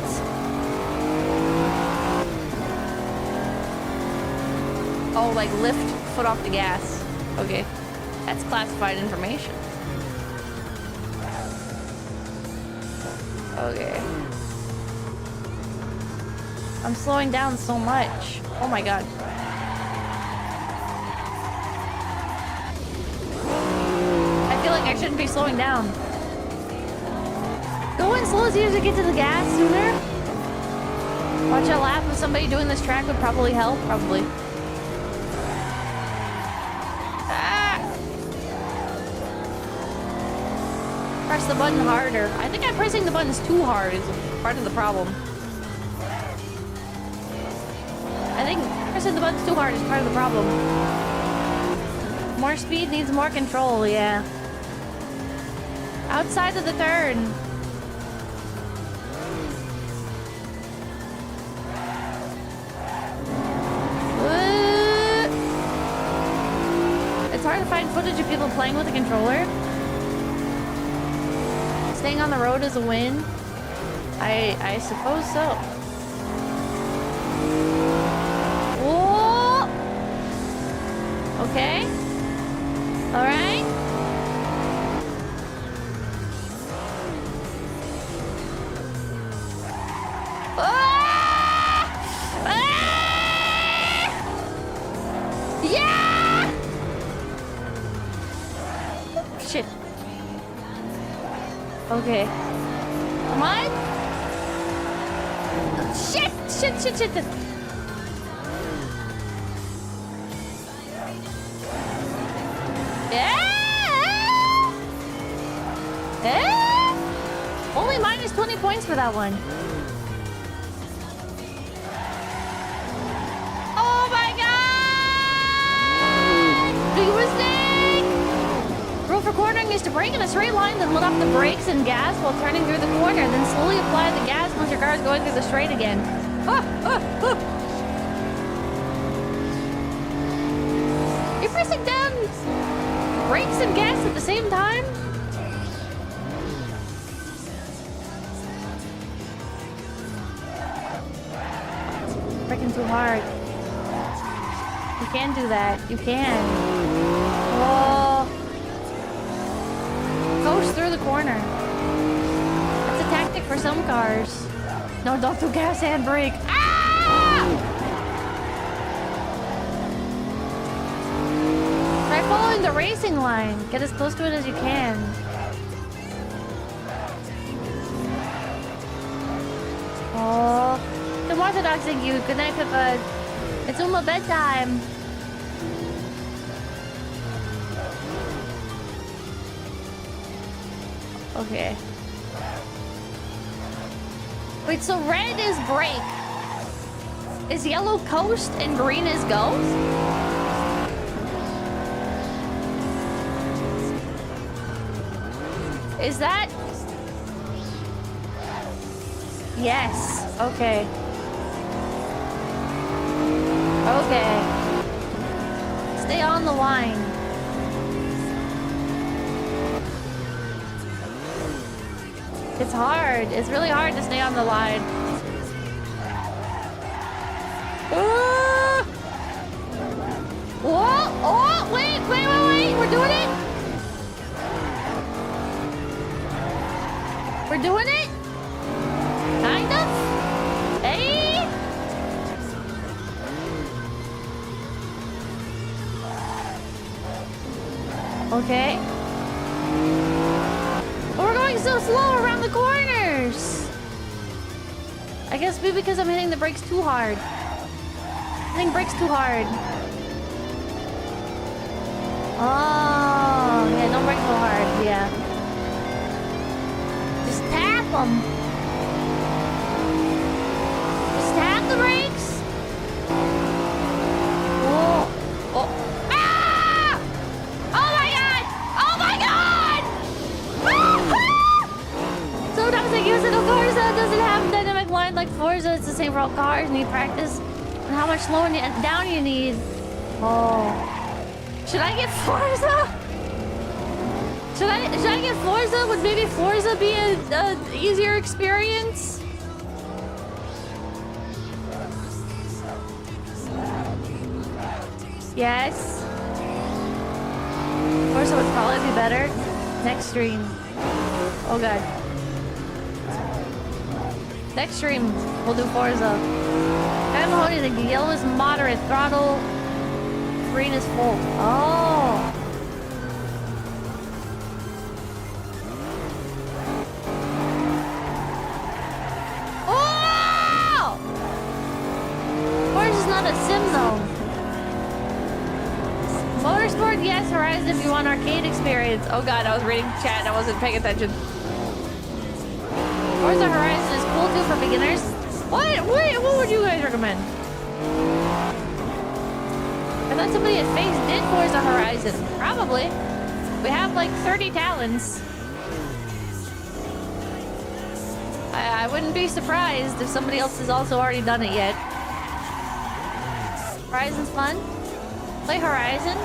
Oh, like lift foot off the gas. Okay. That's classified information. Okay. I'm slowing down so much. Oh my god. I feel like I shouldn't be slowing down. Go in slow as you get to the gas sooner. Watch a lap of somebody doing this track would probably help. Probably. Press the button harder. I think I'm pressing the buttons too hard is part of the problem. I think pressing the buttons too hard is part of the problem. More speed needs more control, yeah. Outside of the turn. It's hard to find footage of people playing with a controller. Staying on the road is a win. I suppose so. Whoa! Okay. All right. Yeah! Shit. Okay. Come on. Shit! Yeah! Only minus 20 points for that one. Oh my god! Big mistake! Rule for cornering is to brake in a straight line, then let off the brakes and gas while turning through the corner, then slowly apply the gas once your car is going through the straight again. You're pressing down brakes and gas at the same time? Freaking too hard. You can do that. You can. Oh. Coast through the corner. That's a tactic for some cars. No, don't do gas and brake. Ah! Try following the racing line. Get as close to it as you can. Oh. Good Orthodox, thank you. Good night, Pippa. It's almost bedtime. Okay. Wait, so red is brake. Is yellow coast and green is go? Is that Yes. Okay. Okay. Stay on the line. It's hard. It's really hard to stay on the line. Whoa! Oh! Wait! We're doing it! We're doing it? Kind of? Hey! Okay. But we're going so slow around the corners. I guess maybe because I'm hitting the brakes too hard. Hitting brakes too hard. Oh, yeah, don't brake so hard, yeah. Just tap them. Just tap the brakes. Whoa. Oh. Ah! Oh my god! Oh my god! Sometimes I use it on Forza. It doesn't have dynamic line like Forza. It's the same for all cars. Need practice. And how much slowing down you need. Oh. Should I get Forza? Should I get Forza? Would maybe Forza be a easier experience? Yes. Forza would probably be better. Next stream. Oh god. Next stream, we'll do Forza. I'm holding the yellow is moderate, throttle. Green is full. Oh. Oh! Forza's not a sim zone. Motorsport, yes. Horizon if you want arcade experience. Oh god, I was reading chat and I wasn't paying attention. Forza Horizon is cool too for beginners. What would you guys recommend? I thought somebody at FaZe did Forza Horizon. Probably. We have like 30 talents. I wouldn't be surprised if somebody else has also already done it yet. Horizon's fun. Play Horizon.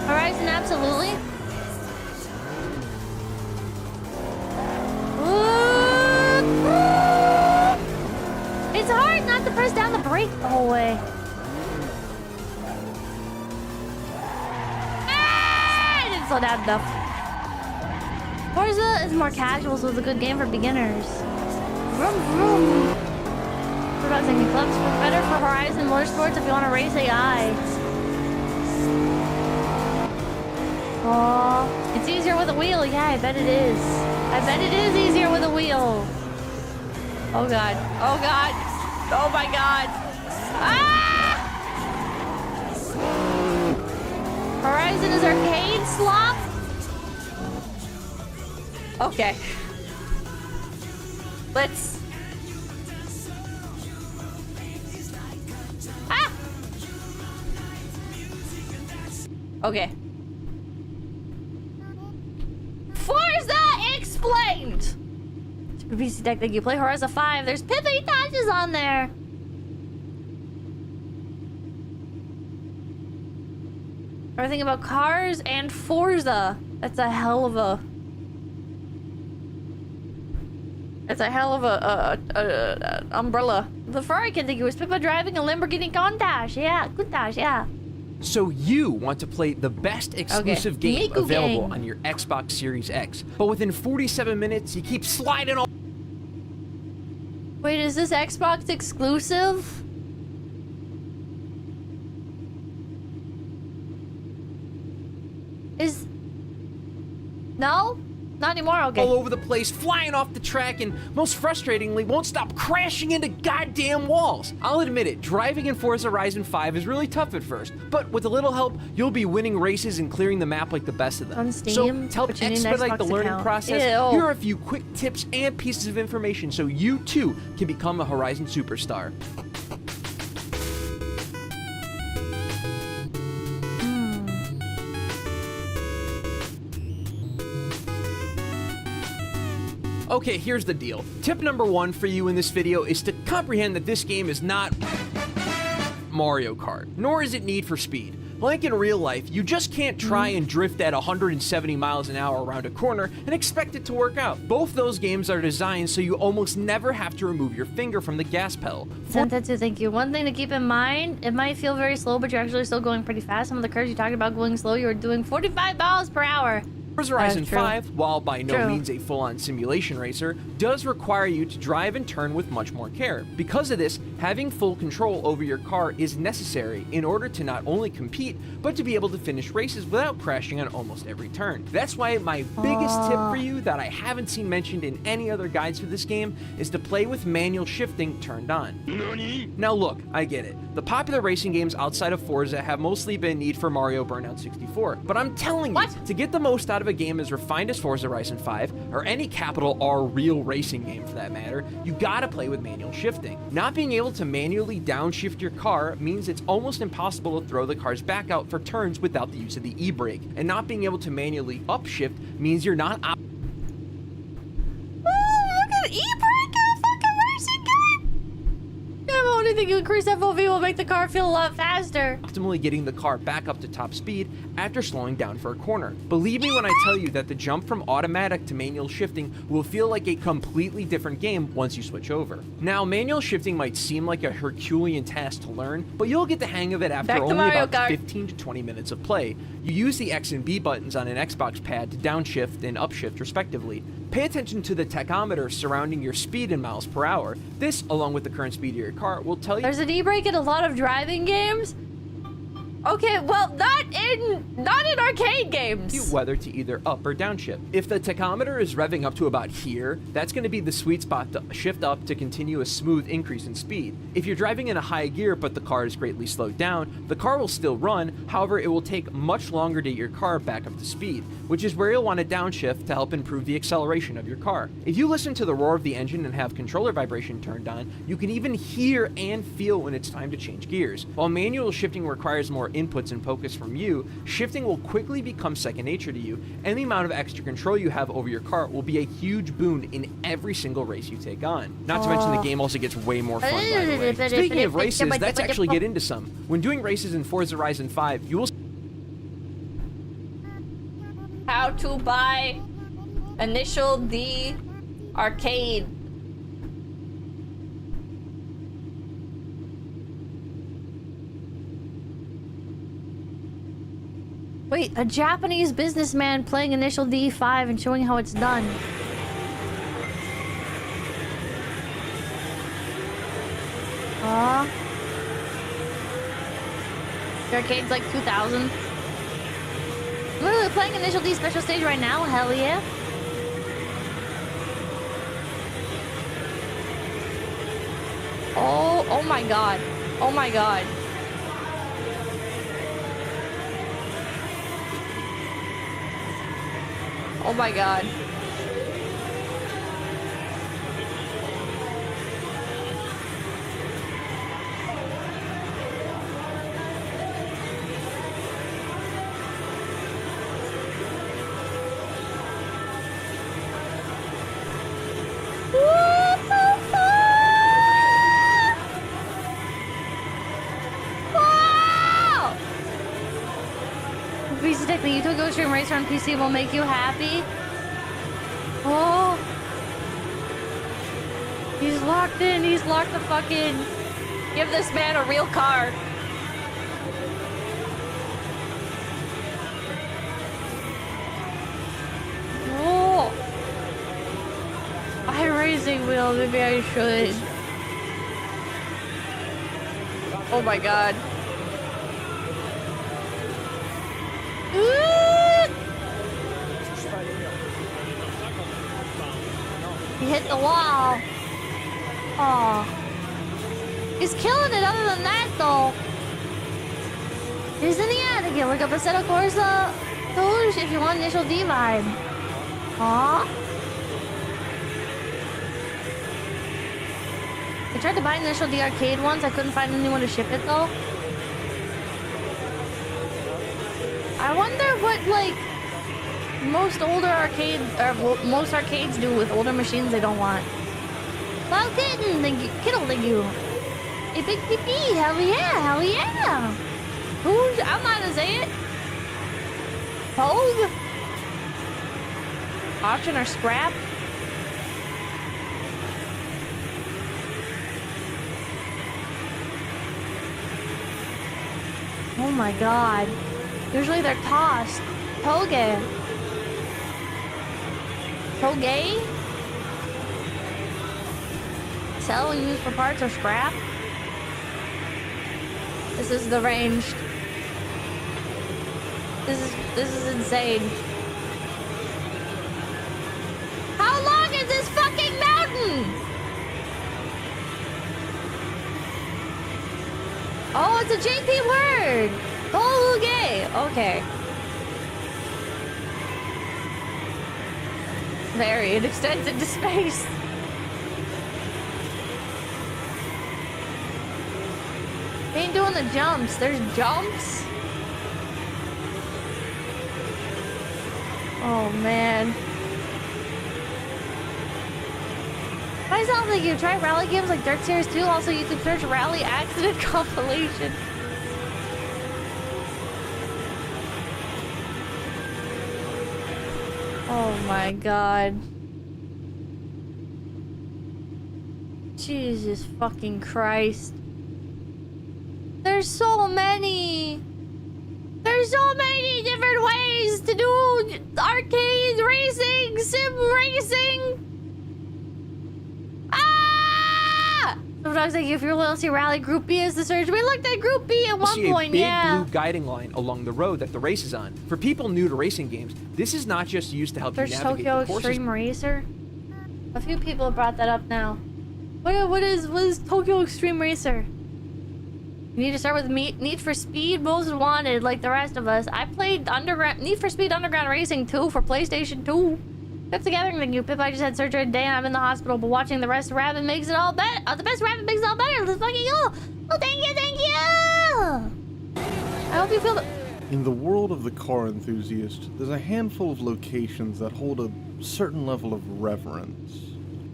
Horizon, absolutely. It's hard not to press down the brake the whole way. Ah, I didn't slow down enough. Forza is more casual, so it's a good game for beginners. Vroom vroom. What about thinking clubs? Better for Horizon Motorsports if you want to race AI. Oh, it's easier with a wheel. Yeah, I bet it is. I bet it is easier with a wheel. Oh god. Oh god. Oh my god. Ah! Horizon is arcade slop? Okay. Let's... Ah! Okay. Forza explained! PC deck that you play Forza 5. There's pithy touches on there. Everything about cars and Forza. That's a hell of a... It's a hell of a umbrella. The Ferrari contiguous Pippa driving a Lamborghini Countach. Yeah, Countach, yeah. So you want to play the best exclusive game Miku available gang. on your Xbox Series X, but within 47 minutes you keep sliding all... Wait, is this Xbox exclusive? Is... No? Not anymore? Okay. all over the place, flying off the track, and most frustratingly, won't stop crashing into goddamn walls. I'll admit it, driving in Forza Horizon 5 is really tough at first, but with a little help, you'll be winning races and clearing the map like the best of them. On Steam, so to help but you need an expedite the Xbox learning account. process, Ew. here are a few quick tips and pieces of information so you too can become a Horizon superstar. Okay, here's the deal. Tip number 1 for you in this video is to comprehend that this game is not Mario Kart, nor is it Need for Speed. Like in real life, you just can't try and drift at 170 miles an hour around a corner and expect it to work out. Both those games are designed so you almost never have to remove your finger from the gas pedal. Sentetsu, thank you. One thing to keep in mind, it might feel very slow, but you're actually still going pretty fast. Some of the curves you talked about going slow, you were doing 45 miles per hour. Forza Horizon 5, while by no means a full-on simulation racer, does require you to drive and turn with much more care. Because of this, having full control over your car is necessary in order to not only compete, but to be able to finish races without crashing on almost every turn. That's why my biggest tip for you that I haven't seen mentioned in any other guides for this game is to play with manual shifting turned on. Now look, I get it. The popular racing games outside of Forza have mostly been Need for Mario Burnout 64, but I'm telling you, to get the most out of a game as refined as Forza Horizon 5, or any capital R real racing game for that matter, you gotta play with manual shifting. Not being able to manually downshift your car means it's almost impossible to throw the cars back out for turns without the use of the e-brake, and not being able to manually upshift means you're not look at e-brake in a fucking racing game! The only thing you increase FOV will make the car feel a lot faster. Optimally getting the car back up to top speed after slowing down for a corner. Believe me when I tell you that the jump from automatic to manual shifting will feel like a completely different game once you switch over. Now, manual shifting might seem like a Herculean task to learn, but you'll get the hang of it after only about 15 to 20 minutes of play. You use the X and B buttons on an Xbox pad to downshift and upshift respectively. Pay attention to the tachometer surrounding your speed in miles per hour. This, along with the current speed of your car, will tell you— There's an e-brake in a lot of driving games? Okay, well, not in arcade games. Whether to either up or downshift. If the tachometer is revving up to about here, that's going to be the sweet spot to shift up to continue a smooth increase in speed. If you're driving in a high gear but the car is greatly slowed down, the car will still run, however it will take much longer to get your car back up to speed, which is where you'll want to downshift to help improve the acceleration of your car. If you listen to the roar of the engine and have controller vibration turned on, you can even hear and feel when it's time to change gears. While manual shifting requires more inputs and focus from you, shifting will quickly become second nature to you, and the amount of extra control you have over your car will be a huge boon in every single race you take on. Not to mention the game also gets way more fun, by the way. Speaking of races, let's actually get into some. When doing races in Forza Horizon 5, you will— How to buy Initial D arcade. Wait, a Japanese businessman playing Initial D5 and showing how it's done. The arcade's like 2,000. Literally playing Initial D special stage right now, hell yeah. Oh my god. Oh my god. Oh my god. You took Go Stream Racer on PC will make you happy. Oh. He's locked in. He's locked the fucking... Give this man a real car. Oh. iRacing wheel. Maybe I should. Oh my god. He hit the wall. Oh, he's killing it. Other than that, though, isn't he? I can look up a set of Forza if you want Initial D vibe. Aw. I tried to buy Initial D arcade once. I couldn't find anyone to ship it though. I wonder what, like, most older arcades, or most arcades do with older machines they don't want. Well, kitten, thank you. Kittle, thank you. A big pee-pee, hell yeah, hell yeah. Who's, I'm not gonna say it. Pogue? Auction or scrap? Oh my god. Usually they're tossed. Toge. Toge? Sell and use for parts or scrap? This is the range. This is insane. How long is this fucking mountain? Oh, it's a JP word. Toge. Okay. Very, it extends into space. They ain't doing the jumps. There's jumps? Oh, man. Why sounds like you try rally games like Dirt Series 2? Also, you can search Rally Accident Compilation. Oh my god. Jesus fucking Christ. There's so many. There's so many different ways to do arcade racing, sim racing. Sometimes like if you're loyalty rally, Group B is the search. We looked at Group B at one point, yeah. A big blue guiding line along the road that the race is on. For people new to racing games, this is not just used to help you navigate Tokyo the courses. Extreme Racer. A few people have brought that up now. What is Tokyo Extreme Racer? You need to start with Need for Speed Most Wanted, like the rest of us. I played Need for Speed Underground Racing 2 for PlayStation 2. That's the gathering thing, you Pip. I just had surgery today and I'm in the hospital, but watching the rest of Rabbit makes it all better. The best Rabbit makes it all better. Let's fucking go. Oh, thank you, thank you. I hope you feel the... In the world of the car enthusiast, there's a handful of locations that hold a certain level of reverence.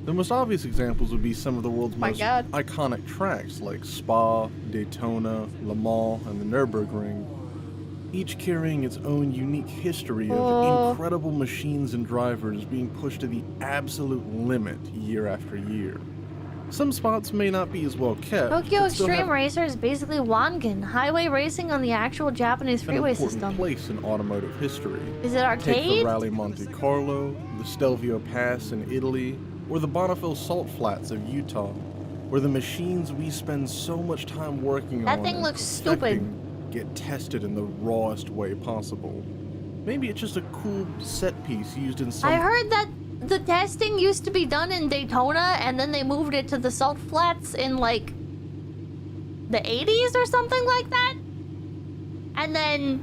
The most obvious examples would be some of the world's most iconic tracks like Spa, Daytona, Le Mans, and the Nürburgring, each carrying its own unique history of incredible machines and drivers being pushed to the absolute limit year after year. Some spots may not be as well kept. Tokyo Extreme Racer is basically Wangen, highway racing on the actual Japanese freeway system. An important place in automotive history. Is it arcade? Take the Rally Monte Carlo, the Stelvio Pass in Italy, or the Bonneville Salt Flats of Utah, where the machines we spend so much time working on that thing looks stupid. Get tested in the rawest way possible. Maybe it's just a cool set piece used in some... I heard that the testing used to be done in Daytona and then they moved it to the Salt Flats in like the 80s or something like that. And then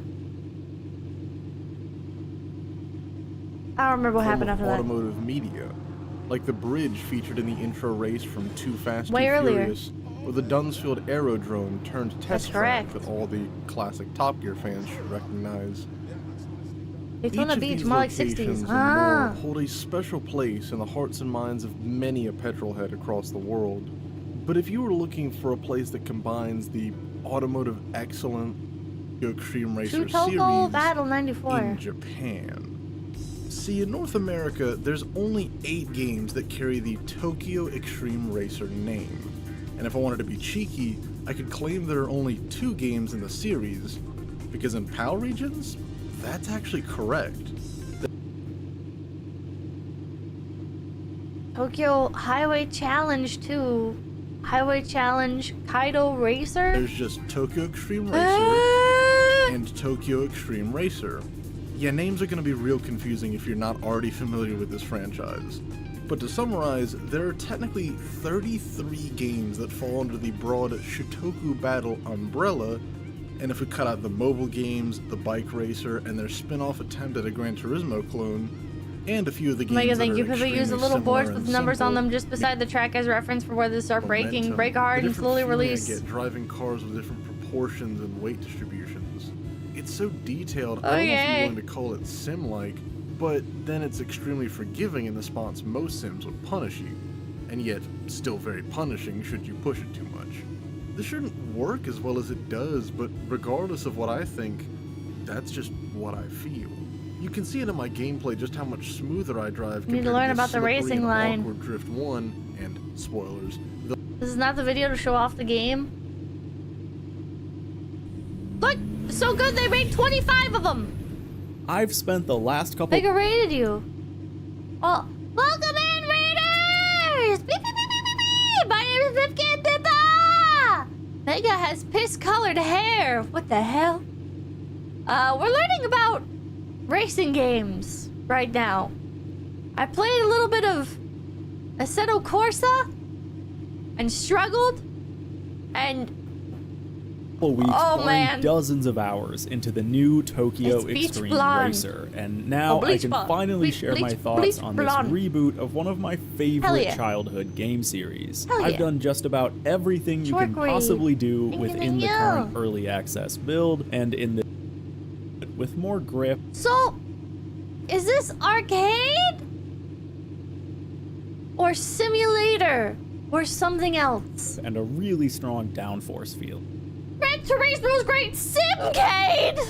I don't remember what happened after that. Automotive media, like the bridge featured in the intro race from Too Fast, Way Too earlier. Furious, or the Dunsfield Aerodrome turned test track that all the classic Top Gear fans should recognize. Daytona Beach, more like 60s. And more hold a special place in the hearts and minds of many a petrolhead across the world. But if you were looking for a place that combines the automotive excellent Extreme Racer series Battle 94 in Japan. See, in North America, there's only 8 games that carry the Tokyo Extreme Racer name. And if I wanted to be cheeky, I could claim there are only 2 games in the series, because in PAL regions, that's actually correct. Tokyo Highway Challenge 2, Highway Challenge Kaido Racer. There's just Tokyo Extreme Racer and Tokyo Extreme Racer. Yeah, names are going to be real confusing if you're not already familiar with this franchise. But to summarize, there are technically 33 games that fall under the broad Shotoku Battle umbrella, and if we cut out the mobile games, the bike racer, and their spin-off attempt at a Gran Turismo clone, and a few of the games that are extremely use the little boards with numbers on them just beside the track as reference for where to start braking. Brake hard and slowly release. I get driving cars with different proportions and weight distributions. It's so detailed, Oh, I don't know if yay. I'm willing to call it sim-like, but then it's extremely forgiving in the spots most sims would punish you, and yet still very punishing should you push it too much. This shouldn't work as well as it does, but regardless of what I think, that's just what I feel. You can see it in my gameplay just how much smoother I drive You need compared to learn this about the slippery racing and line. awkward Drift 1, and spoilers. This is not the video to show off the game. Look, so good they made 25 of them. I've spent the last couple. Mega rated you. Oh, welcome in, raiders! Beep, beep, beep, beep, beep, beep. My name is Pipkin Pippa. Mega has piss-colored hair. What the hell? We're learning about racing games right now. I played a little bit of Assetto Corsa and struggled, and weeks pouring man, dozens of hours into the new Tokyo It's Beach Extreme Blonde. Racer, and now I Bleach can Blonde. finally share my thoughts on this Blonde. reboot of one of my Hell favorite yeah. childhood game series. Hell I've yeah. done just about everything you can Shortbread. possibly do Ding, within ding, the ding, current yo. early access build, and in the with more grip. So, is this arcade? Or simulator? Or something else? And a really strong downforce feel. Gran Turismo's great Simcade!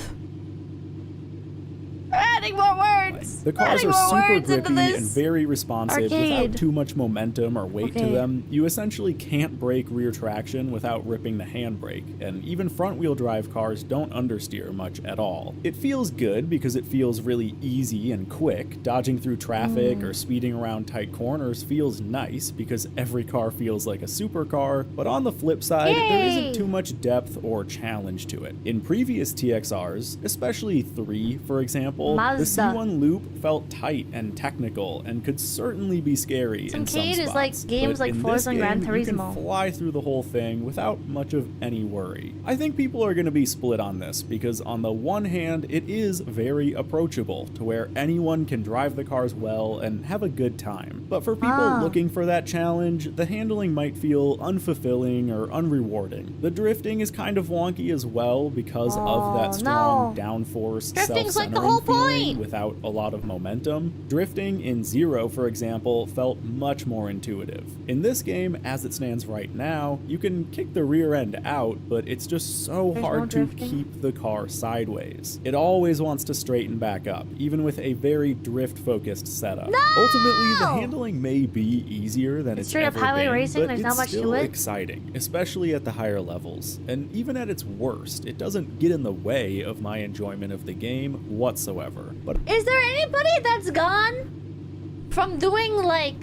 We're adding more words! The cars Adding are more super words into grippy and this. very responsive Arcade. without too much momentum or weight to Okay. them. You essentially can't brake rear traction without ripping the handbrake, and even front-wheel drive cars don't understeer much at all. It feels good because it feels really easy and quick. Dodging through traffic or speeding around tight corners feels nice because every car feels like a supercar, but on the flip side, there isn't too much depth or challenge to it. In previous TXRs, especially 3 for example, the Mazda. C1 loop felt tight and technical and could certainly be scary in some Simcade is spots. like games But like in Forza this and Gran game, you can Turismo. fly through the whole thing without much of any worry. I think people are going to be split on this because on the one hand, it is very approachable to where anyone can drive the cars well and have a good time. But for people looking for that challenge, the handling might feel unfulfilling or unrewarding. The drifting is kind of wonky as well because of that strong downforce, Drifting's like the self-centering whole feeling point. without a lot of momentum. Drifting in Zero, for example, felt much more intuitive. In this game, as it stands right now, you can kick the rear end out, but it's just so There's hard no to drifting? keep the car sideways. It always wants to straighten back up, even with a very drift-focused setup. Ultimately, the handling may be easier than it's straight up ever highway been, racing, but there's it's not much to still it? exciting, especially at the higher levels. And even at its worst, it doesn't get in the way of my enjoyment of the game whatsoever. But Is there anybody that's gone from doing like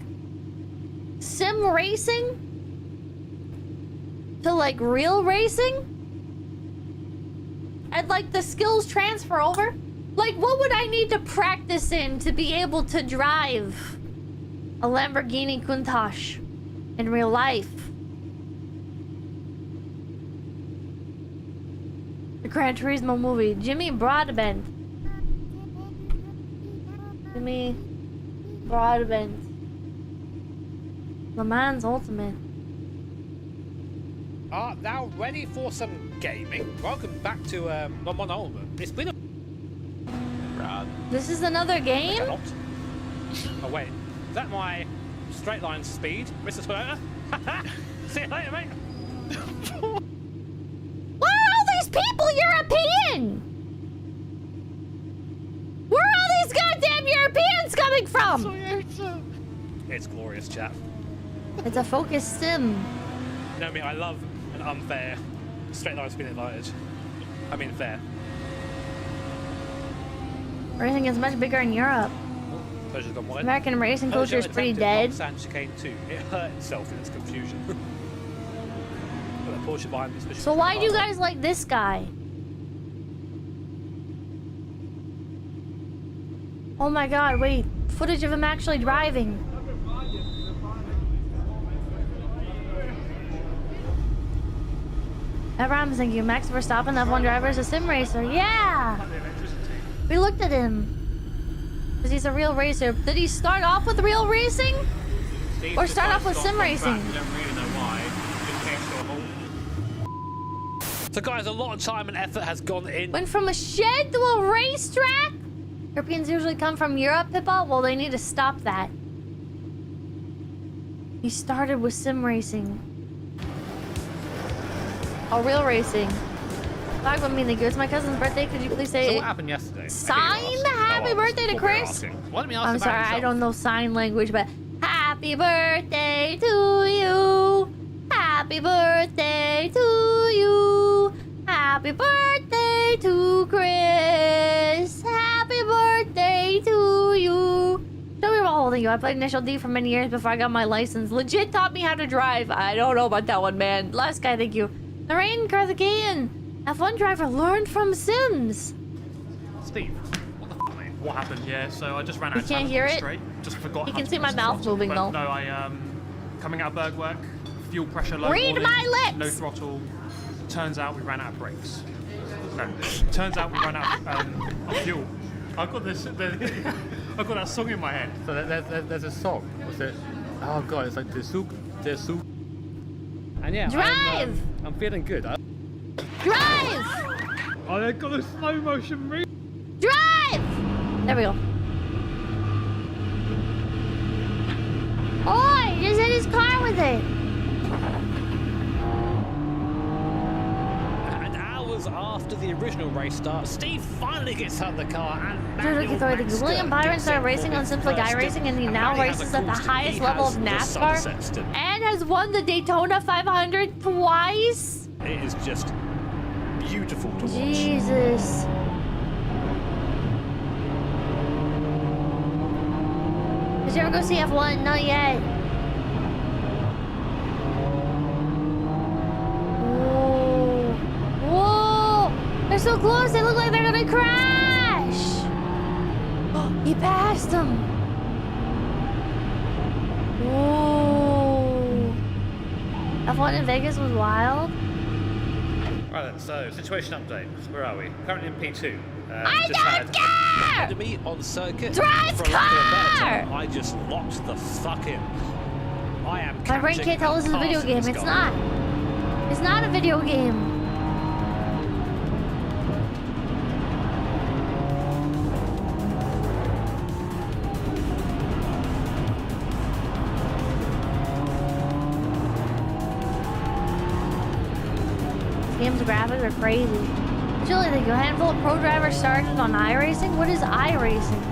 sim racing to like real racing? And like the skills transfer over? Like what would I need to practice in to be able to drive a Lamborghini Countach in real life? The Gran Turismo movie, Jimmy Broadbent. Jimmy Broadbent. Le Mans Ultimate. Art thou ready for some gaming? Welcome back to Mononoba. It's been a... This is another game? Oh wait, is that my straight line speed, Mr. Toyota? See you later, mate. Why are all these people European? Where are all these goddamn Europeans coming from? It's glorious, chap. It's a focus sim. You know me, I love an unfair straight line speed advantage. I mean fair. Racing is much bigger in Europe. Persia's gone wide. American racing Persia culture is pretty attempted dead. Long chicane too. It hurt itself in its confusion. But the Porsche behind me is So why do you guys like this guy? Oh my god, wait. Footage of him actually driving. Abraham, thank you. Max Verstappen, F1 driver, is a sim racer. Yeah! We looked at him. Because he's a real racer. Did he start off with real racing? Or start off with sim racing? So guys, a lot of time and effort has gone in. Went from a shed to a racetrack? Europeans usually come from Europe, Pippa? Well, they need to stop that. He started with sim racing. Oh, real racing. Dog with me, thank you. It's my cousin's birthday. Could you please say So what happened yesterday? sign happy birthday to Chris? Why don't we ask I'm about sorry, himself? I don't know sign language, but happy birthday to you. Happy birthday to you. Happy birthday to Chris. Happy birthday to you. Tell me about holding you. I played Initial D for many years before I got my license. Legit taught me how to drive. I don't know about that one, man. Last guy, thank you. Lorraine Karthikeyan. F1 driver learned from Sims. Steve, what the f, mate? What happened? Yeah, so I just ran out You can't hear it? straight. Just forgot You how can to see my press mouth throttle. moving, But though. No, I coming out of Berg work, fuel pressure low. Read my lips! No throttle. Turns out we ran out of brakes. No, turns out we ran out of fuel. I've got this. I've got that song in my head. So there's a song. What's it? Oh god, it's like Desuk. And yeah, Drive! I'm feeling good. Drive! Oh, they've got a slow motion move. Drive! There we go. Oh, he just hit his car with it. And hours after the original race start, Steve finally gets out of the car and William Byron started racing on Sims like iRacing, and he now races at the highest level of NASCAR and has won the Daytona 500 twice. It is just beautiful to watch. Jesus. Did you ever go see F1? Not yet. Whoa. Whoa! They're so close, they look like they're gonna crash! He passed them! Whoa! F1 in Vegas was wild. Right then, so situation update. Where are we? Currently in P2. I don't care! Under me on circuit. Drive For lack of a better car! term, I just locked the fuck in. I am My brain can't tell this is a video game. It's not. It's not a video game. Game's graphics are crazy. Julie, thank you. A handful of pro drivers started on iRacing. What is iRacing?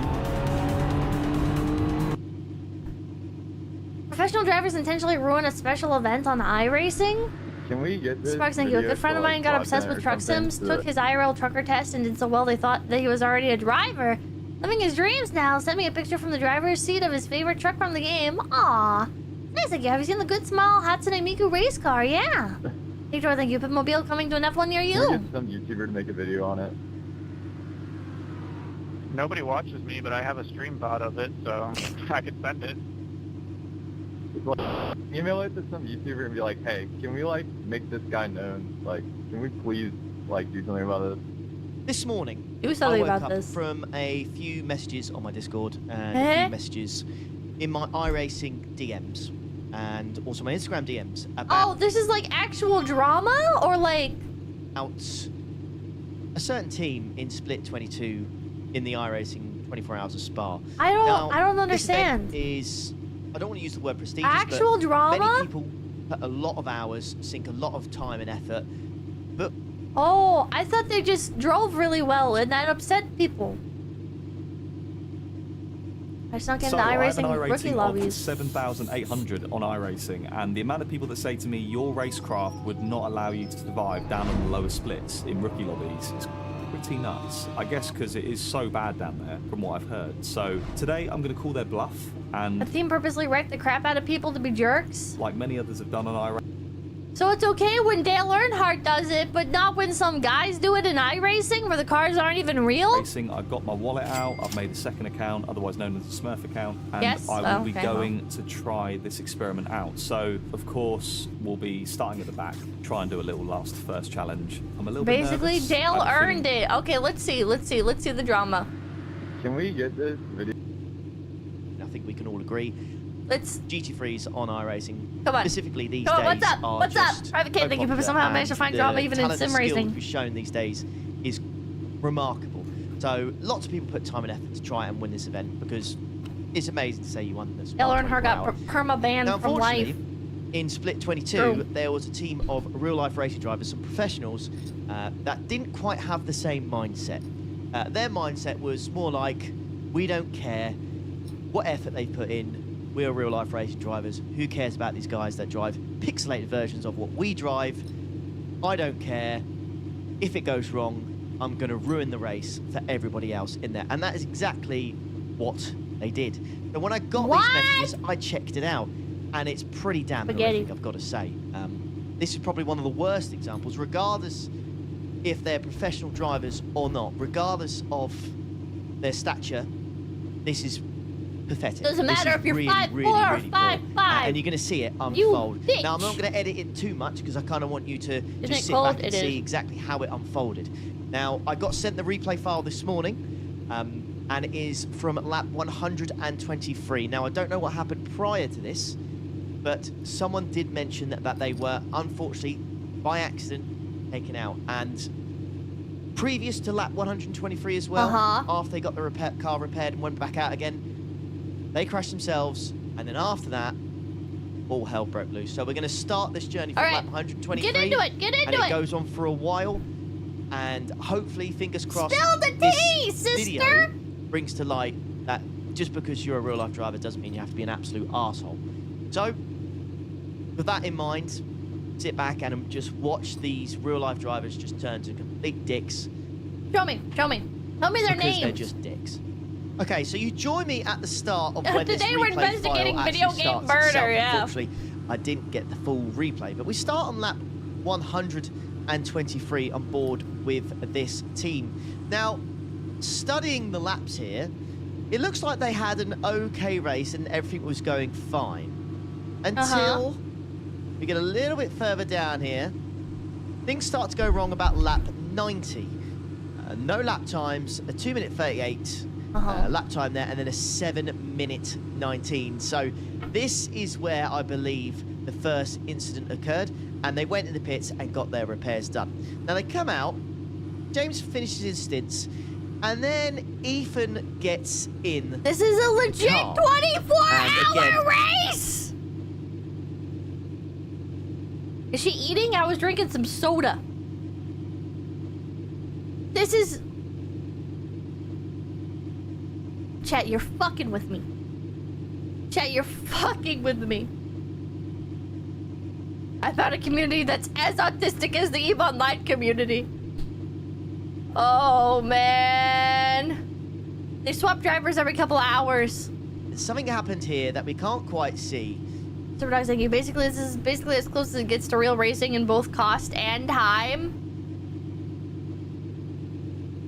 Professional drivers intentionally ruin a special event on iRacing? Can we get this? Sparks, thank you. A good friend of mine got obsessed with truck sims, took his IRL trucker test, and did so well they thought that he was already a driver. Living his dreams now. Sent me a picture from the driver's seat of his favorite truck from the game. Aww. Nice, thank you. Have you seen the good small 𝐏𝐻𝐚𝐬𝐸 race car? Yeah. Victor, thank you. Pitmobile coming to an F1 near Can we you. get some YouTuber to make a video on it? Nobody watches me, but I have a stream bot of it, so I could send it. Email it to some YouTuber and be like, hey, can we like make this guy known? Like, can we please like do something about this? This morning, Do something I woke about up this. from a few messages on my Discord and a Eh? few messages in my iRacing DMs and also my Instagram DMs Oh, about this is like actual drama? Or like... a certain team in Split 22 in the iRacing 24 Hours of Spa. I don't This understand. event is, I don't want to use the word prestigious, Actual but drama? many people put a lot of hours, sink a lot of time and effort, but Oh, I thought they just drove really well and that upset people. I snuck into I have an iRacing rookie iRacing of lobbies. 7,800 on iRacing, and the amount of people that say to me, your racecraft would not allow you to survive down on the lower splits in rookie lobbies is pretty nuts. I guess because it is so bad down there, from what I've heard. So today I'm going to call their bluff, The and team purposely wrecked the crap out of people to be jerks. like many others have done on iRacing, So it's okay when Dale Earnhardt does it, but not when some guys do it in iRacing where the cars aren't even real? I've got my wallet out, I've made a second account, otherwise known as a Smurf account, and Yes? I will be Okay, going to try this experiment out. So, of course, we'll be starting at the back, try and do a little first challenge. I'm a little Basically, bit nervous. Dale I have a earned it. Okay, let's see the drama. Can we get this video? I think we can all agree. Let's GT3s on iRacing. Come on. Specifically these Come on, days what's up? are What's up? just Private Kid, so thank you. popular, Somehow and managed to find the drama even in talent sim and skill racing. we've shown these days is remarkable. So lots of people put time and effort to try and win this event because it's amazing to say you won this. Ella and her got perma-banned from life. In Split 22, there was a team of real-life racing drivers, some professionals, that didn't quite have the same mindset. Their mindset was more like, we don't care what effort they put in, we are real-life racing drivers, who cares about these guys that drive pixelated versions of what we drive, I don't care, if it goes wrong, I'm going to ruin the race for everybody else in there. And that is exactly what they did. So when I got these messages, I checked it out, and it's pretty damn horrific, I've got to say. This is probably one of the worst examples, regardless if they're professional drivers or not, regardless of their stature. This is pathetic. Doesn't matter if you're really, 5'4" really, or really 5'5". And you're going to see it unfold. Now, I'm not going to edit it too much because I kind of want you to just sit back and see exactly how it unfolded. Now, I got sent the replay file this morning, and it is from lap 123. Now, I don't know what happened prior to this, but someone did mention that they were, unfortunately, by accident, taken out. And previous to lap 123 as well, after they got the car repaired and went back out again, they crashed themselves, and then after that, all hell broke loose. So we're going to start this journey from lap 123. Get into it, get into it. And it goes on for a while, and hopefully, fingers crossed, Spill the tea, this sister! video brings to light that just because you're a real-life driver doesn't mean you have to be an absolute arsehole. So, with that in mind, sit back and just watch these real-life drivers just turn to complete dicks. Show me. Tell me their names. Because they're just dicks. Okay, so you join me at the start of when this Today we're replay investigating file video actually game starts murder, itself. yeah. Unfortunately, I didn't get the full replay, but we start on lap 123 on board with this team. Now, studying the laps here, it looks like they had an okay race and everything was going fine. Until we get a little bit further down here, things start to go wrong about lap 90. No lap times, a 2-minute 38 lap time there, and then a 7-minute 19. So this is where I believe the first incident occurred, and they went in the pits and got their repairs done. Now they come out, James finishes his stints, and then Ethan gets in. This is a legit 24-hour race! Is she eating? I was drinking some soda. This is... Chat, you're fucking with me. Chat, you're fucking with me. I found a community that's as autistic as the EVE Online community. Oh, man. They swap drivers every couple of hours. Something happened here that we can't quite see. So what I was thinking, basically, this is basically as close as it gets to real racing in both cost and time.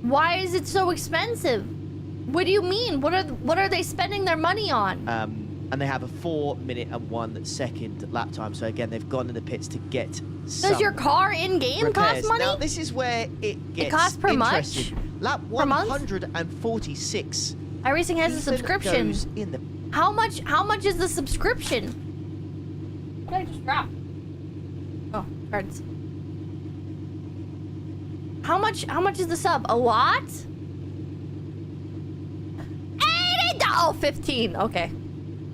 Why is it so expensive? What do you mean? What are they spending their money on? And they have a 4-minute and 1 second lap time. So again, they've gone in the pits to get some Does your car in-game repairs. cost money? Now this is where it gets costs per interesting. much? Lap Per month? 146. iRacing has a Ethan subscription. goes in the... How much is the subscription? What did I just drop? Oh, cards. How much is the sub? A lot? 80. Oh, 15. Okay.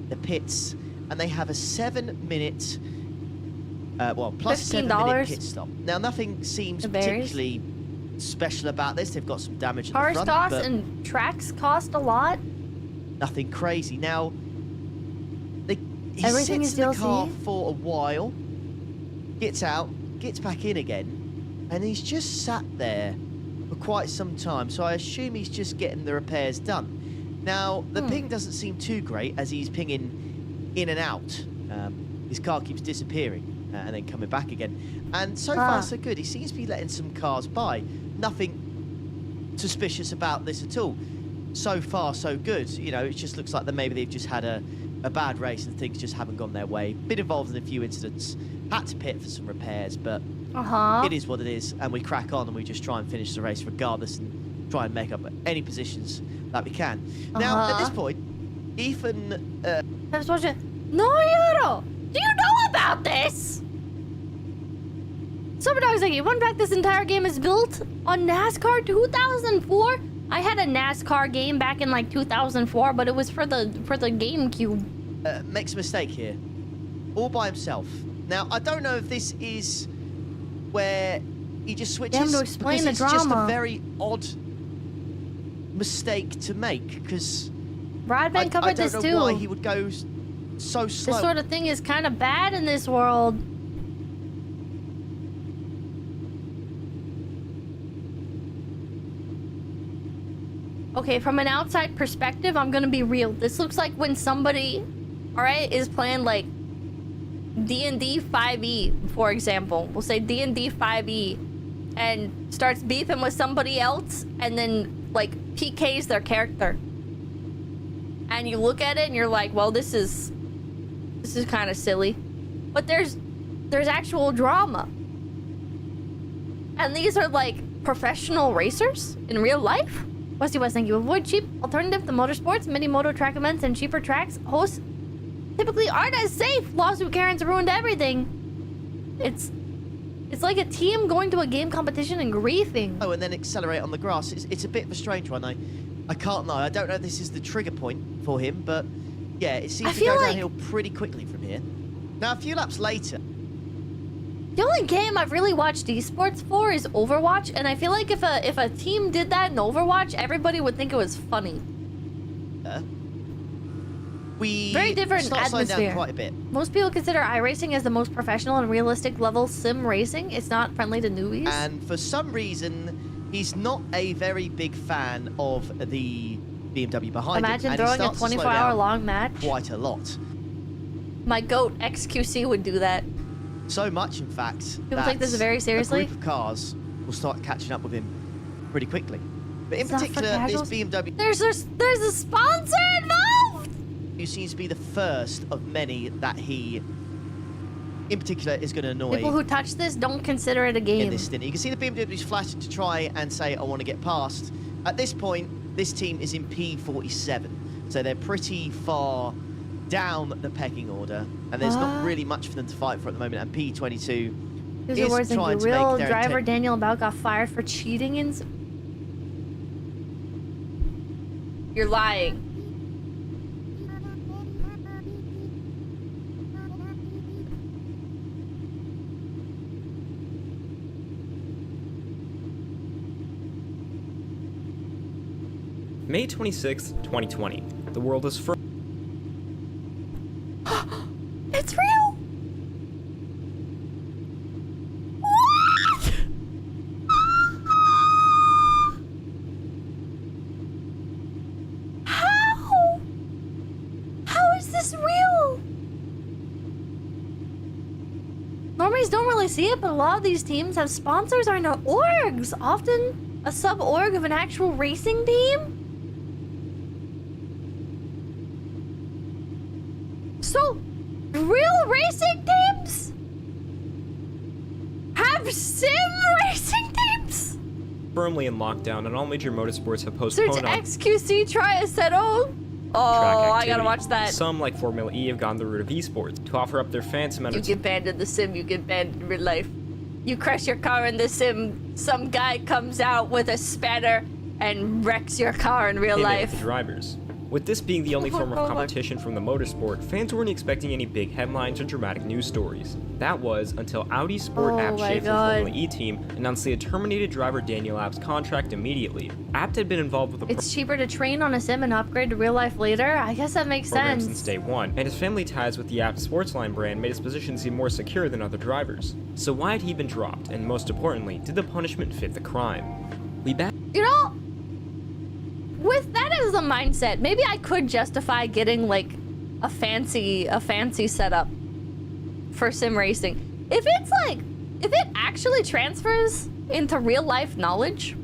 The pits, and they have a 7-minute, plus $15 7-minute pit stop. Now nothing seems particularly special about this. They've got some damage at the Cars front, cost but and tracks cost a lot. nothing crazy. Now, he Everything sits is in the DLC? car for a while, gets out, gets back in again, and he's just sat there for quite some time. So I assume he's just getting the repairs done. Now, the ping doesn't seem too great as he's pinging in and out. His car keeps disappearing and then coming back again. And so far, so good. He seems to be letting some cars by. Nothing suspicious about this at all. So far, so good. You know, it just looks like that maybe they've just had a bad race and things just haven't gone their way. Been involved in a few incidents. Had to pit for some repairs, but it is what it is. And we crack on and we just try and finish the race regardless and try and make up any positions that we can. Now, at this point, Ethan... I was watching... No, Yoro! Do you know about this? Super Dog's like, fun fact, this entire game is built on NASCAR 2004 I had a NASCAR game back in like 2004, but it was for the GameCube. Makes a mistake here. All by himself. Now, I don't know if this is where he just switches. Damn, to explain the it's drama. just a very odd mistake to make, because Broadband covered this I don't too. know why he would go so slow. This sort of thing is kind of bad in this world. Okay, from an outside perspective, I'm gonna be real. This looks like when somebody, alright, is playing like D&D 5e, for example. We'll say D&D 5e, and starts beefing with somebody else, and then like PKs their character. And you look at it and you're like, well, this is kind of silly. But there's actual drama. And these are like professional racers in real life. Westy West, thank you. Avoid cheap alternative to motorsports. Many moto track events and cheaper tracks hosts typically aren't as safe. Lawsuit Karen's ruined everything. It's like a team going to a game competition and griefing. Oh, and then accelerate on the grass. It's a bit of a strange one. I can't lie. I don't know if this is the trigger point for him, but yeah, it seems to go downhill pretty quickly from here. Now, a few laps later. The only game I've really watched esports for is Overwatch, and I feel like if a team did that in Overwatch, everybody would think it was funny. Very different atmosphere. Down quite a bit. Most people consider iRacing as the most professional and realistic level sim racing. It's not friendly to newbies. And for some reason, he's not a very big fan of the BMW behind Imagine him. throwing a 24-hour long match. Quite a lot. My goat XQC would do that. So much, in fact, People take this very seriously. A group of cars will start catching up with him pretty quickly. But in particular, this BMW... There's a sponsor involved! Who seems to be the first of many that he, in particular, is going to annoy. People who touch this don't consider it a game. In this stint. You can see the BMW's flashing to try and say, I want to get past. At this point, this team is in P47. So they're pretty far down the pecking order. And there's not really much for them to fight for at the moment. And P22 These is are words like trying the to make real their driver intent. Daniel About got fired for cheating in... You're lying. May 26th, 2020. The world is first. It's real! What? How? How is this real? Normies don't really see it, but a lot of these teams have sponsors or orgs, often a sub-org of an actual racing team. So, real racing teams have sim racing teams? Firmly in lockdown, and all major motorsports have Search postponed XQC Triaceto. Oh, track I activity. gotta watch that. Some, like Formula E, have gone the route of esports to offer up their fans some You entertainment. get banned in the sim, you get banned in real life. You crash your car in the sim, some guy comes out with a spanner and wrecks your car in real With life. the drivers. With this being the only form of competition from the motorsport, fans weren't expecting any big headlines or dramatic news stories. That was until Audi Sport Oh App my Schaefer God. Formula E team announced they had terminated driver Daniel App's contract immediately. Apt had been involved with the It's cheaper to train on a sim and upgrade to real life later. I guess that makes program sense. since day one, and his family ties with the Apt Sportsline brand made his position seem more secure than other drivers. So why had he been dropped, and most importantly, did the punishment fit the crime? You know, with that as the mindset, maybe I could justify getting like a fancy setup for sim racing. If it actually transfers into real life knowledge,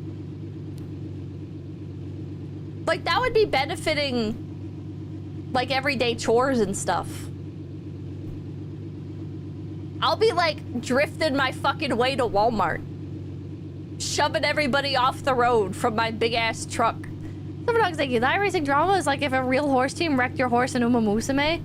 like that would be benefiting like everyday chores and stuff. I'll be like drifting my fucking way to Walmart, shoving everybody off the road from my big ass truck. Superdog's thank you. The iRacing drama is like if a real horse team wrecked your horse in Uma Musume.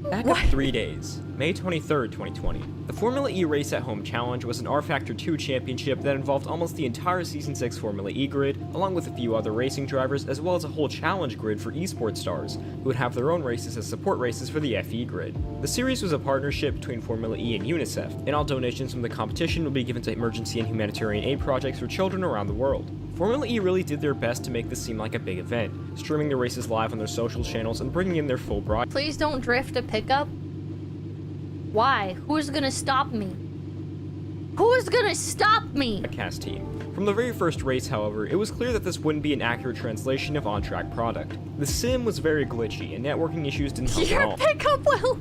Back up 3 days. May 23, 2020. The Formula E Race at Home Challenge was an R-Factor 2 championship that involved almost the entire Season 6 Formula E grid, along with a few other racing drivers, as well as a whole challenge grid for esports stars, who would have their own races as support races for the FE grid. The series was a partnership between Formula E and UNICEF, and all donations from the competition will be given to emergency and humanitarian aid projects for children around the world. Formula E really did their best to make this seem like a big event, streaming the races live on their social channels and bringing in their full broadcast. Please don't drift a pickup. Why? Who's gonna stop me? Who's gonna stop me? Broadcast team. From the very first race, however, it was clear that this wouldn't be an accurate translation of on-track product. The sim was very glitchy, and networking issues didn't help at all. Your pickup will.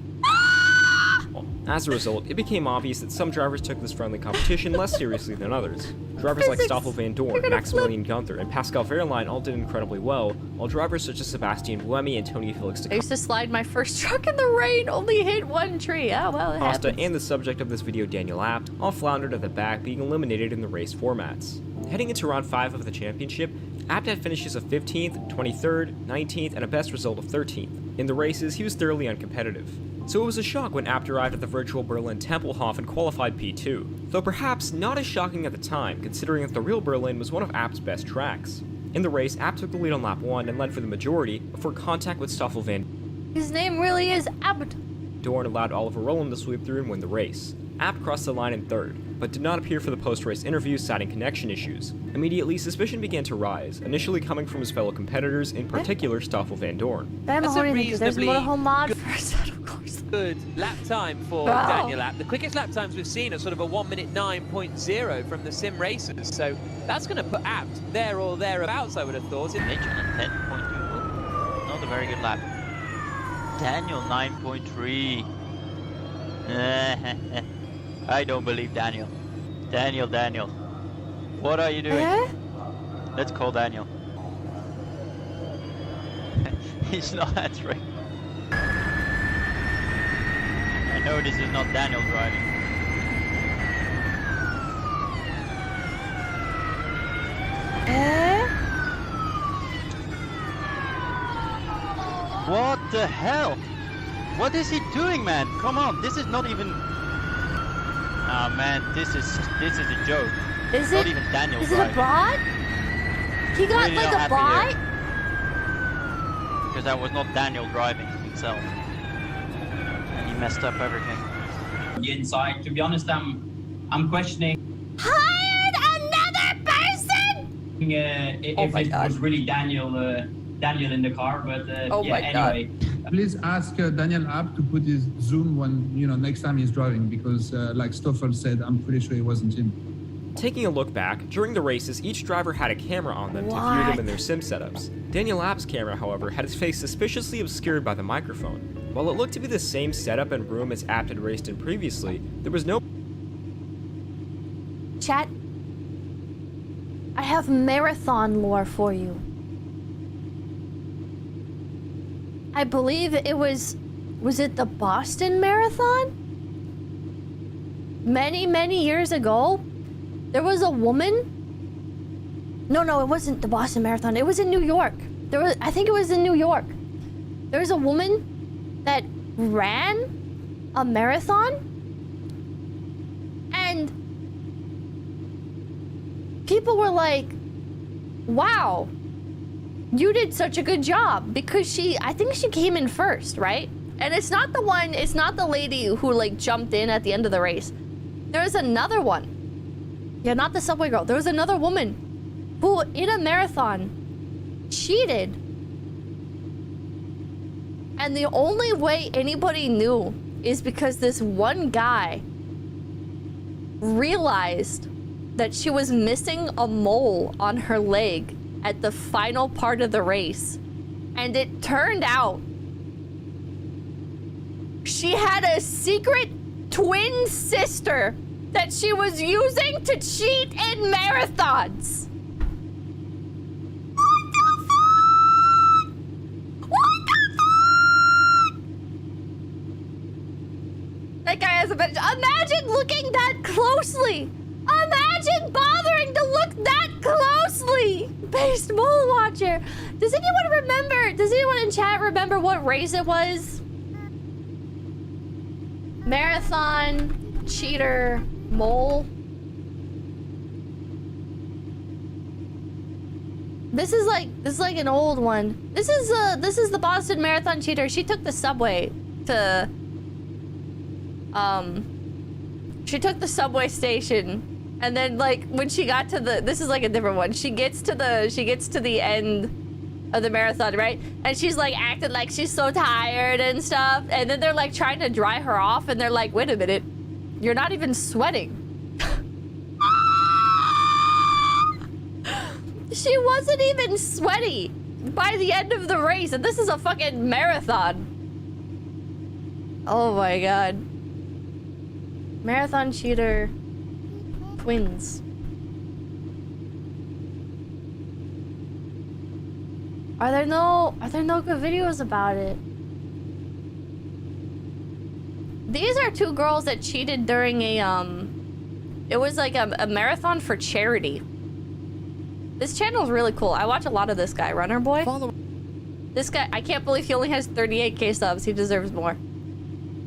As a result, it became obvious that some drivers took this friendly competition less seriously than others. Drivers like Stoffel Van Dorn, Maximilian Gunther, and Pascal Wehrlein all did incredibly well, while drivers such as Sebastian Buemi and Tony Felix I used to slide my first truck in the rain, only hit one tree. Oh well, it Costa happens. and the subject of this video, Daniel Abt, all floundered at the back, being eliminated in the race formats. Heading into round 5 of the championship, Abt had finishes of 15th, 23rd, 19th, and a best result of 13th. In the races, he was thoroughly uncompetitive. So it was a shock when Abt arrived at the virtual Berlin Tempelhof and qualified P2, though perhaps not as shocking at the time, considering that the real Berlin was one of Abt's best tracks. In the race, Abt took the lead on lap 1 and led for the majority before contact with Stoffel Van His name really is Abt. Dorn allowed Oliver Rowland to sweep through and win the race. Abt crossed the line in 3rd, but did not appear for the post-race interviews, citing connection issues. Immediately, suspicion began to rise, initially coming from his fellow competitors, in particular Stoffel Van Dorn. That's a reasonably good lap time for Wow. Daniel Abt. The quickest lap times we've seen are sort of a 1:09.0 from the sim races, so that's going to put Abt there or thereabouts, I would have thought. 10.2, not a very good lap. Daniel 9.3. I don't believe Daniel. Daniel. What are you doing? Let's call Daniel. He's not answering. I know this is not Daniel driving. What the hell? What is he doing, man? Come on, this is not even... Oh man, this is a joke. Is not it? even Daniel Is it driving. a bot? He got Really like not a happy bot? Because that was not Daniel driving himself. And he messed up everything. The inside, to be honest, I'm questioning Hired another person? if it was really Daniel in the car, but anyway. Please ask Daniel Abt to put his zoom when, next time he's driving, because like Stoffel said, I'm pretty sure it wasn't him. Taking a look back, during the races, each driver had a camera on them to view them in their sim setups. Daniel Abt's camera, however, had his face suspiciously obscured by the microphone. While it looked to be the same setup and room as Abt had raced in previously, there was no... Chat, I have marathon lore for you. I believe it was it the Boston Marathon? Many years ago, there was a woman. No, it wasn't the Boston Marathon. It was in New York. I think it was in New York. There was a woman that ran a marathon, and people were like, wow, you did such a good job, because I think she came in first, right? And it's not the lady who like jumped in at the end of the race. There was another one. Yeah, not the subway girl. There was another woman who, in a marathon, cheated. And the only way anybody knew is because this one guy realized that she was missing a mole on her leg at the final part of the race. And it turned out she had a secret twin sister that she was using to cheat in marathons. That guy has a bit. Imagine looking that closely. Imagine bothering to look that closely. Based Mole Watcher. Does anyone in chat remember what race it was? Marathon cheater mole. This is like an old one. This is the Boston Marathon cheater. She took the subway to she took the subway station, and then like when she got to this is like a different one. She gets to the end of the marathon, right? And she's like acting like she's so tired and stuff. And then they're like trying to dry her off, and they're like, "Wait a minute, you're not even sweating." She wasn't even sweaty by the end of the race, and this is a fucking marathon. Oh my god. Marathon cheater twins. Are there no good videos about it? These are two girls that cheated during a it was like a marathon for charity. This channel is really cool. I watch a lot of this guy, Runner Boy. This guy, I can't believe he only has 38k subs. He deserves more.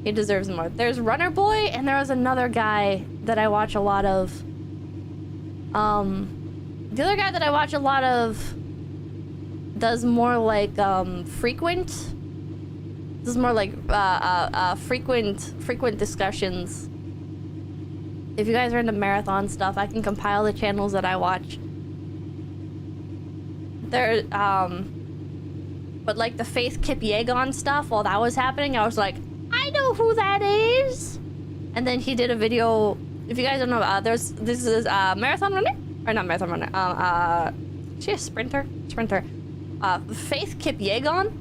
He deserves more. There's Runner Boy, and there was another guy that I watch a lot of. The other guy that I watch a lot of does more like frequent. This is more like frequent discussions. If you guys are into marathon stuff, I can compile the channels that I watch. There, but like the 𝐒𝐴𝐻𝐿 stuff, while that was happening, I was like, I know who that is. And then he did a video. If you guys don't know, this is marathon runner, or not marathon runner. She a sprinter, 𝐒𝐴𝐻𝐿,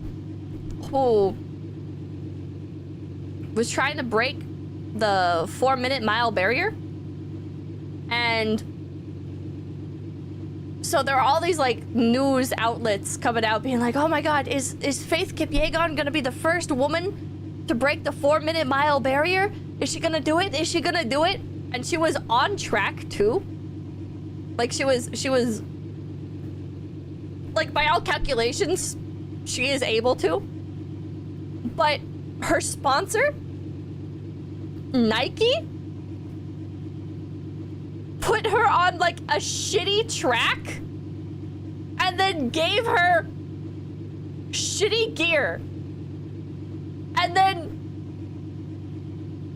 who was trying to break the 4-minute mile barrier, and so there are all these like news outlets coming out being like, oh my god, is 𝐒𝐴𝐻𝐿 gonna be the first woman to break the 4-minute mile barrier? Is she gonna do it? Is she gonna do it? And she was on track too. Like she was like, by all calculations, she is able to. But her sponsor, Nike, put her on like a shitty track and then gave her shitty gear. And then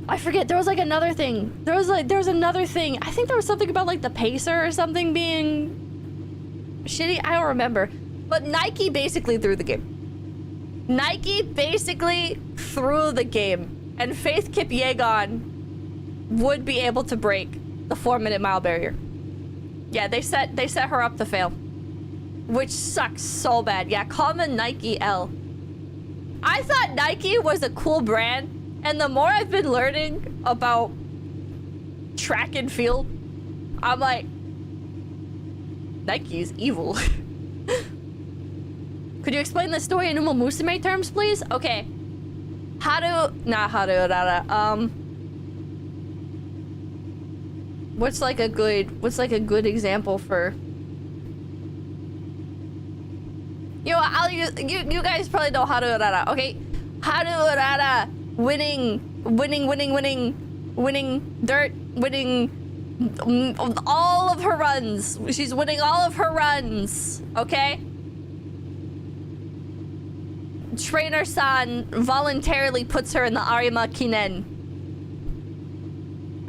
I forget, there was like another thing. There was another thing. I think there was something about like the pacer or something being shitty. I don't remember. But Nike basically threw the game. Nike basically threw the game. And 𝐒𝐴𝐻𝐿 would be able to break the 4-minute mile barrier. Yeah, they set her up to fail, which sucks so bad. Yeah, call them Nike L. I thought Nike was a cool brand, and the more I've been learning about track and field, I'm like, Nike is evil. Could you explain the story in Uma Musume terms, please? Okay. What's like a good example for? You guys probably know Haru. Okay, Haru winning dirt, winning all of her runs. She's winning all of her runs. Okay. Trainer-san voluntarily puts her in the Arima Kinen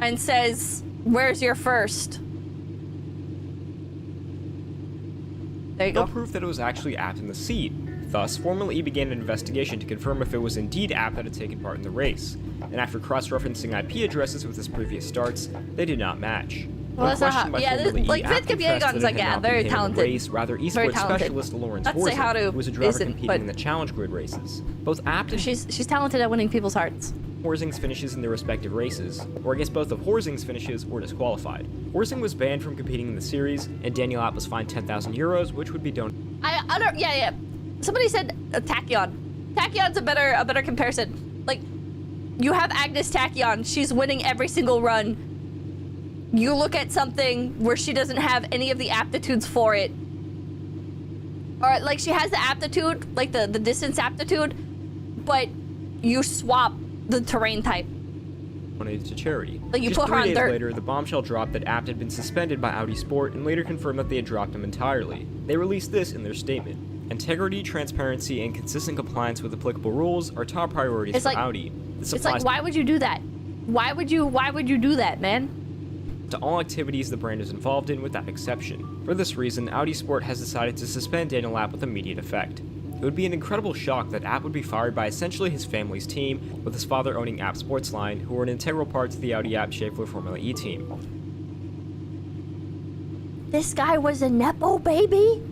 and says, "Where's your first?" There you go. No proof that it was actually Apt in the seat. Thus, Formula E began an investigation to confirm if it was indeed Apt that had taken part in the race. And after cross-referencing IP addresses with his previous starts, they did not match. Well, that's not how. Yeah, like 𝐒𝐴𝐻𝐿 like, yeah, very talented. Race, rather, esports specialist Lawrence Forza, who was a driver competing in the challenge grid races. Both Apt and she's talented at winning people's hearts. 𝐿𝐻𝐿's finishes in their respective races, or against both of 𝐿𝐻𝐿's finishes, were disqualified. 𝐿𝐻𝐿 was banned from competing in the series, and Daniel Apt was fined €10,000, which would be donated. Yeah. Somebody said Tachyon. Tachyon's a better comparison. Like, you have Agnes Tachyon. She's winning every single run. You look at something where she doesn't have any of the aptitudes for it. Or, like, she has the aptitude, like the distance aptitude, but you swap the terrain type. donated to charity. Like you Just put her 3 on days dirt. later, the bombshell dropped that Apt had been suspended by Audi Sport and later confirmed that they had dropped him entirely. They released this in their statement. Integrity, transparency, and consistent compliance with applicable rules are top priorities for Audi. It's like, why would you do that? Why would you do that, man? To all activities the brand is involved in without exception. For this reason, Audi Sport has decided to suspend Daniel Apt with immediate effect. It would be an incredible shock that Apt would be fired by essentially his family's team, with his father owning Apt Sports Line, who were an integral part to the Audi Apt Schaeffler Formula E team. This guy was a Nepo baby?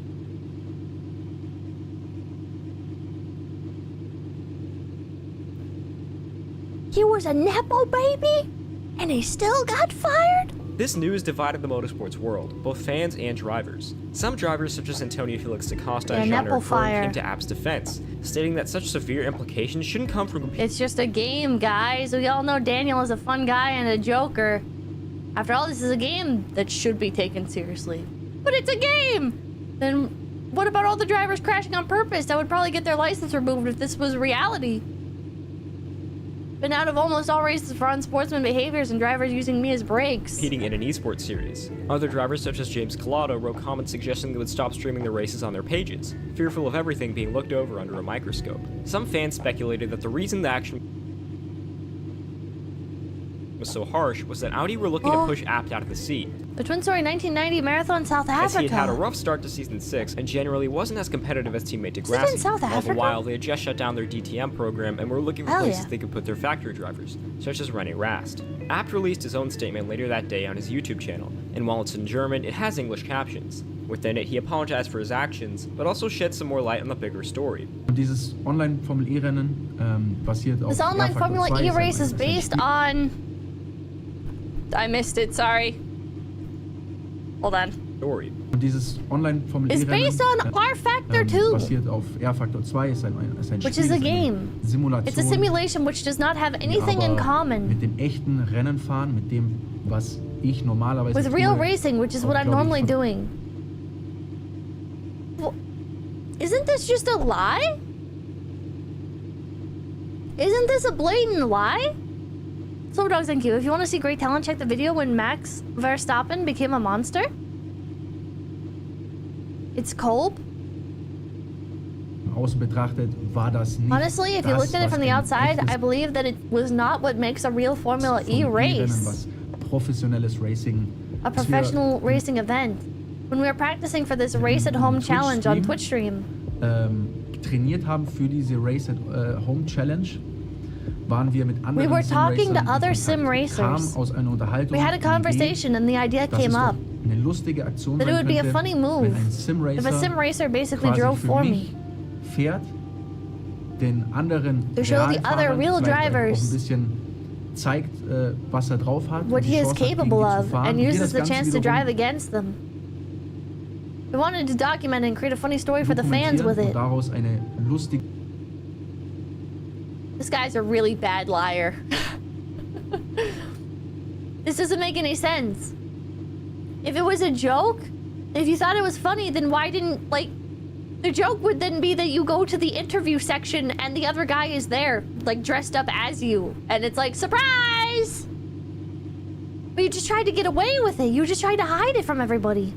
He was a Nepo baby? And he still got fired? This news divided the motorsports world, both fans and drivers. Some drivers, such as Antonio Felix da Costa and Jean Eric Vergne, came to Apt's defense, stating that such severe implications shouldn't come from competing. It's just a game, guys. We all know Daniel is a fun guy and a joker. After all, this is a game that should be taken seriously. But it's a game! Then what about all the drivers crashing on purpose? That would probably get their license removed if this was reality. Been out of almost all races for unsportsman behaviors and drivers using me as brakes. Competing in an esports series. Other drivers such as James 𝐒𝐿ado wrote comments suggesting they would stop streaming their races on their pages, fearful of everything being looked over under a microscope. Some fans speculated that the reason the action was so harsh was that Audi were looking to push Apt out of the seat. The Twin Story 1990 Marathon South Africa. As he had had a rough start to Season 6 and generally wasn't as competitive as teammate in deGrassi. South All the Africa? while, they had just shut down their DTM program and were looking for Hell places yeah. they could put their factory drivers, such as René Rast. Apt released his own statement later that day on his YouTube channel, and while it's in German, it has English captions. Within it, he apologized for his actions, but also shed some more light on the bigger story. Dieses Online-Formel-E-Rennen basiert auf This online R-Faktor Formula 2 E ist race ein is based on... I missed it, sorry. Hold on. Story. Und dieses Online-Formel-E-Rennen It's based on R-Factor 2. basiert auf R-Faktor 2 ist ein Which Spiel, is a ist eine game. Simulation, It's a simulation which does not have anything in aber common mit dem echten Rennen fahren, mit dem, was ich normalerweise with real tue, racing, which is auch, what I'm glaub ich, normally von- doing. Well, isn't this just a lie? Isn't this a blatant lie? Slow Dogs, thank you. If you want to see great talent, check the video when Max Verstappen became a monster. It's Kolb. Außen betrachtet war das nicht Honestly, if you das, looked at it was from the ein outside, echtes I believe that it was not what makes a real Formula E Formel-E-Rennen, race. was professionelles Racing, A dass wir professional racing event. When we were practicing for this race at home challenge on Twitch stream, trainiert haben für diese Race at Home Challenge, waren wir mit anderen we were talking to Sim-Racern other in sim Kontakt. Kam racers. aus einer Unterhaltung We had a die conversation and the idea Idee, dass came es up doch eine lustige Aktion that it sein would be a könnte, funny wenn move ein Sim-Racer if a sim racer basically quasi drove für for mich me. fährt, den anderen To show the other Realfahrern real vielleicht auch ein drivers bisschen zeigt, was er drauf hat, what und die he is Chance hat, gegen capable die zu of fahren. and Hier uses das the Ganze chance to wiederum drive against them. We wanted to document and create a funny story for the fans with dokumentieren it. und daraus eine lustige This guy's a really bad liar. This doesn't make any sense. If it was a joke, if you thought it was funny, then why didn't, like, the joke would then be that you go to the interview section and the other guy is there, like, dressed up as you. And it's like, surprise! But you just tried to get away with it. You just tried to hide it from everybody.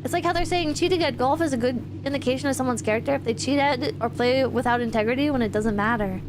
It's like how they're saying cheating at golf is a good indication of someone's character if they cheat at it or play without integrity when it doesn't matter.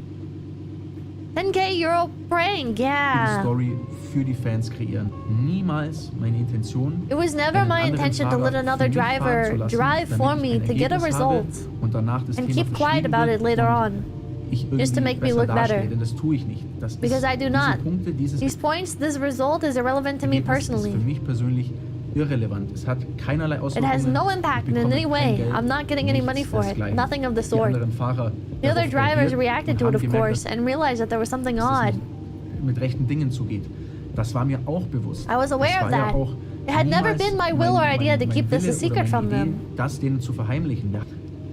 10k Euro prank, yeah. Story für die Fans kreieren. Niemals meine Intention. It was never einen my anderen intention to Fahrer let another für mich fahren driver zu lassen, drive damit for ich me ein to get a Ergebnis habe result und danach das and Thema keep quiet verschwiegen about wird it later und on. ich Just to irgendwie make me besser look better. dastehe, denn das tue ich nicht. Das Because I do not. Diese Punkte, dieses These points, this result is irrelevant to me Ergebnis ist personally. für mich persönlich irrelevant. Es hat keinerlei It Auswirkungen. has no impact in any way. I'm not getting any money for it. desgleichen. Nothing of the Die sort. anderen Fahrer The other darauf drivers reagiert reacted to und it, of haben gemerkt, course, and realized that there was something dass es odd. nicht mit rechten Dingen zugeht. Das war mir auch bewusst. I was aware Das of war ja that. auch It had never niemals been my will or idea to mein keep this a Wille oder secret meine from Idee, them. das denen zu verheimlichen.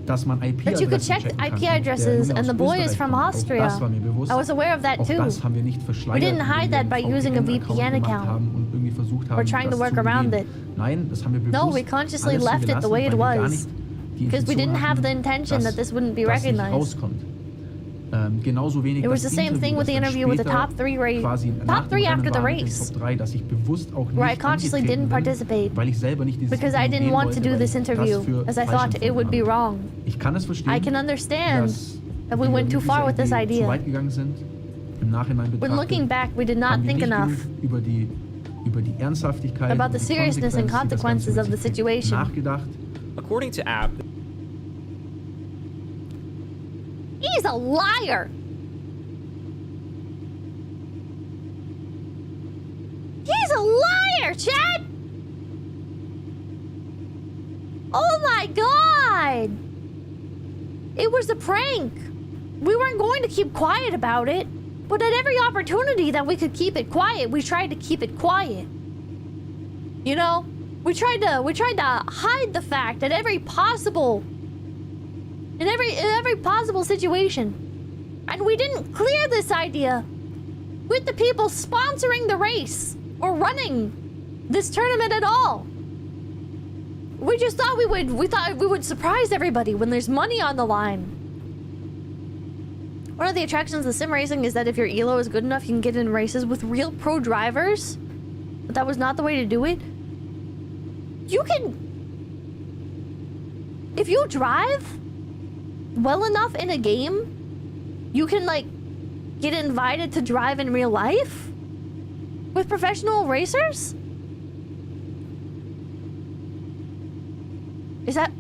Dass man But you could IP-Adressen check checken IP kann. Der addresses, Junge and the aus boy is Österreich from kommt. Auch Austria. das war mir bewusst. I was aware of that Auch too. das haben wir nicht We verschleiert, didn't hide indem that wir by einen using a VPN-Account VPN gemacht account. haben und irgendwie versucht haben, Or trying to das work zu around umgehen. it. Nein, das haben wir bewusst No, we consciously alles so left it the way it gelassen, weil wir gar was. nicht die Because we Intention didn't have hatten, the intention that dass this wouldn't be das nicht recognized. rauskommt. Genauso wenig It was the das same thing Interview, with the das dann interview with the später top three quasi nach top dem three Rennen after the war mit den race, Top 3, dass ich bewusst auch where I nicht consciously angetreten didn't bin, participate weil ich selber nicht dieses because I Interview didn't gehen want to wollte, do weil this ich das interview für as I falsch thought it would empfunden be habe. wrong. Ich kann es verstehen, I can understand dass that we went too far with this zu idea. weit gegangen sind. Im Nachhinein When looking betrachtet back, we did not haben wir think nicht enough genug über die Ernsthaftigkeit about und the die seriousness and Konsequenz, die das Ganze consequences of the mit sich bringt, situation. nachgedacht. According to App, He's a liar. He's a liar, Chad. Oh my God. It was a prank. We weren't going to keep quiet about it, but at every opportunity that we could keep it quiet, we tried to keep it quiet. You know, we tried to hide the fact at every possible in every possible situation. And we didn't clear this idea with the people sponsoring the race or running this tournament at all. We just thought we would surprise everybody when there's money on the line. One of the attractions of sim racing is that if your elo is good enough, you can get in races with real pro drivers. But that was not the way to do it. You can, if you drive well enough in a game, you can like get invited to drive in real life with professional racers. Is that?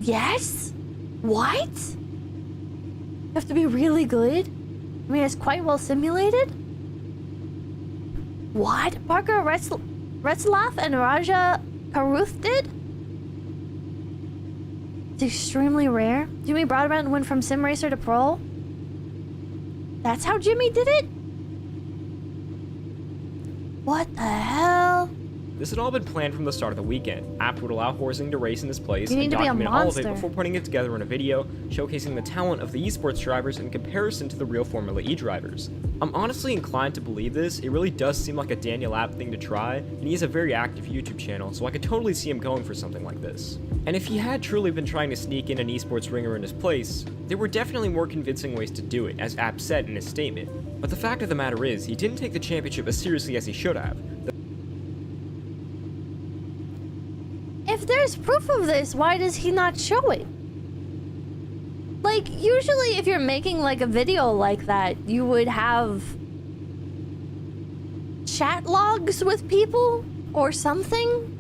Yes? What? You have to be really good? I mean, it's quite well simulated. What? Parker Retzlaff and Raja Karuth did? It's extremely rare. Jimmy Broadbent went from sim racer to pro. That's how Jimmy did it? What the hell? this had all been planned from the start of the weekend. Apt would allow Horsing to race in this place You and need to be a document all of it monster. before putting it together in a video, showcasing the talent of the esports drivers in comparison to the real Formula E drivers. I'm honestly inclined to believe this. It really does seem like a Daniel Apt thing to try, and he has a very active YouTube channel, so I could totally see him going for something like this. And if he had truly been trying to sneak in an esports ringer in his place, there were definitely more convincing ways to do it, as Apt said in his statement. But the fact of the matter is, he didn't take the championship as seriously as he should have. If there's proof of this, why does he not show it? Like, usually if you're making like a video like that, you would have chat logs with people or something.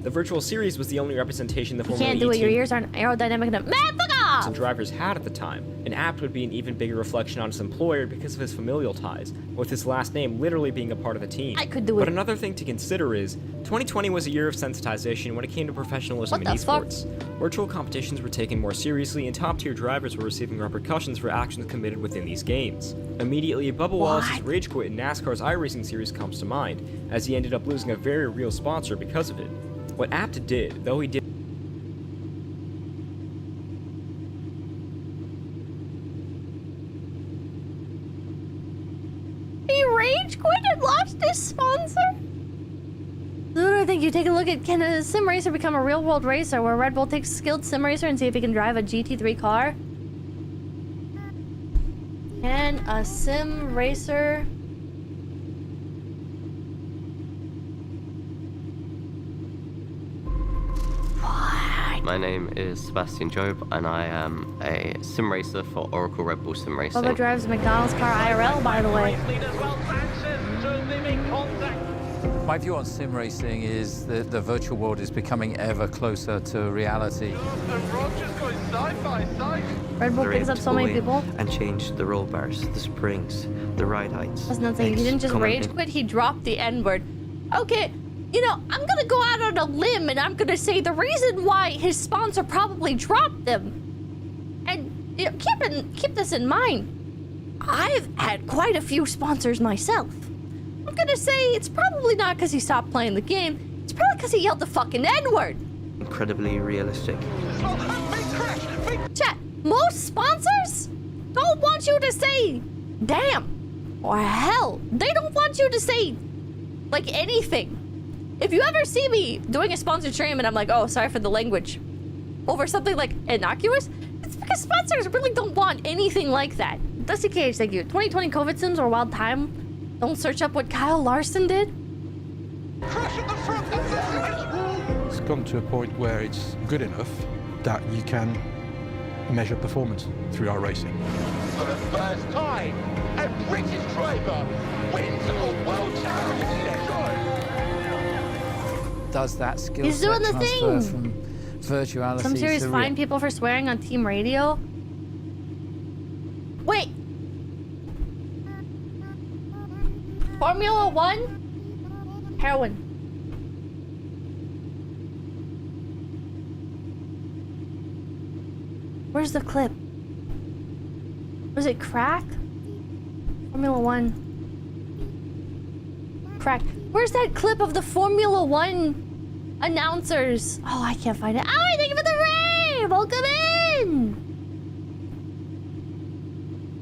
The virtual series was the only representation the You Formula can't E do it, your team ears aren't aerodynamic enough. Man, fuck off! and drivers had at the time, and Apt would be an even bigger reflection on his employer because of his familial ties, with his last name literally being a part of the team. I could do But it. another thing to consider is, 2020 was a year of sensitization when it came to professionalism in What the fuck? esports. Virtual competitions were taken more seriously, and top-tier drivers were receiving repercussions for actions committed within these games. Immediately, Bubba Wallace's rage quit in NASCAR's iRacing series comes to mind, as he ended up losing a very real sponsor because of it. What Apt did, though he did He rage quit and lost his sponsor? So I think you take a look at, can a sim racer become a real world racer where Red Bull takes a skilled sim racer and see if he can drive a GT3 car? Can a sim racer... My name is Sebastian Job, and I am a sim racer for Oracle Red Bull Sim Racing. Bubba drives a McDonald's car IRL, by the way. My view on sim racing is that the virtual world is becoming ever closer to reality. Red Bull picks up so many people. And changed the roll bars, the springs, the ride heights. That's nothing. He didn't just rage quit, he dropped the N-word. Okay, you know, I'm gonna go out on a limb and I'm gonna say the reason why his sponsor probably dropped them. And you know, keep this in mind. I've had quite a few sponsors myself. I'm gonna say it's probably not because he stopped playing the game. It's probably because he yelled the fucking N-word. Incredibly realistic. Chat, most sponsors don't want you to say damn or hell. They don't want you to say like anything. If you ever see me doing a sponsored stream and I'm like, oh, sorry for the language, over something like innocuous, It's because sponsors really don't want anything like that. Dusty Cage, thank you. 2020 COVID sims or wild time. Don't search up what Kyle Larson did. It's gone to a point where it's good enough that you can measure performance through our racing. For the first time, a British driver wins a World Championship. Does that skill He's set doing the transfer thing. from virtuality Some series to fine people for swearing on team radio. Wait. Formula 1? Heroin. Where's the clip? Was it crack? Formula 1. Crack. Where's that clip of the Formula 1 announcers? Oh, I can't find it. Oh, thank you for the raid! Welcome in!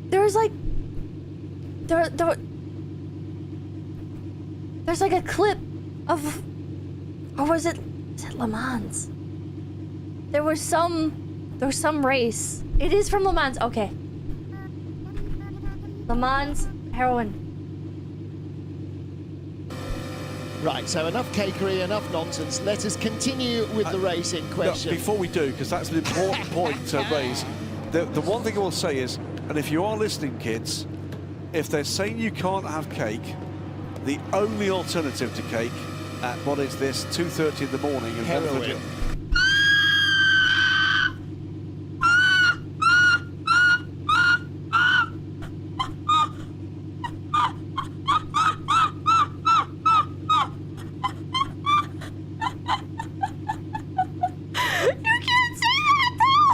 There was like... There's like a clip of... Or was it... Is it Le Mans? There was some race. It is from Le Mans. Okay. Le Mans heroin. Right, so enough cakery, enough nonsense. Let us continue with the racing question. No, before we do, because that's an important point to raise, the one thing I will say is, and if you are listening, kids, if they're saying you can't have cake, the only alternative to cake at, what is this, 2:30 in the morning and Heroin.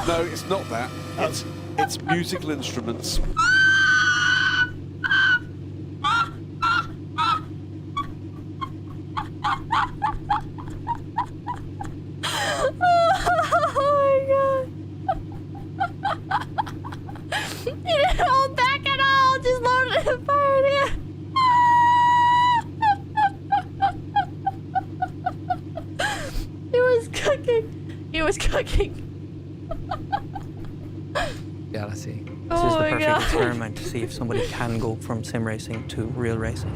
No, it's not that. It's musical instruments. Reality. Oh This is the my perfect God. experiment to see if somebody can go from sim racing to real racing.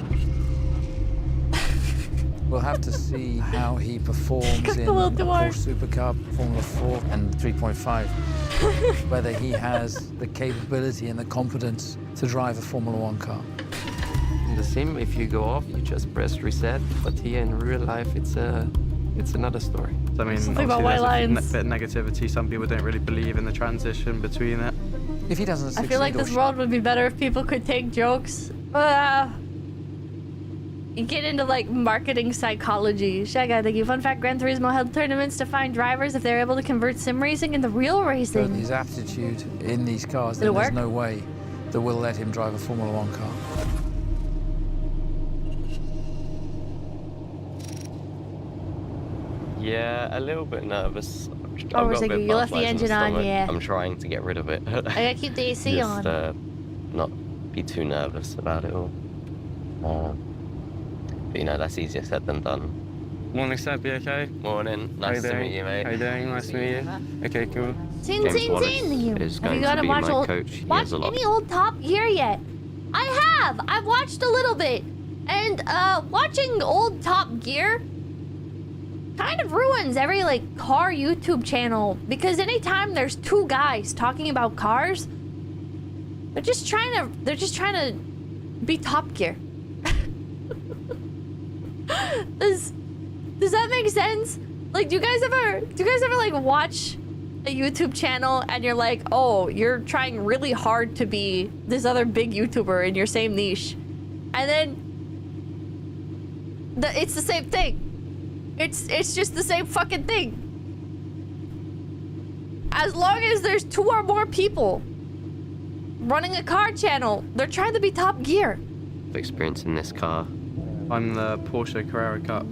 We'll have to see how he performs in little the dwarf. Porsche Super Cup, Formula 4 and 3.5. Whether he has the capability and the competence to drive a Formula 1 car. In the sim, if you go off, you just press reset. But here in real life, it's another story. I mean, Something about obviously white there's a bit of negativity. Some people don't really believe in the transition between it. If he doesn't I feel like this world would be better if people could take jokes. You get into like marketing psychology. Shaga, thank you. Fun fact, Gran Turismo held tournaments to find drivers if they're able to convert sim racing into real racing. His aptitude in these cars, Did it then there's work? no way that we'll let him drive a Formula 1 car. Yeah, a little bit nervous. Oh, we're saying you left the engine on, yeah. I'm trying to get rid of it. I gotta keep the AC Just, on. not be too nervous about it all. But you know, that's easier said than done. Morning, Seb. You okay? Morning. Nice to meet you, mate. How you doing? Nice to meet you. Okay, cool. Tin, James tin, Wallace tin. Thank you. is Have going you to gotta be watch my old, coach. He watch has a lot. any old Top Gear yet? I have. I've watched a little bit, and watching old Top Gear kind of ruins every like car YouTube channel because anytime there's two guys talking about cars, they're just trying to be Top Gear. Does that make sense? Like, do you guys ever like watch a YouTube channel and you're like, oh, you're trying really hard to be this other big YouTuber in your same niche, and then it's the same thing. It's just the same fucking thing. As long as there's two or more people running a car channel, they're trying to be Top Gear. Experience in this car. I'm the Porsche Carrera Cup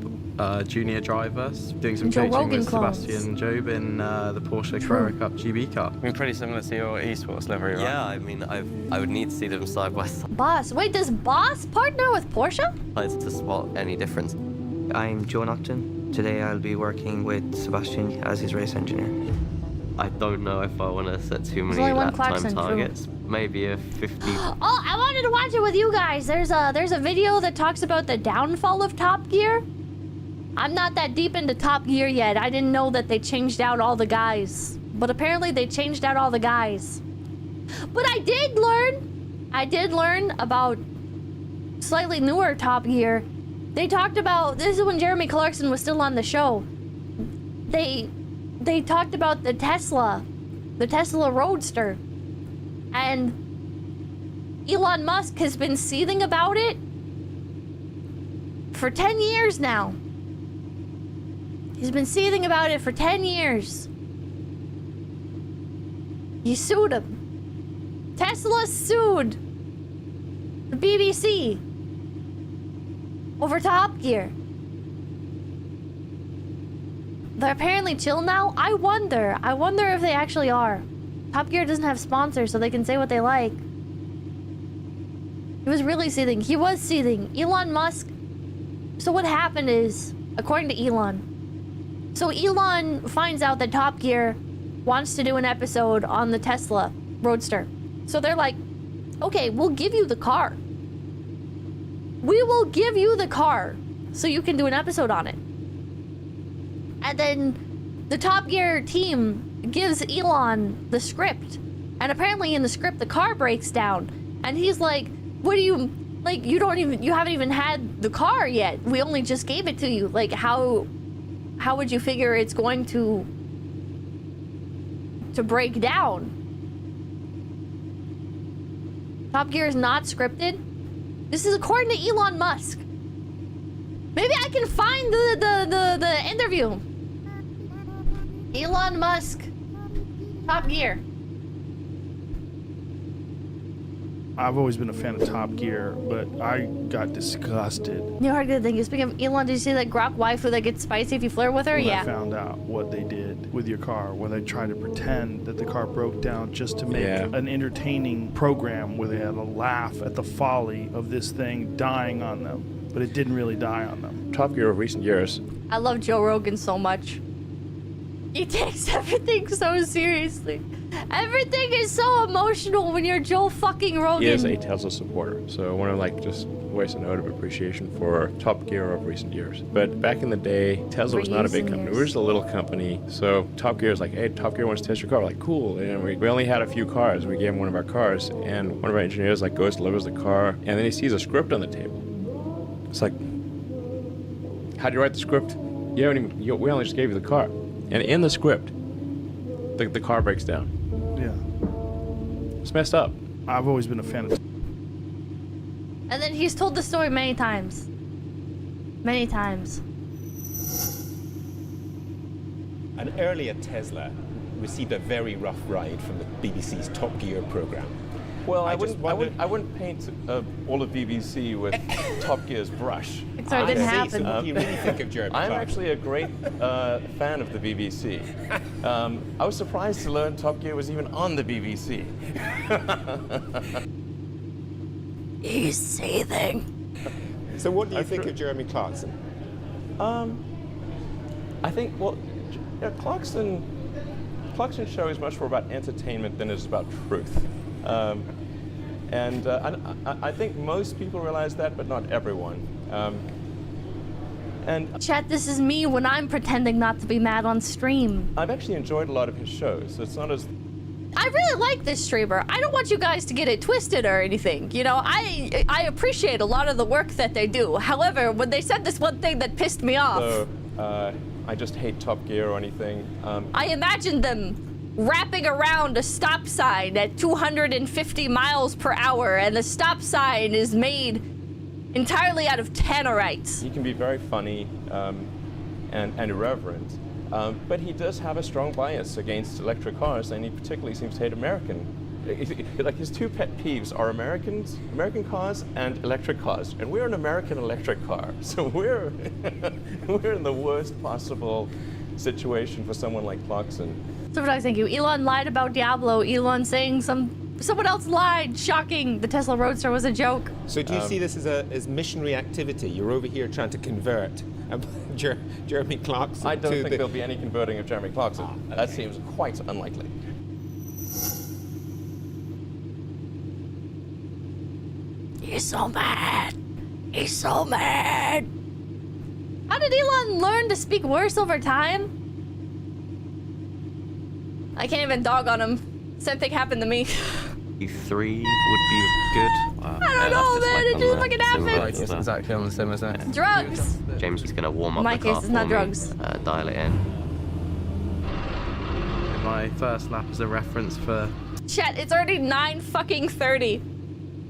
junior driver, doing some Joe coaching Rogan with clones. Sebastian Job in the Porsche Carrera Cup GB Cup. I mean, pretty similar to your esports livery, right? Yeah, I mean, I would need to see them side by side Boss, wait, does Boss partner with Porsche? to spot any difference. I'm Joe Nocton. Today I'll be working with Sebastian as his race engineer. I don't know if I want to set too many only one lap time Clarkson, true. targets. Maybe a 50. Oh, I wanted to watch it with you guys. There's a video that talks about the downfall of Top Gear. I'm not that deep into Top Gear yet. I didn't know that they changed out all the guys. But apparently they changed out all the guys. But I did learn about slightly newer Top Gear. They talked about, this is when Jeremy Clarkson was still on the show. They talked about the Tesla Roadster. And Elon Musk has been seething about it for 10 years now. He's been seething about it for 10 years. He sued him. Tesla sued the BBC over Top Gear. They're apparently chill now. I wonder if they actually are. Top Gear doesn't have sponsors, so they can say what they like. He was really seething. He was seething. Elon Musk. So what happened is, according to Elon, so Elon finds out that Top Gear wants to do an episode on the Tesla Roadster. So they're like, okay, we'll give you the car. We will give you the car so you can do an episode on it. And then the Top Gear team gives Elon the script. And apparently in the script, the car breaks down. And he's like, what do you, like, you haven't even had the car yet. We only just gave it to you. Like, how would you figure it's going to break down? Top Gear is not scripted. This is according to Elon Musk. Maybe I can find the interview. Elon Musk, Top Gear. I've always been a fan of Top Gear, but I got disgusted. You know what good thing is? Speaking of Elon, did you see that Grok waifu that gets spicy if you flirt with her? When Yeah. I found out what they did with your car, where they tried to pretend that the car broke down just to make an entertaining program where they had a laugh at the folly of this thing dying on them, but it didn't really die on them. Top Gear of recent years. I love Joe Rogan so much. He takes everything so seriously. Everything is so emotional when you're Joe fucking Rogan. He is a Tesla supporter, so I want to just voice a note of appreciation for Top Gear of recent years. But back in the day, Tesla was not a big company. We were just a little company. So Top Gear is like, hey, Top Gear wants to test your car. We're like, cool. And we only had a few cars. We gave him one of our cars, and one of our engineers goes, delivers the car, and then he sees a script on the table. It's like, how'd you write the script? We only just gave you the car. And in the script, the car breaks down. Yeah. It's messed up. I've always been a fan of. And then he's told the story many times. Many times. An earlier Tesla received a very rough ride from the BBC's Top Gear program. Well, I wouldn't paint all of BBC with Top Gear's brush. Sorry, it didn't happen. What do you really think of Jeremy I'm Clarkson? actually a great fan of the BBC. I was surprised to learn Top Gear was even on the BBC. He's seething. So what do you think of Jeremy Clarkson? I think, Clarkson's show is much more about entertainment than it is about truth. I think most people realize that, but not everyone. Chat, this is me when I'm pretending not to be mad on stream. I've actually enjoyed a lot of his shows, so it's not as... I really like this streamer. I don't want you guys to get it twisted or anything. You know, I appreciate a lot of the work that they do. However, when they said this one thing that pissed me off... So, I just hate Top Gear or anything. I imagined them wrapping around a stop sign at 250 miles per hour, and the stop sign is made entirely out of tannerites. He can be very funny and irreverent, but he does have a strong bias against electric cars, and he particularly seems to hate American. Like, his two pet peeves are American cars and electric cars, and we're an American electric car, so we're in the worst possible situation for someone like Clarkson. So thank you. Elon lied about Diablo. Elon saying some Someone else lied. Shocking. The Tesla Roadster was a joke. So do you see this as missionary activity? You're over here trying to convert Jeremy Clarkson. I don't think there'll be any converting of Jeremy Clarkson. Okay. That seems quite unlikely. He's so mad. He's so mad. How did Elon learn to speak worse over time? I can't even dog on him. Same thing happened to me. 3 would be good. I don't know, man. It just fucking happened. It's exactly on the sim, isn't it? Drugs. James is going to warm up In my the car case, it's not for drugs. me, dial it in. My first lap is a reference for... Chat, it's already 9:30.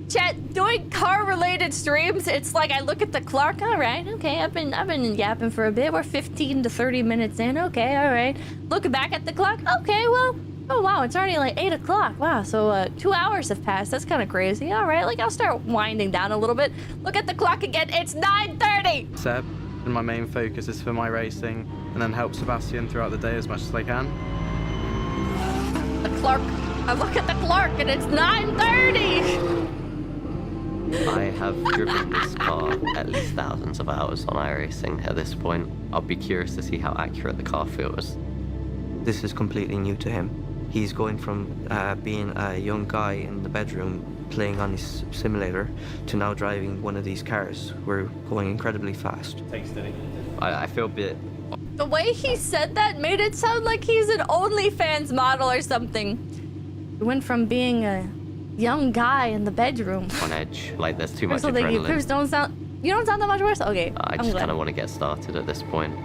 Chat, doing car-related streams, it's like I look at the clock. All right, okay, I've been yapping for a bit. We're 15 to 30 minutes in. Okay, all right. Look back at the clock. Okay, well, oh wow, it's already like 8 o'clock. Wow, so 2 hours have passed. That's kind of crazy. All right, like I'll start winding down a little bit. Look at the clock again. It's 9:30. Seb, and my main focus is for my racing, and then help Sebastian throughout the day as much as I can. The clock. I look at the clock and it's 9:30. I have driven this car at least thousands of hours on iRacing at this point. I'll be curious to see how accurate the car feels. This is completely new to him. He's going from being a young guy in the bedroom playing on his simulator to now driving one of these cars. We're going incredibly fast. I feel a bit... The way he said that made it sound like he's an OnlyFans model or something. He went from being a young guy in the bedroom. On edge, like there's too much Something adrenaline. you don't sound that much worse. Okay, I just kind of want to get started at this point.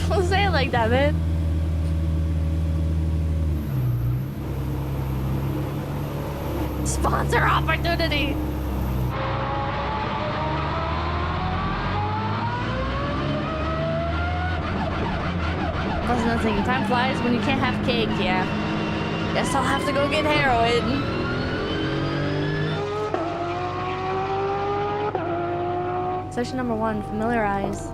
Don't say it like that, man. Sponsor opportunity. That's nothing. Time flies when you can't have cake, yeah. Guess I'll have to go get heroin. Session number 1, familiarize.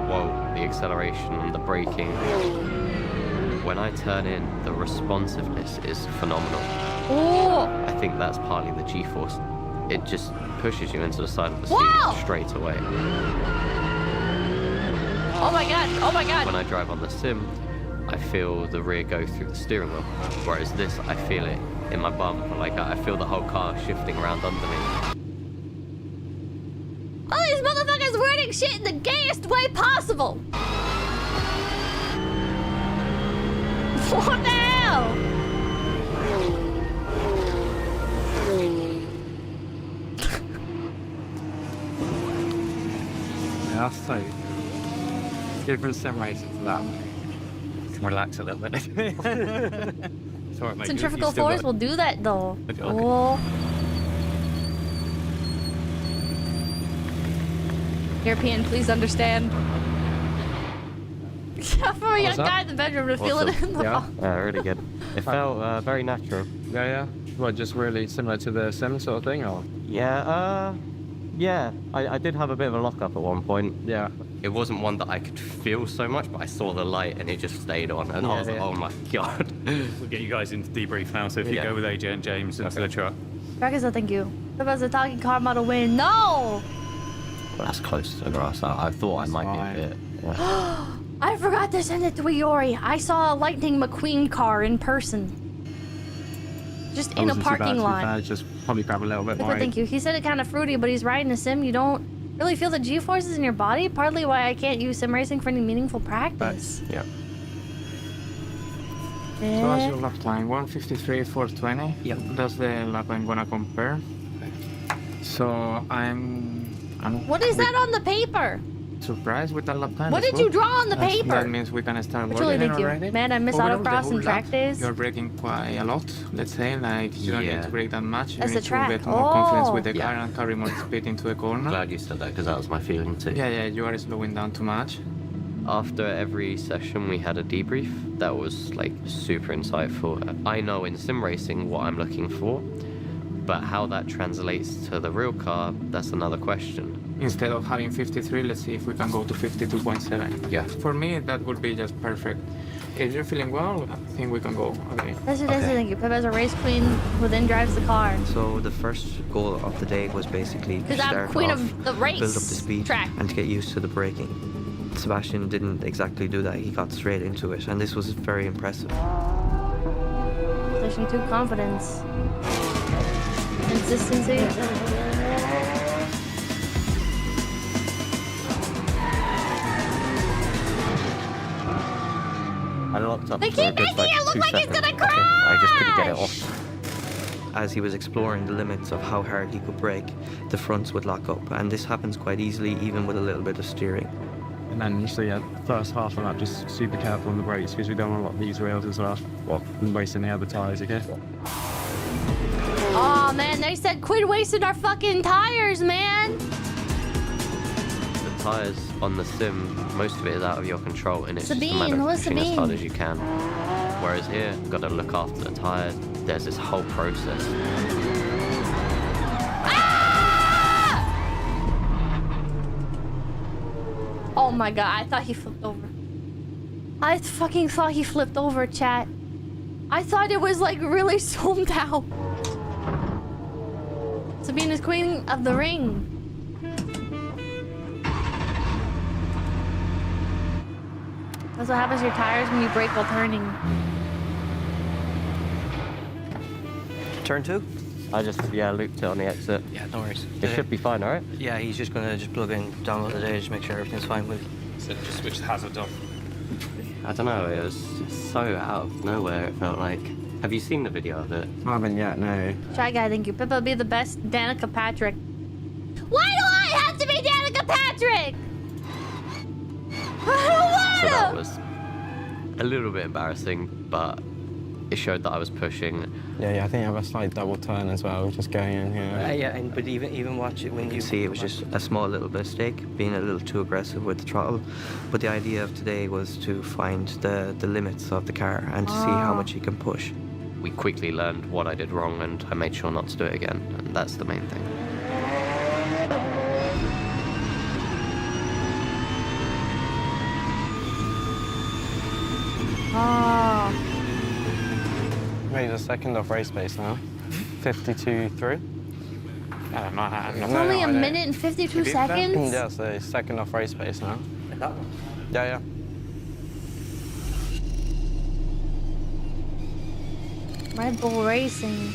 Whoa, the acceleration and the braking. When I turn in, the responsiveness is phenomenal. Oh! I think that's partly the G-force. It just pushes you into the side of the seat straight away. Oh my god, oh my god. When I drive on the sim, I feel the rear go through the steering wheel. Whereas this, I feel it in my bum. Like I feel the whole car shifting around under me. All these motherfuckers wording shit in the gayest way possible. What the hell? Yeah, so different sim racing for that. Can relax a little bit. Sorry, Centrifugal force will do that though. Okay. Oh. European, please understand. For a young guy in the bedroom to feel it in the Yeah, really good. It felt very natural. Yeah. What, just really similar to the sim sort of thing, or? Yeah, I did have a bit of a lockup at one point. Yeah. It wasn't one that I could feel so much, but I saw the light and it just stayed on, and I was like, oh my god. We'll get you guys into debrief now, so if you go with AJ and James into the truck. Brackets, thank you. What about the talking car model win? No! Well, that's close to the grass. I thought I might be a bit. Yeah. I forgot to send it to Iori. I saw a Lightning McQueen car in person. Just in a parking lot. Just probably grab a little bit more. Thank you. He said it kind of fruity, but he's riding a sim. You don't really feel the G-forces in your body. Partly why I can't use sim racing for any meaningful practice. Yeah. So that's your lap time, 1:53.420. Yeah. That's the lap I'm gonna compare. So I'm What is that on the paper? surprised with that lap time. What did you draw on the paper? That means we can start Truly, working thank you. already. Man, I miss Overall, autocross the and whole track lap, days. You're braking quite a lot. Let's say, like you don't need to brake that much. That's you the need track. to get more confidence with the Yeah. car and carry more speed into the corner. Glad you said that, because that was my feeling too. Yeah, you are slowing down too much. After every session, we had a debrief that was like super insightful. I know in sim racing what I'm looking for, But how that translates to the real car, that's another question. Instead of having 53, let's see if we can go to 52.7. Yeah. For me, that would be just perfect. If you're feeling well, I think we can go. Okay. That's thank you. Pepe's a race queen who then drives the car. So the first goal of the day was basically to Because I'm start queen off, of the race build up the speed, track. and to get used to the braking. Sebastian didn't exactly do that. He got straight into it, and this was very impressive. Pushing 2 confidence. Consistency. I locked up They for a keep good, making it look 2 like it's seconds. gonna crash! I just couldn't get it off. As he was exploring the limits of how hard he could brake, the fronts would lock up, and this happens quite easily even with a little bit of steering. And then usually, yeah, first half of that, just super careful on the brakes because we don't want a lot of these rails as well. Well, and wasting the other tyres, okay? Oh man, they said quit wasting our fucking tires, man. The tyres on the sim, most of it is out of your control, and it's just a Sabine, matter of who's pushing as hard Sabine? as you can. Whereas here, you've got to look after the tyres. There's this whole process. Oh my god, I thought he flipped over. I fucking thought he flipped over, chat. I thought it was like really zoomed out. Sabine is queen of the ring. That's what happens to your tires when you brake while turning. Turn 2? I just, looped it on the exit. Yeah, no worries. It should be fine, alright? Yeah, he's just gonna plug in, download the data, just make sure everything's fine with. So just switch hazards off. I don't know, it was just so out of nowhere, it felt like. Have you seen the video of it? I haven't yet, no. Shy guy, thank you. Pippa be the best Danica Patrick. Why do I have to be Danica Patrick? I don't want So to. that was a little bit embarrassing, but it showed that I was pushing. Yeah, I think I have a slight double turn as well, just going in here. Yeah, but even watch it when you see it was just a small little mistake, being a little too aggressive with the throttle. But the idea of today was to find the limits of the car and to see how much you can push. We quickly learned what I did wrong, and I made sure not to do it again, and that's the main thing. Oh. Made a second off race pace now. 52.3. I don't know. It's only a minute and 52 seconds? Yeah, so second off race pace now. Yeah. Red Bull Racing.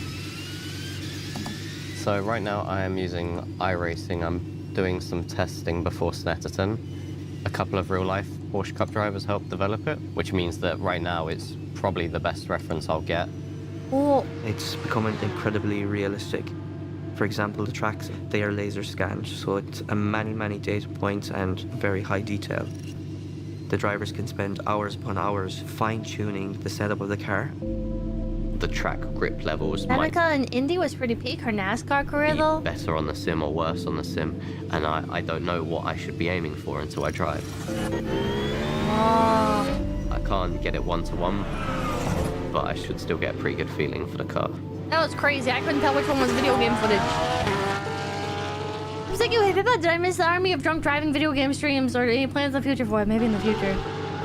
So right now I am using iRacing. I'm doing some testing before Snetterton. A couple of real-life Porsche Cup drivers helped develop it, which means that right now it's probably the best reference I'll get. Cool. It's becoming incredibly realistic. For example, the tracks, they are laser scanned, so it's many data points and very high detail. The drivers can spend hours upon hours fine-tuning the setup of the car. The track grip levels might Danica in Indy was pretty peak. Her NASCAR career, be though. better on the sim or worse on the sim, and I don't know what I should be aiming for until I drive. Oh. I can't get it one-to-one, but I should still get a pretty good feeling for the car. That was crazy. I couldn't tell which one was video game footage. I was like, hey, Pippa, did I miss the army of drunk driving video game streams or any plans in the future for it? Maybe in the future.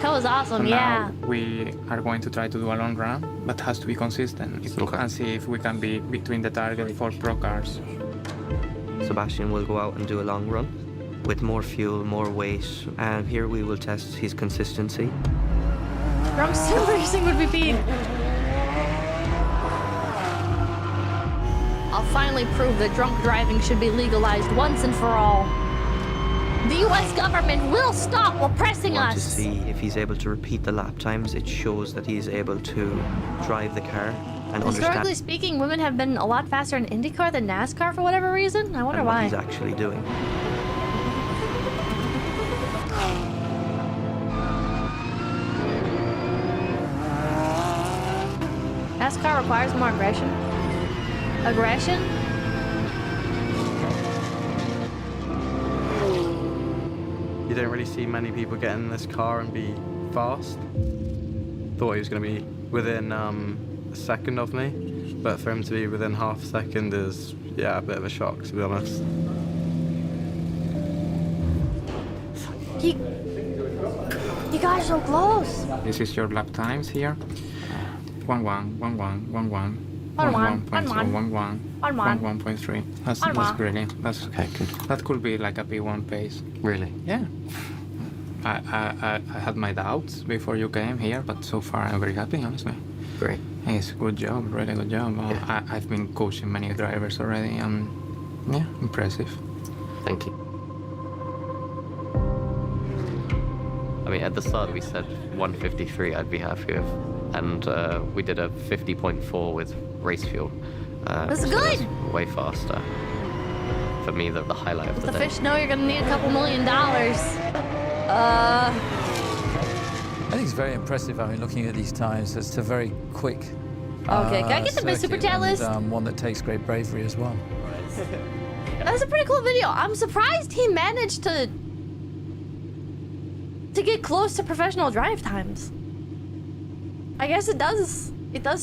That was awesome, For yeah. now, we are going to try to do a long run, but has to be consistent and see if we can be between the target for pro cars. Sebastian will go out and do a long run with more fuel, more weight, and here we will test his consistency. Drunk sim racing would be peak. I'll finally prove that drunk driving should be legalized once and for all. The US government will stop oppressing Want to us. see if he's able to repeat the lap times. It shows that he is able to drive the car and Historically understand speaking, women have been a lot faster in IndyCar than NASCAR for whatever reason. I wonder and what why. he's actually doing. NASCAR requires more aggression. Aggression? You don't really see many people get in this car and be fast. Thought he was going to be within a second of me, but for him to be within half a second is, yeah, a bit of a shock, to be honest. You got so close. This is your lap times here. 1-1, 1-1, 1-1. 1-1.3. That's brilliant. That's okay. That could be like a P1 pace. Really? Yeah. I had my doubts before you came here, but so far I'm very happy, honestly. Great. It's a good job, really good job. Yeah. I've been coaching many drivers already, and yeah, impressive. Thank you. I mean, at the start we said 153 I'd be happy with, and we did a 50.4 with race fuel. That's so good. That's way faster. For me, the highlight of The day. fish know you're gonna need a couple $1 million. I think it's very impressive. I mean, looking at these times, it's a very quick. Okay, can I get the best super chat list? One that takes great bravery as well. That's a pretty cool video. I'm surprised he managed to get close to professional drive times. I guess it does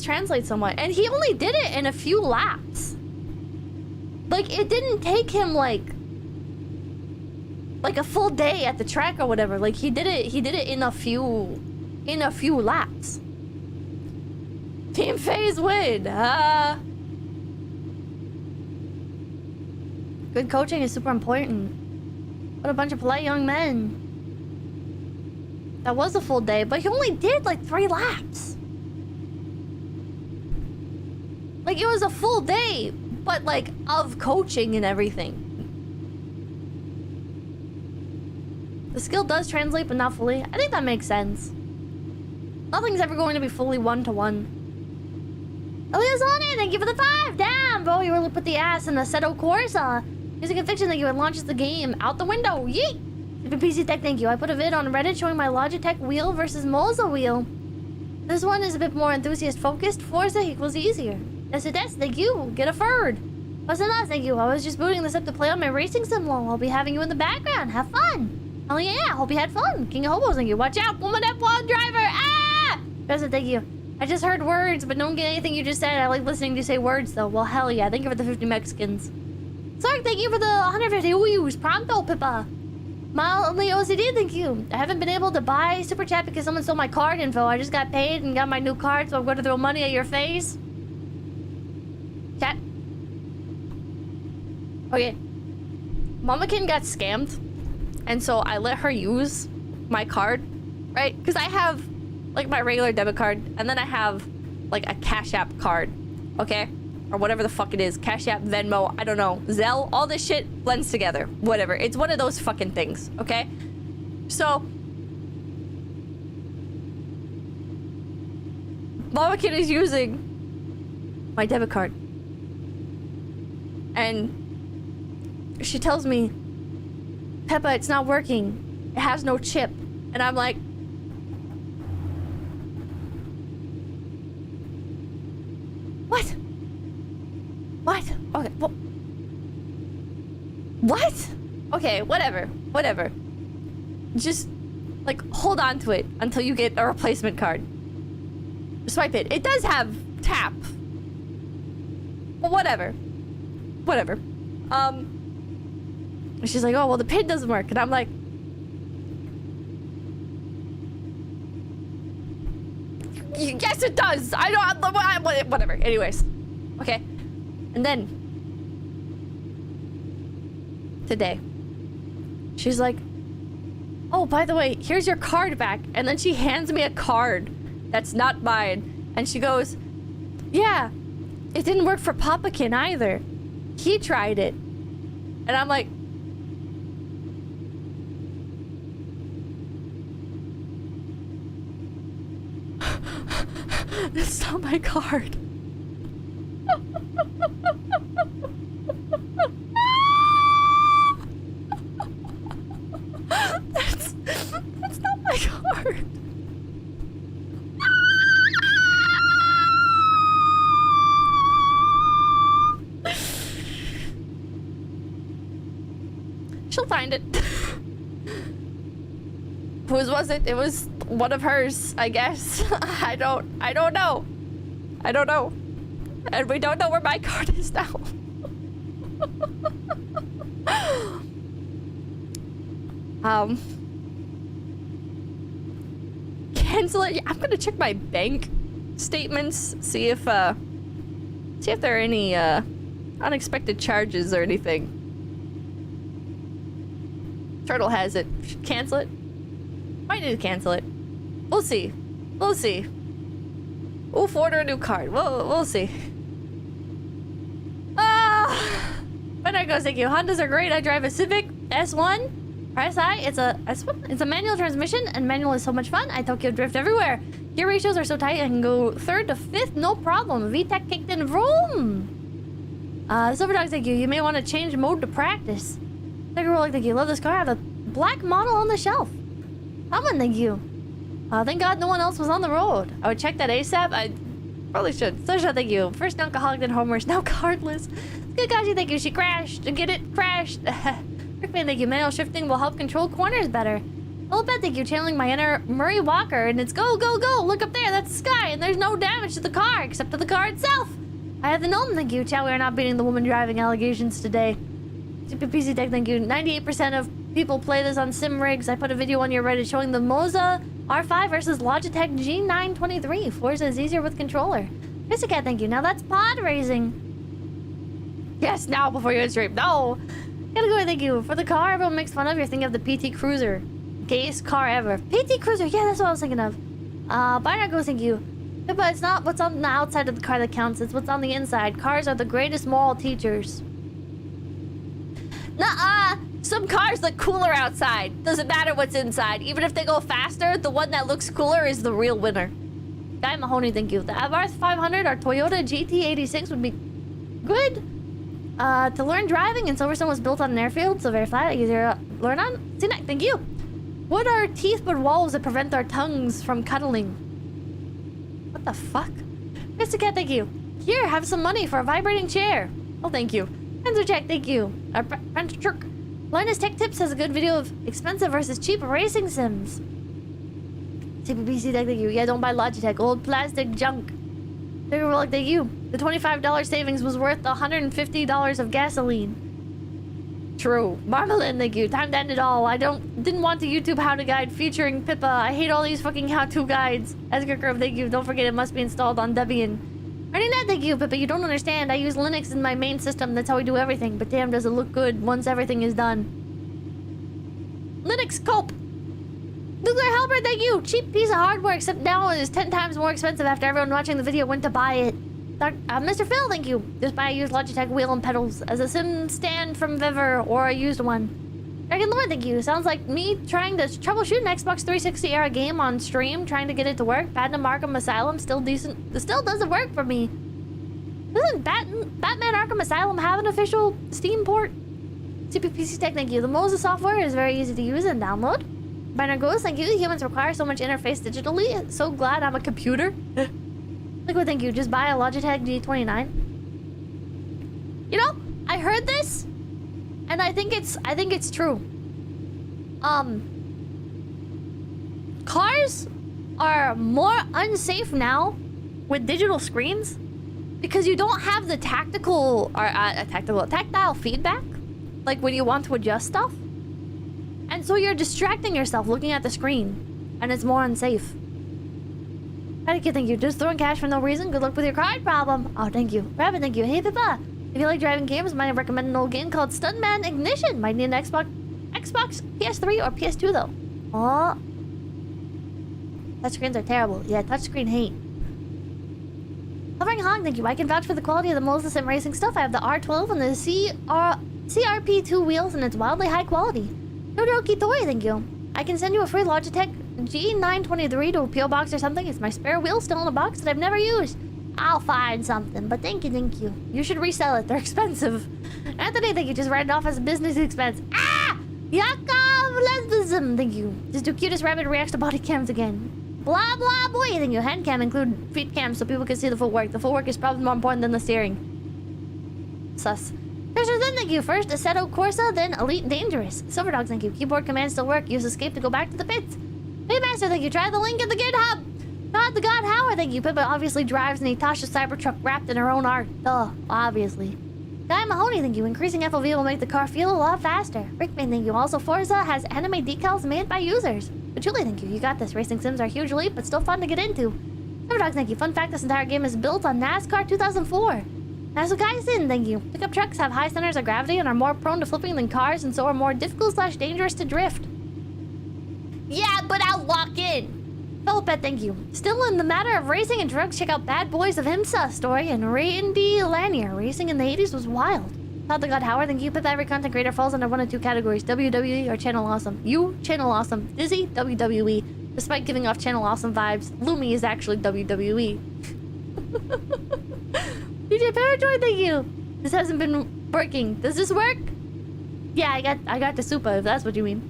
translate somewhat. And he only did it in a few laps. Like, it didn't take him like a full day at the track or whatever. Like, he did it in a few laps. Team FaZe win. Good coaching is super important. What a bunch of polite young men. That was a full day, but he only did like 3 laps. Like, it was a full day, but like of coaching and everything. The skill does translate, but not fully. I think that makes sense. Nothing's ever going to be fully one-to-one. Elias Lani, thank you for the 5. Damn, bro, you really put the ass in the Assetto Corsa. Music and fiction, thank you. It launches the game out the window. Yeet. PC Tech, thank you. I put a vid on Reddit showing my Logitech wheel versus Moza wheel. This one is a bit more enthusiast focused. Forza equals easier. Yes, thank you. Get a third. Wasn't thank you. I was just booting this up to play on my racing sim long. I'll be having you in the background. Have fun. Hell yeah, hope you had fun. King of Hobos, thank you. Watch out, woman F1 driver. Ah! President, thank you. I just heard words, but don't get anything you just said. I like listening to you say words, though. Well, hell yeah. Thank you for the 50 Mexicans. Sark, thank you for the 150 Uyus. Pronto, Pippa. Mildly OCD, thank you. I haven't been able to buy Super Chat because someone stole my card info. I just got paid and got my new card, so I'm going to throw money at your face. Chat. Okay. Mamakin got scammed, and so I let her use my card, right? Because I have like my regular debit card, and then I have like a Cash App card, okay? Or whatever the fuck it is. Cash App, Venmo, I don't know. Zelle, all this shit blends together. Whatever. It's one of those fucking things, okay? So, Mama Kid is using my debit card. And she tells me, Peppa, it's not working. It has no chip. And I'm like, what? What? Okay, well, what? Okay, whatever. Just, like, hold on to it until you get a replacement card. Swipe it. It does have tap. But whatever. She's like, oh, well, the pin doesn't work. And I'm like, yes, it does. I don't, whatever. Anyways. Okay. And then, today, she's like, oh, by the way, here's your card back. And then she hands me a card that's not mine. And she goes, yeah, it didn't work for Papakin either. He tried it. And I'm like, that's not my card. That's not my card. She'll find it. Whose was it? It was one of hers, I guess. I don't know. And we don't know where my card is now. Cancel it. I'm gonna check my bank statements, see if there are any unexpected charges or anything. Turtle has it. Should cancel it. Might need to cancel it. We'll see. We'll see. Oof, order a new card. We'll see. But there goes, thank you. Hondas are great. I drive a Civic S1 or SI. It's a S1. It's a manual transmission, and manual is so much fun. I Tokyo drift everywhere. Gear ratios are so tight, I can go 3rd to 5th, no problem. VTEC kicked in, vroom. Silver Dog, thank you. You may want to change mode to practice. Tiger Roll, thank you. Love this car. I have a black model on the shelf. Common, thank you. Thank God no one else was on the road. I would check that ASAP. I probably should. Social, thank you. First alcoholic, then homeless, now cardless. Kakashi, thank you. She crashed. Get it? Crashed. Rickman, thank you. Manual shifting will help control corners better. Lilibet, thank you. Channeling my inner Murray Walker, and it's go, go, go. Look up there. That's the sky, and there's no damage to the car except to the car itself. I have the gnome, thank you. Chow, we are not beating the woman driving allegations today. PC Tech, thank you. 98% of people play this on sim rigs. I put a video on your Reddit showing the Moza R5 versus Logitech G923. Forza is easier with controller. Pussycat, thank you. Now that's pod racing. Yes, now before you stream. No! Gotta go, thank you. For the car everyone makes fun of, you're thinking of the PT Cruiser. Gayest car ever. PT Cruiser, yeah, that's what I was thinking of. Binary goes, thank you. But it's not what's on the outside of the car that counts, it's what's on the inside. Cars are the greatest moral teachers. Nuh-uh! Some cars look cooler outside. Doesn't matter what's inside. Even if they go faster, the one that looks cooler is the real winner. Guy Mahoney, thank you. The Abarth 500 or Toyota GT86 would be good to learn driving, and Silverstone was built on an airfield, so very flat, easier to learn on. Sinek, thank you. What are teeth but walls that prevent our tongues from cuddling? What the fuck? Mr. Cat, thank you. Here, have some money for a vibrating chair. Oh, thank you. Spencer Jack, thank you. Linus Tech Tips has a good video of expensive versus cheap racing sims. CPPC Tech, thank you. Yeah, don't buy Logitech. Old plastic junk. Thank you. The $25 savings was worth the $150 of gasoline. True. Marmalade, thank you. Time to end it all. I didn't want to YouTube how to guide featuring Pippa. I hate all these fucking how-to guides. Edgar Curve, thank you. Don't forget it must be installed on Debian. Running that, thank you, Pippa. You don't understand. I use Linux in my main system. That's how we do everything. But damn, does it look good once everything is done. Linux Cope. Nuclear Helper, thank you. Cheap piece of hardware, except now it is 10 times more expensive after everyone watching the video went to buy it. Mr. Phil, thank you. Just buy a used Logitech wheel and pedals as a sim stand from Viver or a used one. Dragon Lord, thank you. Sounds like me trying to troubleshoot an Xbox 360 era game on stream, trying to get it to work. Batman Arkham Asylum still decent. It still doesn't work for me. Doesn't Batman Arkham Asylum have an official Steam port? CPPC Tech, thank you. The Moses software is very easy to use and download. Binary Ghost, thank you. Humans require so much interface digitally. So glad I'm a computer. Liquid, thank you. Just buy a Logitech G29. You know, I heard this, and I think it's true. Cars are more unsafe now with digital screens because you don't have the tactile feedback, like when you want to adjust stuff, and so you're distracting yourself looking at the screen, and it's more unsafe. Thank you. Just throwing cash for no reason. Good luck with your card problem. Oh, thank you. Rabbit, thank you. Hey, Pippa. If you like driving games, might recommend an old game called Stuntman Ignition. Might need an Xbox, PS3, or PS2, though. Oh. Touchscreens are terrible. Yeah, touchscreen hate. Hovering Hog, thank you. I can vouch for the quality of the Moses Sim racing stuff. I have the R12 and the CRP2 wheels, and it's wildly high quality. Todoroki Toy, thank you. I can send you a free Logitech G923 to a PO box or something. It's my spare wheel still in a box that I've never used. I'll find something, but thank you. You should resell it. They're expensive. Anthony, thank you. Just write it off as a business expense. Ah! Yakov Lesbism, thank you. Just do cutest rabbit reacts to body cams again. Blah, blah, boy, thank you. Hand cam include feet cam so people can see the full work. The full work is probably more important than the steering. Sus. Treasure, then thank you. First, Assetto Corsa, then Elite Dangerous. Silver Dogs, thank you. Keyboard commands still work. Use escape to go back to the pits. Hey, Master, thank you. Try the link in the GitHub. God the God Howard, thank you. Pippa obviously drives an Natasha Cybertruck wrapped in her own art. Duh, obviously. Guy Mahoney, thank you. Increasing FOV will make the car feel a lot faster. Rickman, thank you. Also, Forza has anime decals made by users. But Julie, thank you. You got this. Racing sims are a huge leap, but still fun to get into. Dogs, thank you. Fun fact, this entire game is built on NASCAR 2004. Nasukai-sin, thank you. Pickup trucks have high centers of gravity and are more prone to flipping than cars, and so are more difficult/dangerous to drift. Yeah, but I'll lock in. Philipet, thank you. Still in the matter of racing and drugs, check out Bad Boys of Himsa story and Randy Lanier. Racing in the 80s was wild. Not the God Howard, thank you. Pip, every content creator falls under one of two categories, WWE or Channel Awesome. You, Channel Awesome. Dizzy, WWE. Despite giving off Channel Awesome vibes, Lumi is actually WWE. DJ Parajoy, thank you. This hasn't been working. Does this work? Yeah, I got the super, if that's what you mean.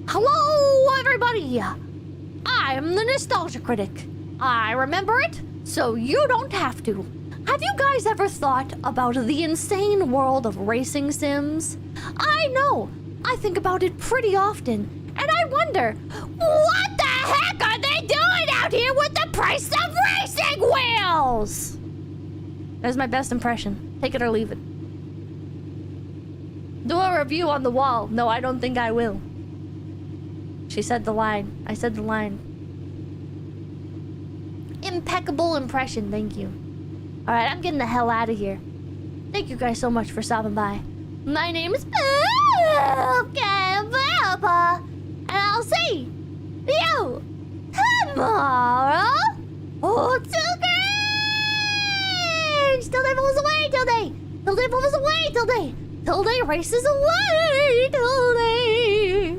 Hello, everybody. I am the Nostalgia Critic. I remember it, so you don't have to. Have you guys ever thought about the insane world of racing sims? I know. I think about it pretty often. And I wonder, what the heck are they doing out here with the price of racing wheels? That's my best impression. Take it or leave it. Do a review on the wall. No, I don't think I will. She said the line. I said the line. Impeccable impression, thank you. Alright, I'm getting the hell out of here. Thank you guys so much for stopping by. My name is Papa. And I'll see you tomorrow. Oh, till great! Till they pulls away, till they pulls away, till they races away, till they.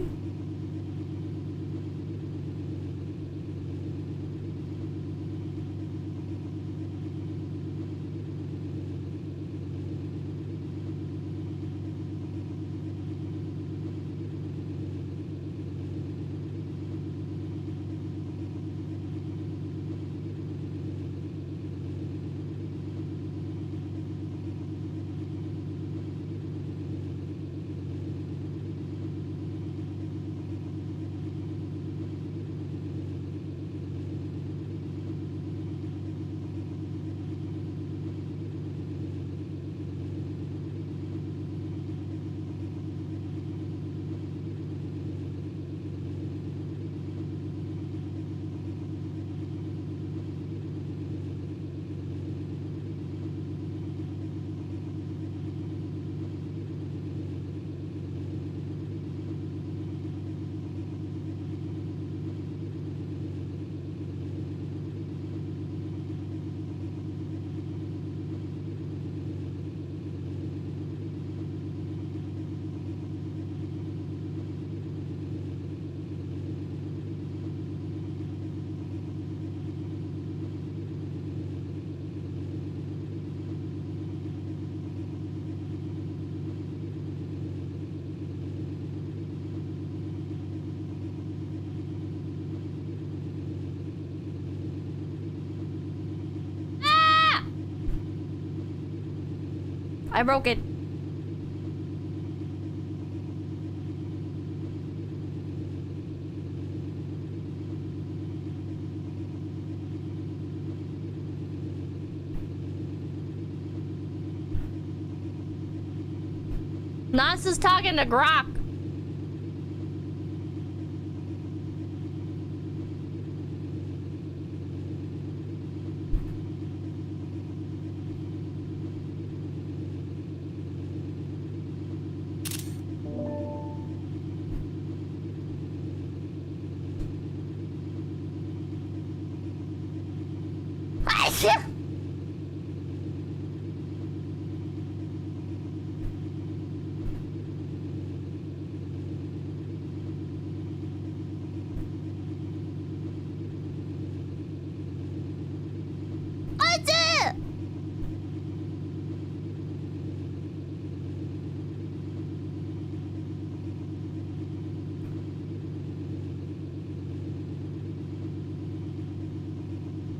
I broke it. Nasa's talking to Grok. Shit!